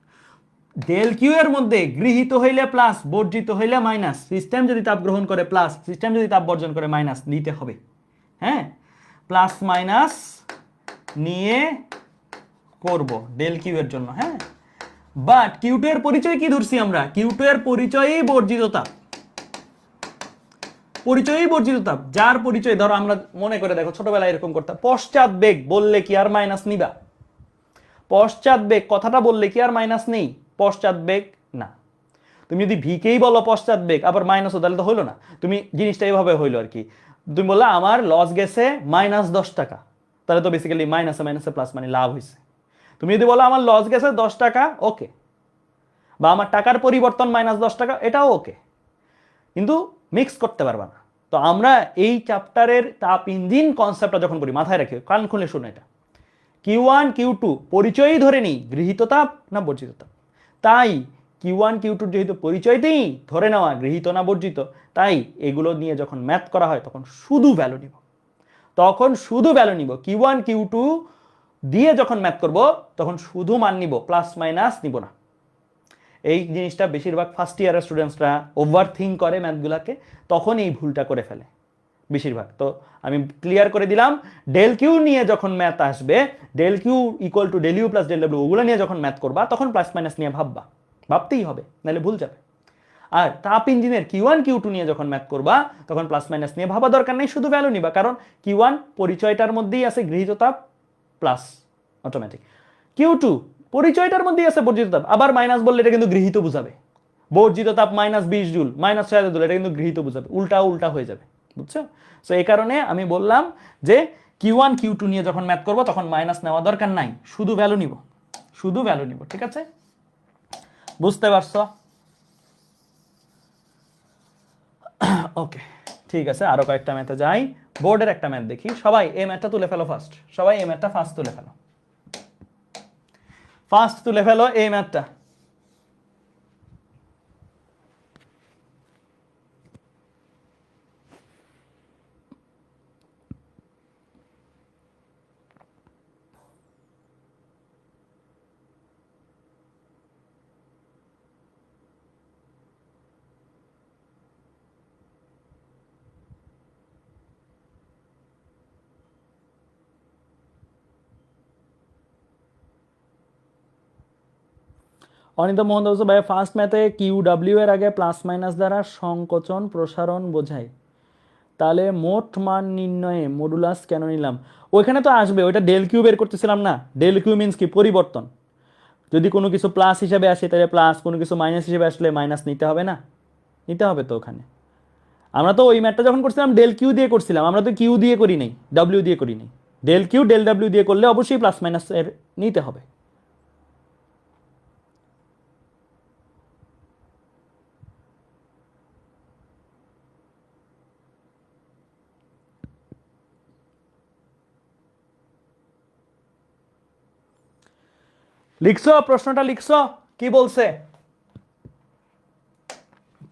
ডেল কিউ এর মধ্যে গৃহীত হইলে প্লাস, বর্জিত হইলে মাইনাস। সিস্টেম যদি তাপ গ্রহণ করে প্লাস, সিস্টেম যদি তাপ বর্জন করে মাইনাস নিতে হবে। হ্যাঁ, প্লাস মাইনাস নিয়ে করব ডেল কিউ এর জন্য। হ্যাঁ, বাট Q2 এর পরিচয় কি ধরছি আমরা? Q2 এর পরিচয়ই বর্জিত তাপ, পরিচয়ই বর্জিত তাপ। যার পরিচয় ধরো আমরা মনে করে দেখো ছোটবেলায় এরকম করতাম, পশ্চাৎ বেগ বললে কি আর মাইনাস নিবা? পশ্চাৎ বেগ কথাটা বললে কি আর মাইনাস নেই? পশ্চাৎ বেগ না। তুমি যদি ভিকেই বলো পশ্চাৎ বেগ আবার মাইনাসও, তাহলে তো হইলো না। তুমি জিনিসটা এইভাবে হইলো আর কি, তুমি বললা আমার লস গেছে -10 টাকা, তাহলে তো বেসিক্যালি মাইনাসে মাইনাসে প্লাস মানে লাভ হয়েছে। তুমি যদি বলো আমার লস গেছে 10 টাকা, ওকে, বা আমার টাকার পরিবর্তন -10 টাকা, এটাও ওকে, কিন্তু মিক্স করতে পারবা না। তো আমরা এই চ্যাপ্টারের তাপ ইঞ্জিন কনসেপ্টটা যখন পড়ি, মাথায় রাখি, কান খুলে শুনে, এটা Q1 Q2 পরিচয়ই ধরে নিই গৃহীত তাপ না বর্জিত তাপ। তাই Q1 Q2 যেহেতু পরিচয় দিই ধরে নেওয়া গৃহীত না বর্জিত, তাই এগুলো নিয়ে যখন ম্যাথ করা হয় তখন শুধু ভ্যালু নিব, Q1 Q2 দিয়ে যখন ম্যাথ করব তখন শুধু মান নিব, প্লাস মাইনাস নিব না। এই জিনিসটা বেশিরভাগ ফার্স্ট ইয়ারের স্টুডেন্টসরা ওভার থিঙ্ক করে ম্যাথগুলোকে, তখন এই ভুলটা করে ফেলে বেশিরভাগ। তো আমি ক্লিয়ার করে দিলাম, ডেল কিউ নিয়ে যখন ম্যাথ আসবে, del Q equal to del U plus del W, ওগুলো নিয়ে যখন ম্যাথ করবা তখন প্লাস মাইনাস নিয়ে ভাববা, ভাবতেই হবে, নাহলে ভুল যাবে। আর তাপ ইঞ্জিনের Q1 Q2 নিয়ে যখন ম্যাথ করবা তখন প্লাস মাইনাস নিয়ে ভাবা দরকার নেই, শুধু ভ্যালু নিবা, কারণ Q1 পরিচয়টার মধ্যেই আছে গৃহীত তাপ প্লাস অটোমেটিক, Q2 পরিচয়টার মধ্যেই আছে বর্জিত তাপ, আবার মাইনাস বললে এটা কিন্তু গৃহীত বুঝাবে, বর্জিত তাপ -20 জুল -6 জুল, এটা কিন্তু গৃহীত বুঝাবে, উল্টা উল্টা হয়ে যাবে, বুঝছো? সো এই কারণে আমি বললাম যে Q1 Q2 নিয়ে যখন ম্যাথ করবো তখন মাইনাস নেওয়া দরকার নাই, শুধু ভ্যালু নিব, শুধু ভ্যালু নিব, ঠিক আছে? বুঝতে পারছো? ওকে, ঠিক আছে, আরো কয়েকটা ম্যাথে যাই। বোর্ডের একটা ম্যাথ দেখি, সবাই এই ম্যাথটা তুলে ফেলো ফার্স্ট, সবাই এই ম্যাথটা ফার্স্ট তুলে ফেলো, ফার্স্ট তুলে ফেলো এই ম্যাথটা। অনিত মোহন দাস ভাই, ফার্স্ট ম্যাথে কিউ এর আগে প্লাস মাইনাস দ্বারা সংকোচন প্রসারণ বোঝায়, তাহলে মোট মান নির্ণয়ে মডুলাস কেন নিলাম? ওইখানে তো আসবে, ওইটা ডেল কিউ বের করতেছিলাম না, ডেল কিউ মিন্স কি? পরিবর্তন। যদি কোনো কিছু প্লাস হিসেবে আসে তাহলে প্লাস, কোনো কিছু মাইনাস হিসেবে আসলে মাইনাস নিতে হবে না? নিতে হবে তো ওখানে। আমরা তো ওই ম্যাথটা যখন করছিলাম ডেল কিউ দিয়ে করছিলাম, আমরা তো কিউ দিয়ে করি নাই, ডাব্লিউ দিয়ে করি নাই। ডেল কিউ ডেল ডাব্লিউ দিয়ে করলে অবশ্যই প্লাস মাইনাস এর নিতে হবে। লিখছো প্রশ্নটা? লিখছো কি বলছে?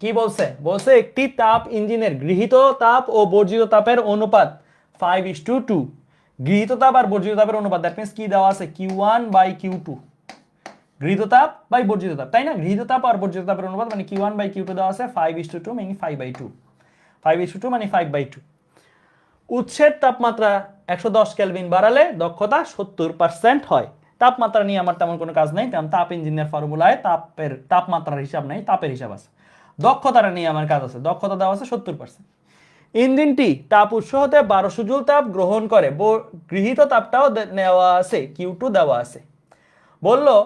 কি বলছে? বলছে একটি তাপ ইঞ্জিনের গৃহীত তাপ ও বর্জিত তাপের অনুপাত 5:2। গৃহীত তাপ আর বর্জিত তাপের অনুপাত, দ্যাট মিন্স কি দেওয়া আছে? Q1/Q2, গৃহীত তাপ বাই বর্জিত তাপ, তাই না? গৃহীত তাপ আর বর্জিত তাপের অনুপাত মানে Q1/Q2 দেওয়া আছে 5:2 মানে 5/2, 5:2 মানে 5/2। উৎসের তাপমাত্রা 110 কেলভিন বাড়ালে দক্ষতা 70% হয়। তাপমাত্রা নিয়ে আমার তেমন কোনো কাজ নাই, কারণ তাপ ইঞ্জিনের ফর্মুলায় তাপমাত্রার হিসাব নাই, তাপের হিসাব আছে। দক্ষতাটা নিয়ে আমার কাজ আছে, দক্ষতা দেওয়া আছে 70%। ইঞ্জিনটি তাপ উৎস হতে 1200 জুল তাপ গ্রহণ করে, গৃহীত তাপটাও নেওয়া আছে, Q2 দেওয়া আছে। বললো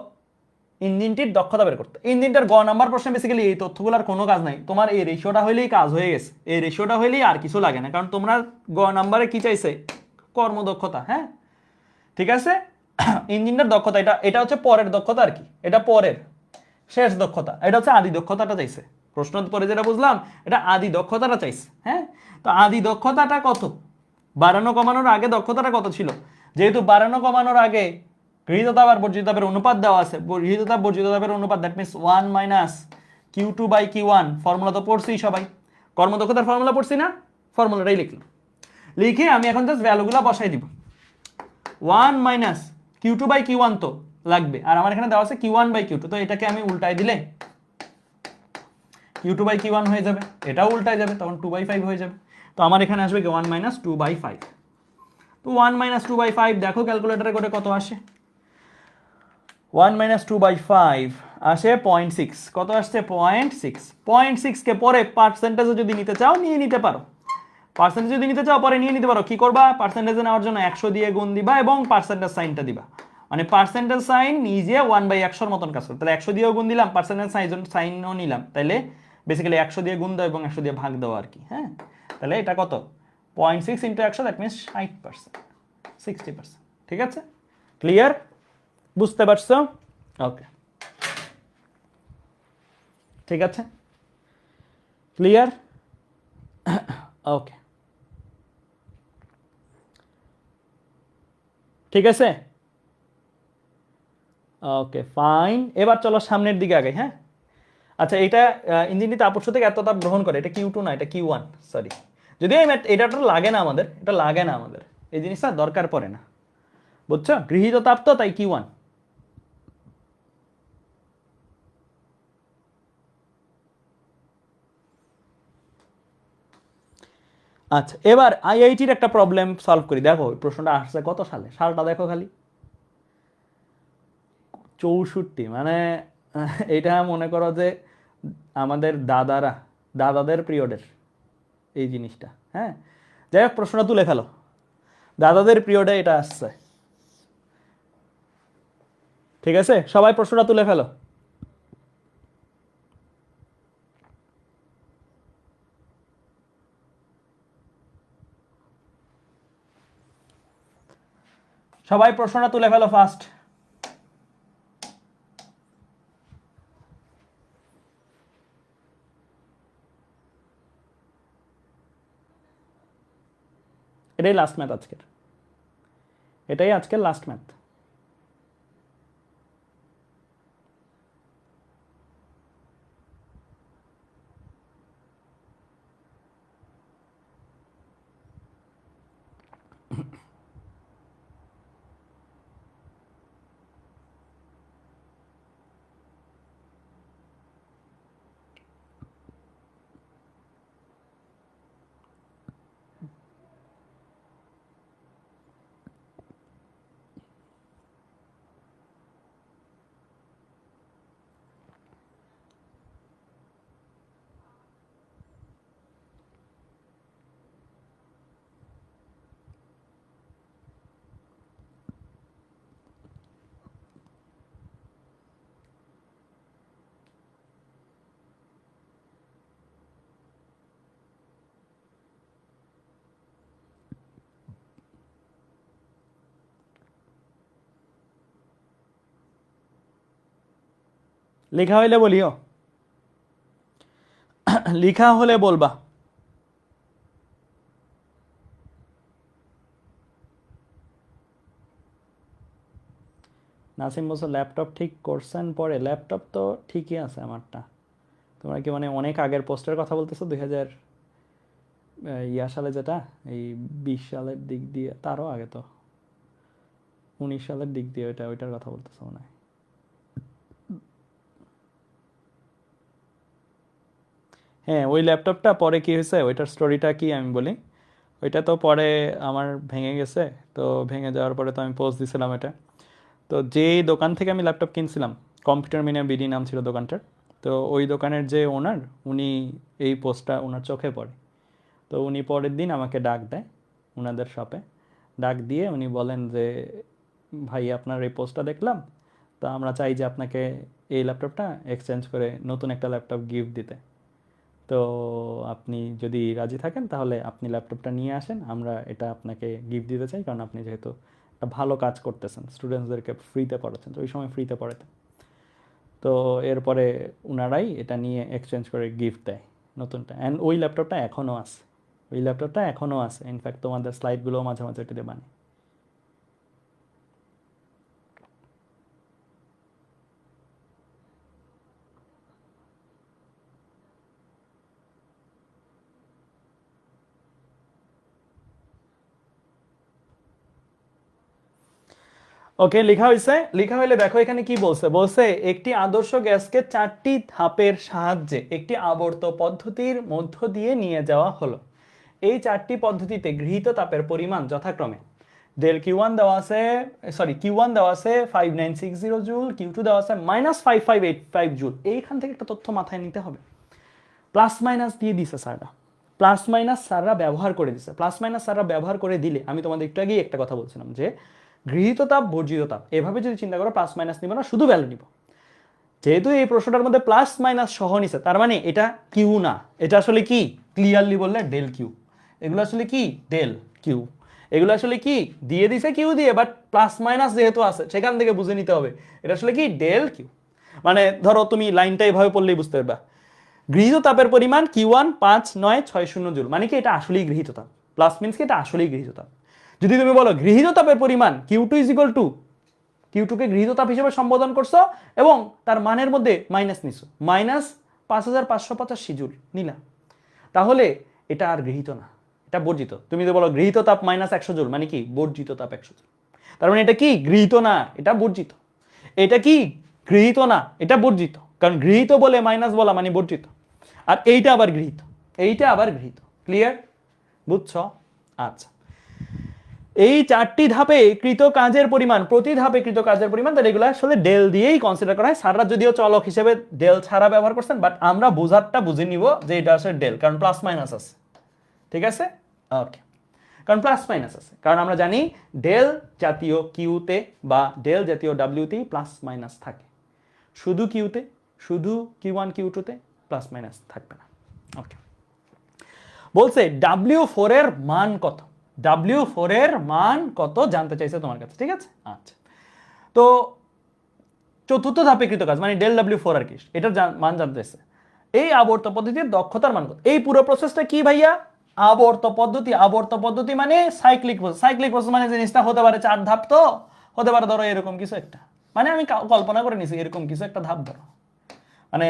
ইঞ্জিনটির দক্ষতা বের করতে। ইঞ্জিনটার গ নাম্বার প্রশ্নে বেসিক্যালি এই তথ্যগুলোর কোনো কাজ নাই, তোমার এই রেশিওটা হইলেই কাজ হয়ে গেছে, এই রেশিওটা হইলেই আর কিছু লাগে না, কারণ তোমরা গ নাম্বারে কি চাইছে? কর্মদক্ষতা, হ্যাঁ ঠিক আছে। ইঞ্জিনটার দক্ষতা, এটা এটা হচ্ছে পরের দক্ষতা আর কি, এটা পরের শেষ দক্ষতা, এটা হচ্ছে আদি দক্ষতাটা চাইছে প্রশ্ন পরে, যেটা বুঝলাম এটা আদি দক্ষতাটা চাইছে, হ্যাঁ। তো আদি দক্ষতাটা কত? বাড়ানো কমানোর আগে দক্ষতাটা কত ছিল? যেহেতু বাড়ানো কমানোর আগে গৃহীত তাপ আর বর্জিত তাপের অনুপাত দেওয়া আছে, গৃহীত তাপ বর্জিত তাপের অনুপাত, দ্যাট মিন্স 1 - Q2/Q1, ফর্মুলা তো পড়ছি সবাই, কর্মদক্ষতার ফর্মুলা পড়ছি না? ফর্মুলাটাই লিখলাম, লিখে আমি এখন জাস্ট ভ্যালুগুলো বসাই দিব। 1 - Q2/Q1 তো লাগবে, আর আমার এখানে দেওয়া আছে Q1/Q2, তো এটাকে আমি উল্টাই দিলে Q2/Q1 হয়ে যাবে, এটাও উল্টাই যাবে, তখন 2/5 হয়ে যাবে। তো আমার এখানে আসবে 1 - 2/5। তো 1 - 2/5 দেখো ক্যালকুলেটরে করে কত আসে। 1 - 2/5 আসে 0.6। কত আসছে? 0.6। 0.6 কে পরে পার্সেন্টেজে যদি নিতে চাও নিয়ে নিতে পারো, পার্সেন্টেজ যদি নিতে চাও পরে নিয়ে নিতে পারো। কি করবা? পার্সেন্টেজে নেওয়ার জন্য 100 দিয়ে গুণ দিবা এবং পার্সেন্টেজ সাইনটা দিবা, মানে পার্সেন্টেজ সাইন নিজে 1/100 মতন কাজ করে। তাহলে 100 দিয়েও গুণ দিলাম, পার্সেন্টেজ সাইনও নিলাম, তাইলে বেসিক্যালি 100 দিয়ে গুণ দাও এবং 100 দিয়ে ভাগ দাও আর কি, হ্যাঁ। তাহলে এটা কত? 0.6 × 100, দ্যাট মিনস 60%, 60%। ঠিক আছে, ক্লিয়ার? বুঝতে পারছো? ওকে, ঠিক আছে, ক্লিয়ার? ওকে, ঠিক আছে, ওকে ফাইন। এবার চলো সামনের দিকে আগে, হ্যাঁ। আচ্ছা, এটা ইঞ্জিনটি তাপ উৎস থেকে এত তাপ গ্রহণ করে, এটা Q2 না, এটা Q1, সরি। যদিও এটা লাগে না আমাদের, এটা লাগে না আমাদের, এই জিনিসটা দরকার পড়ে না, বুঝছো? গৃহীত তাপ তো, তাই Q1। আচ্ছা, এবার আইআইটির একটা প্রবলেম সলভ করি। দেখো প্রশ্নটা আসছে কত সালে, সালটা দেখো খালি, 64। মানে এটা মনে করো যে আমাদের দাদাদের পিরিয়ডের এই জিনিসটা। হ্যাঁ, যাই হোক প্রশ্নটা তুলে ফেলো, দাদাদের পিরিয়ডে এটা আসছে। ঠিক আছে, সবাই প্রশ্নটা তুলে ফেলো। সবাই প্রশ্নটা তুলে ফেলো ফার্স্ট। এটাই লাস্ট ম্যাথ আজকের, এটাই আজকের লাস্ট ম্যাথ। লেখা হইলে বলিও, লিখা হলে বলবা। নাসিম বলছো ল্যাপটপ ঠিক করছেন পরে, ল্যাপটপ তো ঠিকই আছে আমারটা। তোমরা কি মানে অনেক আগের পোস্টের কথা বলতেছো, 2000 সালে, যেটা এই 20 সালের দিক দিয়ে, তারও আগে তো 19 সালের দিক দিয়ে, ওইটার কথা বলতেছো মনে হয়। হ্যাঁ, ওই ল্যাপটপটা পরে কি হয়েছে, ওইটার স্টোরিটা কি আমি বলি। ওইটা তো পরে আমার ভেঙে গেছে। তো ভেঙে যাওয়ার পরে তো আমি পোস্ট দিছিলাম এটা। তো যেই দোকান থেকে আমি ল্যাপটপ কিনছিলাম, কম্পিউটার মিনিয়া বিডি নাম ছিল দোকানটার, তো ওই দোকানের যে ওনার, উনি এই পোস্টটা ওনার চোখে পড়ে। তো উনি পরের দিন আমাকে ডাক দেয় ওনাদের শপে। ডাক দিয়ে উনি বলেন যে ভাই আপনার এই পোস্টটা দেখলাম, তো আমরা চাই যে আপনাকে এই ল্যাপটপটা এক্সচেঞ্জ করে নতুন একটা ল্যাপটপ গিফট দিতে। তো আপনি যদি রাজি থাকেন তাহলে আপনি ল্যাপটপটা নিয়ে আসেন, আমরা এটা আপনাকে গিফট দিতে চাই, কারণ আপনি যেহেতু একটা ভালো কাজ করতেছেন, স্টুডেন্টসদেরকে ফ্রিতে পড়াচ্ছেন, তো ওই সময় ফ্রিতে পড়াতেন। তো এরপরে ওনারাই এটা নিয়ে এক্সচেঞ্জ করে গিফট দেয় নতুনটা। অ্যান্ড ওই ল্যাপটপটা এখনও আছে, ওই ল্যাপটপটা এখনও আছে, ইনফ্যাক্ট তোমাদের স্লাইডগুলোও মাঝে মাঝে এটা দিয়ে বানায়। ওকে, লেখা হয়েছে। লেখা হইলে দেখো এখানে কি বলছে, বলছে একটি আদর্শ গ্যাসকে 4টি ধাপের সাহায্যে একটি আবর্ত পদ্ধতির মধ্য দিয়ে নিয়ে যাওয়া হলো। এই 4টি পদ্ধতিতে গৃহীত তাপের পরিমাণ যথাক্রমে ডেল কিউ ওয়ান দেওয়া আছে, কিউ ওয়ান দেওয়া আছে 5960 জুল, কিউ টু দেওয়া আছে -5585 জুল। এইখান থেকে একটা তথ্য মাথায় নিতে হবে, প্লাস মাইনাস দিয়ে দিছে স্যাররা, প্লাস মাইনাস স্যাররা ব্যবহার করে দিছে। প্লাস মাইনাস স্যাররা ব্যবহার করে দিলে, আমি তোমাদের একটু আগেই একটা কথা বলছিলাম যে গৃহীত তাপ বর্জিত তাপ, এভাবে যদি চিন্তা করো প্লাস মাইনাস নিব না, শুধু ভ্যালু নিব। যেহেতু এই প্রশ্নটার মধ্যে প্লাস মাইনাস সহ নিছে, তার মানে এটা কিউ না, এটা আসলে কি, ক্লিয়ারলি বললে ডেল কিউ। এগুলো আসলে কি, ডেল কিউ। এগুলো আসলে কি, দিয়ে দিছে কিউ দিয়ে, বাট প্লাস মাইনাস যেহেতু আছে সেখান থেকে বুঝে নিতে হবে এটা আসলে কি, ডেল কিউ। মানে ধরো তুমি লাইনটা এইভাবে পড়লেই বুঝতে পারবা, গৃহীত তাপের পরিমাণ কিউ ওয়ান 5960 জুল, মানে কি এটা আসলেই গৃহীত তাপ, প্লাস মিনস কি এটা আসলেই গৃহীত তাপ। যদি তুমি বলো গৃহীত তাপের পরিমাণ Q two is equal to, Q টুকে গৃহীত তাপ হিসেবে সম্বোধন করছো এবং তার মানের মধ্যে মাইনাস নিছো, -5585 জুল নিলা, তাহলে এটা আর গৃহীত না, এটা বর্জিত। তুমি যদি বলো গৃহীত তাপ -100 জুল, মানে কি বর্জিত তাপ 100 জুল, তার মানে এটা কি গৃহীত না, এটা বর্জিত। এটা কি গৃহীত না, এটা বর্জিত, কারণ গৃহীত বলে মাইনাস বলা মানে বর্জিত। আর এইটা আবার গৃহীত, এইটা আবার গৃহীত। ক্লিয়ার? বুঝছো? আচ্ছা, এই 4টি ধাপে কৃত কাজের পরিমাণ, প্রতি ধাপে কৃত কাজের পরিমাণ, তাহলে এগুলো আসলে ডেল দিয়েই কনসিডার করা হয়। স্যাররা যদিও চলক হিসেবে ডেল ছাড়া ব্যবহার করছেন, বাট আমরা বোঝারটা বুঝে নিব যে এটা আসলে ডেল, কারণ প্লাস মাইনাস আছে। ঠিক আছে, ওকে, কারণ প্লাস মাইনাস আছে, কারণ আমরা জানি ডেল জাতীয় কিউতে বা ডেল জাতীয় ডাব্লিউতেই প্লাস মাইনাস থাকে, শুধু কিউতে, শুধু কিউ1 কিউ2তে প্লাস মাইনাস থাকবে না। ওকে, বলছে W4 এর মান কত, W4 এর মান কত জানতে চাইছে তোমার কাছে। ঠিক আছে, আচ্ছা, তো চতুর্থ ধাপে কৃত কাজ মানে ডেল W4 আর কি, এটার মান জানতে চাইছে। এই আবর্ত পদ্ধতির দক্ষতার মান কত? এই পুরো প্রসেসটা কি ভাইয়া? আবর্ত পদ্ধতি। আবর্ত পদ্ধতি মানে সাইক্লিক প্রসেস। সাইক্লিক প্রসেস মানে জিনিসটা হতে পারে 4 ধাপ, তো হতে পারে ধরো এরকম কিছু একটা, মানে আমি কল্পনা করে নিছি এরকম কিছু একটা ধাপ, ধরো মানে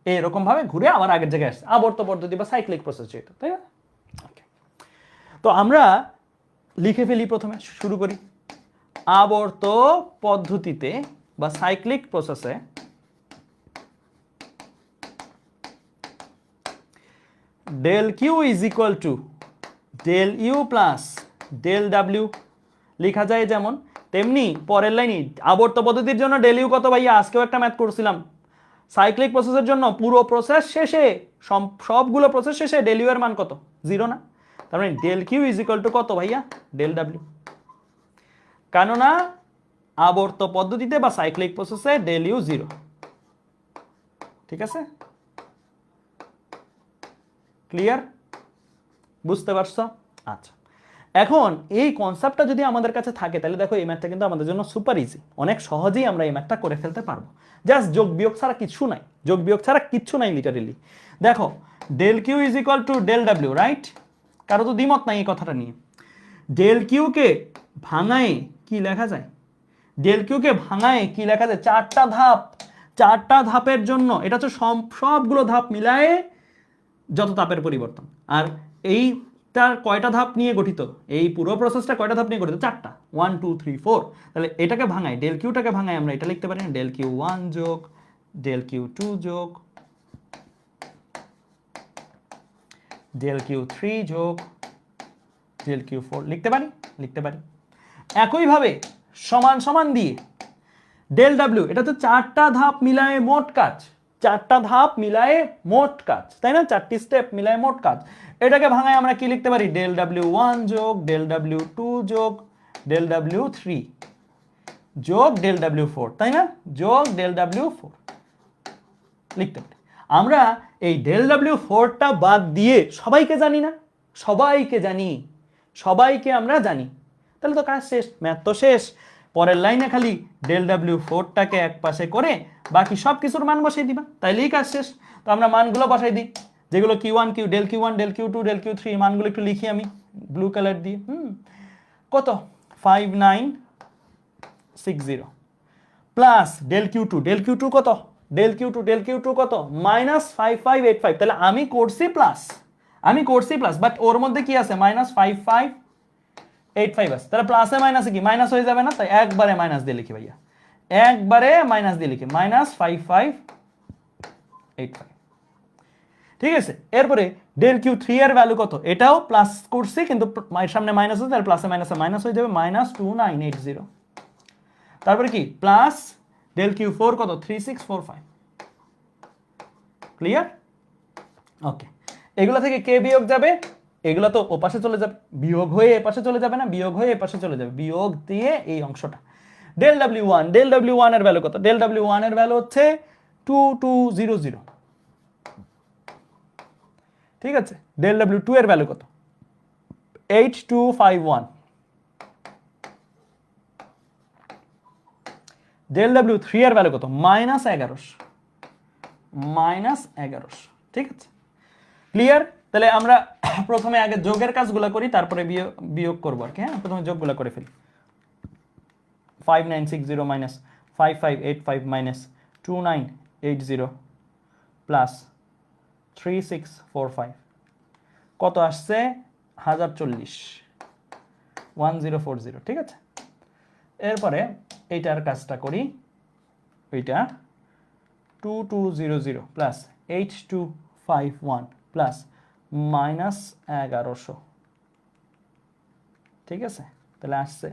এরকম ভাবে ঘুরে আমার আগের জায়গায় আসছে, আবর্ত পদ্ধতি বা সাইক্লিক প্রসেস যেটা, তাই না? তো আমরা লিখে ফেলি, প্রথমে শুরু করি। আবর্ত পদ্ধতিতে বা সাইক্লিক প্রসেসে del Q is equal to del U plus del W লেখা যায় যেমন, তেমনি পরের লাইনে আবর্ত পদ্ধতির জন্য ডেল ইউ কত ভাইয়া? আজকেও একটা ম্যাথ করছিলাম। সাইক্লিক প্রসেসের জন্য পুরো প্রসেস শেষে, সবগুলো প্রসেস শেষে ডেল ইউ এর মান কত? 0 না? তার মানে del Q is equal to কত ভাইয়া? Del W. কেননা আবর্ত পদ্ধতিতে বা সাইক্লিক প্রসেসে ডেল ইউ 0। ঠিক আছে, ক্লিয়ার? বুঝতে পারছো? আচ্ছা, এখন এই কনসেপ্টটা যদি আমাদের কাছে থাকে তাহলে দেখো এই ম্যাথটা কিন্তু আমাদের জন্য সুপার ইজি, অনেক সহজেই আমরা এই ম্যাথটা করে ফেলতে পারবো। জাস্ট যোগ বিয়োগ ছাড়া কিছু নাই, যোগ বিয়োগ ছাড়া কিচ্ছু নাই লিটারেলি। দেখো del Q is equal to del W, right? কারো তো দ্বিমত নাই এই কথাটা নিয়ে। ডেল কিউকে ভাঙায় কি লেখা যায়? ডেল কিউকে ভাঙায় কি লেখা যায়? 4টা ধাপ, 4টা ধাপের জন্য এটা হচ্ছে সবগুলো ধাপ মিলায়ে যত তাপের পরিবর্তন। আর এইটার কয়টা ধাপ নিয়ে গঠিত? এই পুরো প্রসেসটা কয়টা ধাপ নিয়ে গঠিত? 4টা, 1 2 3 4। তাহলে এটাকে ভাঙাই, ডেল কিউটাকে ভাঙাই, আমরা এটা লিখতে পারি না ডেল কিউ 1 যোগ ডেল কিউ 2 যোগ ডেল কিউ 3 যোগ ডেল কিউ 4 লিখতে পারি? লিখতে পারি। একইভাবে সমান সমান দিয়ে ডেল ডাব্লিউ, এটা তো 4টা ধাপ মিলায়ে মোট কাজ, 4টা ধাপ মিলায়ে মোট কাজ, তাই না? 4টি স্টেপ মিলায়ে মোট কাজ। এটাকে ভাঙায় আমরা কি লিখতে পারি? ডেল ডাব্লিউ 1 যোগ ডেল ডাব্লিউ 2 যোগ ডেল ডাব্লিউ 3 যোগ ডেল ডাব্লিউ 4, তাই না? যোগ ডেল ডাব্লিউ 4 লিখতে পারি। আমরা এই ডেল ডাব্লিউ 4টা বাদ দিয়ে সবাইকে জানি না? সবাইকে জানি, সবাইকে আমরা জানি। তাহলে তো কাজ শেষ, ম্যাথ তো শেষ। পরের লাইনে খালি ডেল ডাব্লিউ 4টাকে এক পাশে করে বাকি সব কিছুর মান বসাই দিবা, তাইলেই কাজ শেষ। তো আমরা মানগুলো বসাই দিই, যেগুলো কিউ1 কিউ ডেল কিউ1 ডেল কিউ2 ডেল কিউ3, মানগুলো একটু লিখি আমি ব্লু কালার দিয়ে। কত? 5960 প্লাস ডেল কিউ2, ডেল কিউ2 কত? ডেল কিউ2 কত? -5585। তাহলে আমি করছি প্লাস, বাট ওর মধ্যে কি আছে? -5585 আছে। তাহলে প্লাসে মাইনাসে কি মাইনাস হয়ে যাবে না? তাই একবারে মাইনাস দিয়ে লিখি ভাইয়া, একবারে মাইনাস দিয়ে লিখি, -5585। ঠিক আছে, এরপরে ডেল কিউ 3 এর ভ্যালু কত? এটাও প্লাস করছি কিন্তু সামনে মাইনাস আছে, তাহলে প্লাসে মাইনাসে মাইনাস হয়ে যাবে, -2980। তারপরে কি প্লাস ডেল কিউ 4 কত? 3645। ক্লিয়ার? ওকে, এগুলা থেকে কে বিয়োগ যাবে? এগুলা তো ওপাশে চলে যাবে, বিয়োগ হয়ে এপাশে চলে যাবে না? বিয়োগ হয়ে এপাশে চলে যাবে, বিয়োগ দিয়ে এই অংশটা। ডেল ডাব্লিউ 1, ডেল ডাব্লিউ 1 এর ভ্যালু কত? ডেল ডাব্লিউ 1 এর ভ্যালু হচ্ছে 2200। ঠিক আছে, ডেল ডাব্লিউ 2 এর ভ্যালু কত? 8251। ডেল ডাব্লিউ 3 এর ভ্যালু কত? -1100। ঠিক আছে, ক্লিয়ার? তাহলে আমরা প্রথমে আগে যোগের কাজগুলো করি, তারপরে বিয়োগ করবো আর কি। হ্যাঁ, প্রথমে যোগগুলো করে ফেলি। 5960 মাইনাস 5585 মাইনাস 2980 প্লাস 3645 কত আসছে? 1040, 1040। ঠিক আছে, এরপরে এইটার কাজটা করি, ওইটা 2200 প্লাস 8251 প্লাস -1100 ঠিক আছে, তাহলে আসছে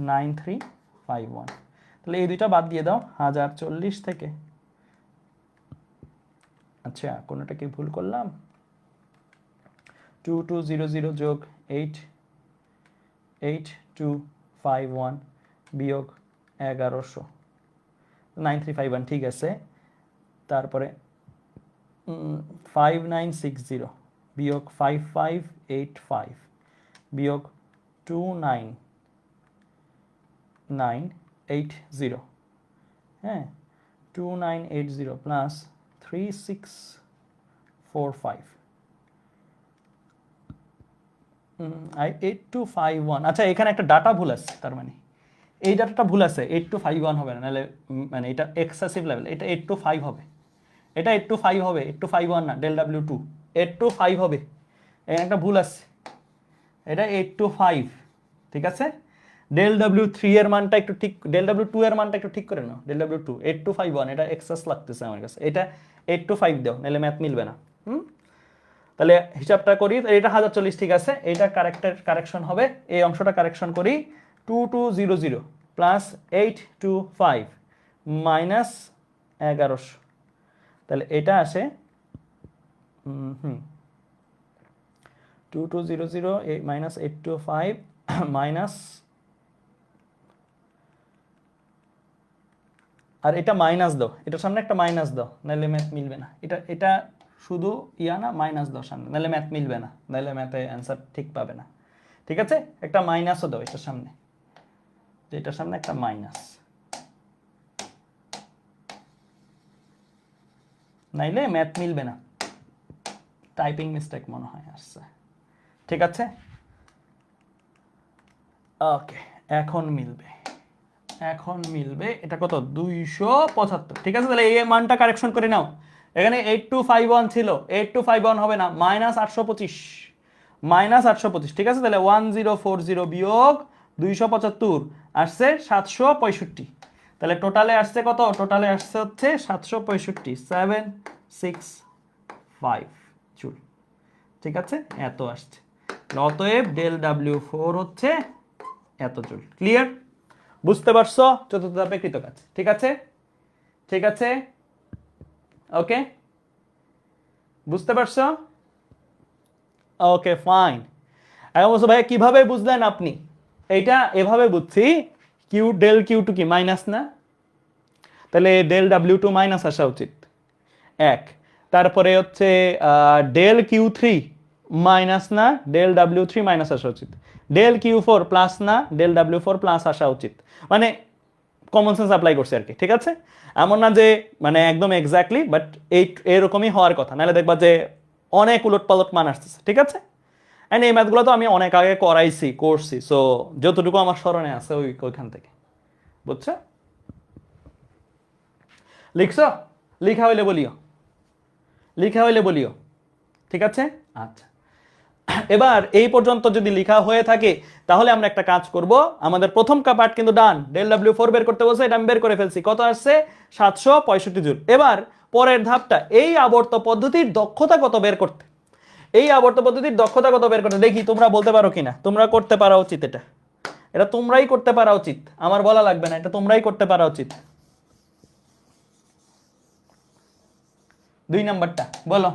9351। তাহলে এই দুইটা বাদ দিয়ে দাও 1040 থেকে। আচ্ছা, কোনোটা কি ভুল করলাম? 2200 যোগ 8251 বিয়োগ 1100, 9351 ঠিক আছে। তারপরে 5960 বিয়োগ 5585 বিয়োগ 29980, হ্যাঁ 2980 প্লাস 3645 8251। আচ্ছা, এখানে একটা ডাটা ভুল আছে, তার মানে এই ডাটাটা ভুল আছে, 8251 হবে না, নাহলে মানে এটা এক্সেসিভ লেভেল, এটা 825 হবে, এটা 825 হবে, 8251 না, ডেল ডাব্লিউ টু 825 হবে, এখানে একটা ভুল আছে, এটা 825, ঠিক আছে। ডেল ডাব্লিউ থ্রি এর মানটা একটু ঠিক, ডেল ডাব্লিউ টু এর মানটা একটু ঠিক করে নাও, ডেল ডাব্লিউ টু 8251, এটা এক্সেস লাগতেছে আমার কাছে, এটা 825 দাও, নাহলে ম্যাথ মিলবে না। তাহলে হিসাবটা করি, এটা 1040 ঠিক আছে, এইটা কারেকশন হবে, এই অংশটা কারেকশন করি, 2200 প্লাস 825 মাইনাস 1100, তাহলে এটা আসে 2200 মাইনাস 825 মাইনাস, আর এটা মাইনাস দাও, এটার সামনে একটা মাইনাস দাও, নাহলে ম্যাথ মিলবে না, এটা এটা শুধু ইয়া না, মাইনাস দাও সামনে, নাহলে ম্যাথ মিলবে না, নাহলে ম্যাথে অ্যান্সার ঠিক পাবে না, ঠিক আছে। একটা মাইনাসও দাও এটার সামনে, এটার সামনে একটা মাইনাস, নাইলে ম্যাথ মিলবে না, টাইপিং মিস্টেক মনে হয় আসছে, ঠিক আছে। ওকে, এখন মিলবে, এখন মিলবে, এটা কত 275, ঠিক আছে। তাহলে এই মানটা কারেকশন করে নাও, এখানে 8251 ছিল, 8251 হবে না, মাইনাস 825, মাইনাস 825, ঠিক আছে। তাহলে 1040 বিয়োগ 275 আসছে 765, তাহলে টোটালে আসছে কত, টোটালে আসছে হচ্ছে 765, 765 জুল, ঠিক আছে, এত আসছে। অতএব ডেল ডাব্লিউ ফোর হচ্ছে এত জুল। ক্লিয়ার? বুঝতে পারছো? চতুর্থ ধাপে কৃতকাজ, ঠিক আছে, ঠিক আছে, ওকে, বুঝতে পারছো? Okay fine. এখন বলছো ভাই কিভাবে বুঝলেন আপনি? এইটা এভাবে বুঝছি, কিউ ডেল কিউ টু কি মাইনাস না, তাহলে ডেল ডাব্লিউ টু মাইনাস আসা উচিত এক। তারপরে হচ্ছে ডেল কিউ থ্রি মাইনাস না, ডেল ডাব্লিউ থ্রি মাইনাস আসা উচিত। ডেল কিউ ফোর প্লাস না, ডেল ডাব্লিউ ফোর প্লাস আসা উচিত। মানে কমন সেন্স অ্যাপ্লাই করছে আর কি, ঠিক আছে। এমন না যে মানে একদম এক্স্যাক্টলি, বাট এই এরকমই হওয়ার কথা, নাহলে দেখবা যে অনেক উলট পালট মান আসতেছে, ঠিক আছে। অ্যান্ড এই ম্যাথগুলো তো আমি অনেক আগে করছি, সো যতটুকু আমার স্মরণে আছে ওইখান থেকে, বুঝছো? লিখছো? লিখা হইলে বলিও, লিখা হইলে বলিও, ঠিক আছে। আচ্ছা, এবার এই পর্যন্ত যদি লেখা হয়ে থাকে তাহলে আমরা একটা কাজ করব, আমাদের প্রথম পার্ট কিন্তু ডান, ডেল ডাব্লিউ ফোর বের করতে বলছে, এটা আমি বের করে ফেলছি, কত আসছে 765 জুল। এবার পরের ধাপটা, এই আবর্ত পদ্ধতির দক্ষতা কত বের করতে, এই আবর্ত পদ্ধতির দক্ষতা কত বের করতে, দেখি তোমরা বলতে পারো কিনা। তোমরা করতে পারা উচিত, এটা এটা তোমরাই করতে পারা উচিত, আমার বলা লাগবে না, এটা তোমরাই করতে পারা উচিত। 2 নাম্বারটা বলো,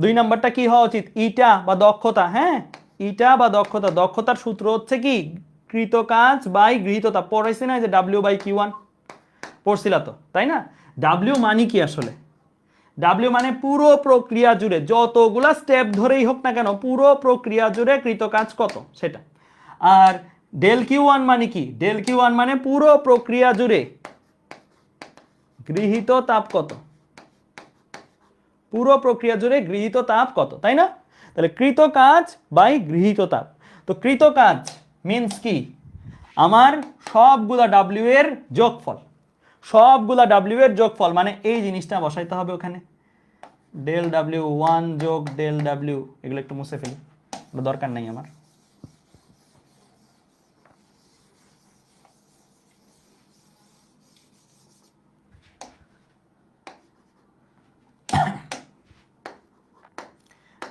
2 নাম্বারটা কি হওয়া উচিত, ইটা বা দক্ষতা। হ্যাঁ, ইটা বা দক্ষতা, দক্ষতার সূত্র হচ্ছে কি কৃত কাজ বাই গৃহীততা, পড়াইছি না যে ডাব্লিউ বাই কিউ ওয়ান, পড়ছিলা তো তাই না। ডাব্লিউ মানে কি আসলে, ডাব্লিউ মানে পুরো প্রক্রিয়া জুড়ে যতগুলা স্টেপ ধরেই হোক না কেন, পুরো প্রক্রিয়া জুড়ে কৃত কাজ কত সেটা। আর ডেল কিউ ওয়ান মানে কি, ডেল কিউ ওয়ান মানে পুরো প্রক্রিয়া জুড়ে গৃহীত তাপ কত, পুরো প্রক্রিয়া জুড়ে গৃহীত তাপ কত, তাই না। তাহলে কৃত কাজ বাই গৃহীত তাপ, তো কৃত কাজ মিন্স কি, আমার সবগুলা ডাব্লিউ এর যোগফল, সবগুলা ডাব্লিউ এর যোগফল, মানে এই জিনিসটা বসাইতে হবে ওখানে, ডেল ডাব্লিউ ওয়ান যোগ ডেল ডাব্লিউ, এগুলো একটু মুছে ফেলি, দরকার নাই আমার।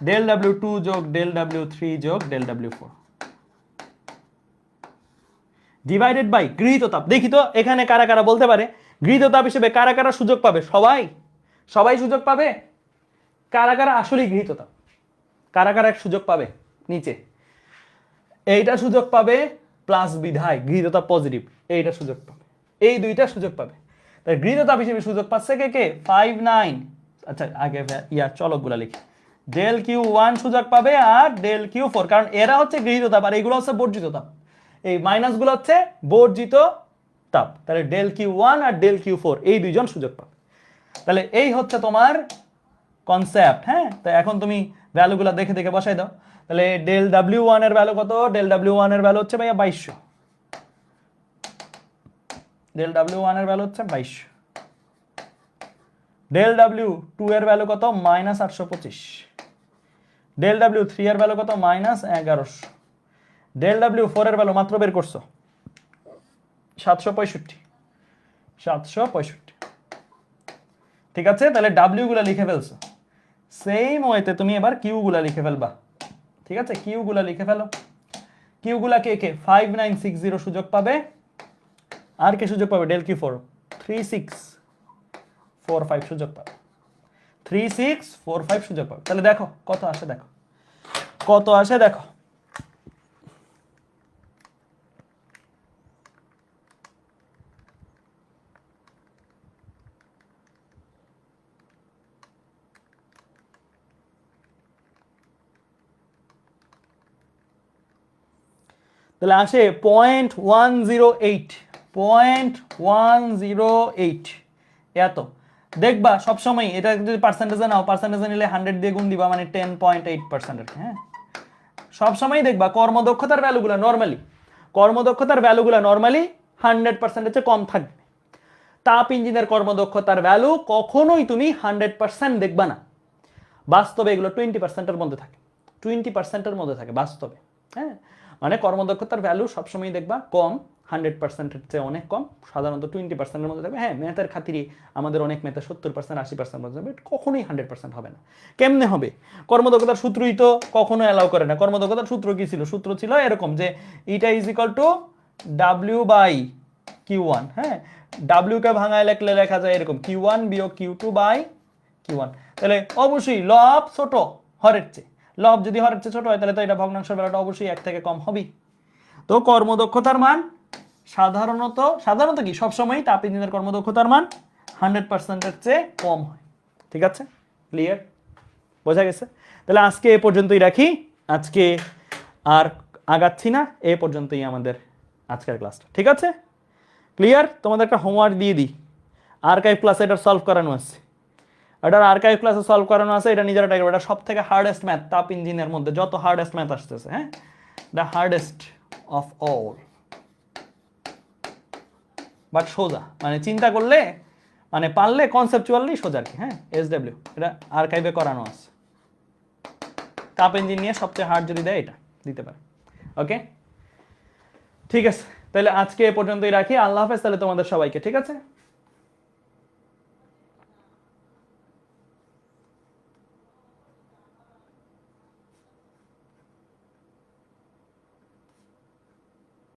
ডেল W2 যোগ ডেল W3 যোগ ডেল W4 ডিভাইডেড বাই গৃহীত তাপ। দেখি তো এখানে কারা কারা বলতে পারে গৃহীত তাপ হিসেবে কারা কারা সুযোগ পাবে? সবাই সবাই সুযোগ পাবে? কারা কারা আসলে গৃহীত তাপ, কারা কারা সুযোগ পাবে? নিচে এইটা সুযোগ পাবে প্লাস বিধায় গৃহীত তাপ পজিটিভ, এইটা সুযোগ পাবে, এই দুইটা সুযোগ পাবে। তাই গৃহীত তাপ হিসেবে সুযোগ পাচ্ছে কে কে? 5 9। আচ্ছা আগে ইয়ার চলকগুলা লিখি। ডেল Q1 সুযোগ পাবে আর ডেল Q4, কারণ এরা হচ্ছে গৃহীত তাপ আর এইগুলো হচ্ছে বর্জিত তাপ। এই মাইনাস গুলো হচ্ছে বর্জিত তাপ। তাহলে ডেল Q1 আর ডেল Q4 এই দুইজন সুযোগ পাবে। তাহলে এই হচ্ছে তোমার কনসেপ্ট। হ্যাঁ, তো এখন তুমি ভ্যালুগুলো দেখে দেখে বসাই দাও। তাহলে ডেল W1 এর ভ্যালু কত? ডেল W1 এর ভ্যালু হচ্ছে ভাইয়া 2200। ডেল W1 এর ভ্যালু হচ্ছে 2200। ডেল W2 এর ভ্যালু কত? -825। ডেল W3 এর ভ্যালু কত? -1100। ডেল W4 এর ভ্যালু মাত্র বের করছো 765। 765, ঠিক আছে। তাহলে W গুলা লিখে ফেলছো। সেম ওয়েতে তুমি এবার কিউ গুলা লিখে ফেলবা, ঠিক আছে। কিউ গুলা লিখে ফেলো। কিউ গুলা কে কে? 5960 সুযোগ পাবে। আর কে সুযোগ পাবে? ডেল Q4 3645 সুযোগ পাবে। 3645 সুযোগ পাবে। তাহলে দেখো কত আসে, দেখো কত আসে, দেখো। তাহলে আসে 0.108। 0.108 এত। দেখবা সবসময় এটা যদি পার্সেন্টেজে নাও, পার্সেন্টেজে নিলে 100 দিয়ে গুণ দিবা, মানে 10.8%। হ্যাঁ, সবসময় দেখবা কর্মদক্ষতার ভ্যালুগুলো নর্মালি, কর্মদক্ষতার ভ্যালুগুলো নর্মালি 100% চেয়ে কম থাকবে। তাপ ইঞ্জিনের কর্মদক্ষতার ভ্যালু কখনোই তুমি 100% দেখবা না। বাস্তবে এগুলো 20%-এর মধ্যে থাকে, 20%-এর মধ্যে থাকে বাস্তবে। হ্যাঁ, মানে কর্মদক্ষতার ভ্যালু সবসময় দেখবা কম, 100%-এর চেয়ে অনেক কম, সাধারণত 20%-এর মধ্যে থাকবে। হ্যাঁ, ম্যাথের খাতিরে আমাদের অনেক ম্যাথে 70%, 80% মধ্যে যাবে, কখনোই 100% হবে না। কেমনে হবে? কর্মদক্ষতার সূত্রই তো কখনো অ্যালাউ করে না। কর্মদক্ষতার সূত্র কি ছিল? সূত্র ছিল এরকম যে ইটা ইজ ইকুয়াল টু W/Q1। হ্যাঁ, W কে ভাঙায় লিখলে লেখা যায় এরকম Q1 বিয়োগ Q2/Q1। তাহলে অবশ্যই লব ছোট হরের চেয়ে, লব যদি হরের চেয়ে ছোট হয় তাহলে তো এটা ভগ্নাংশের বেলাটা অবশ্যই 1 থেকে কম হবেই। তো কর্মদক্ষতার মান সাধারণত কি সবসময় তাপ ইঞ্জিনের কর্মদক্ষতার মান 100%-এর চেয়ে কম হয়। ঠিক আছে, ক্লিয়ার, বোঝা গেছে? তাহলে আজকে এ পর্যন্তই রাখি, আজকে আর আগাচ্ছি না, এ পর্যন্তই আমাদের আজকের ক্লাসটা। ঠিক আছে, ক্লিয়ার? তোমাদের একটা হোমওয়ার্ক দিয়ে দিই, আর্কাইভ ক্লাসে এটা সলভ করানো আছে, এটার আর্কাইভ ক্লাসে সলভ করানো আছে, এটা নিজেরা ট্রাই করবে। এটা সব থেকে হার্ডেস্ট ম্যাথ তাপ ইঞ্জিনের মধ্যে, যত হার্ডেস্ট ম্যাথ আসতেছে। হ্যাঁ, the hardest of all, but সোজা, মানে চিন্তা করলে, মানে পারলে কনসেপচুয়ালি সোজা আর কি। হ্যাঁ, SW এটা আর্কাইভে করানো আছে। তাপ ইঞ্জিন নিয়ে সবচেয়ে হার্ড যদি দেয় এটা দিতে পারে। ওকে, ঠিক আছে, তাহলে আজকে এ পর্যন্তই রাখি। আল্লাহ হাফেজ তাহলে তোমাদের সবাইকে। ঠিক আছে।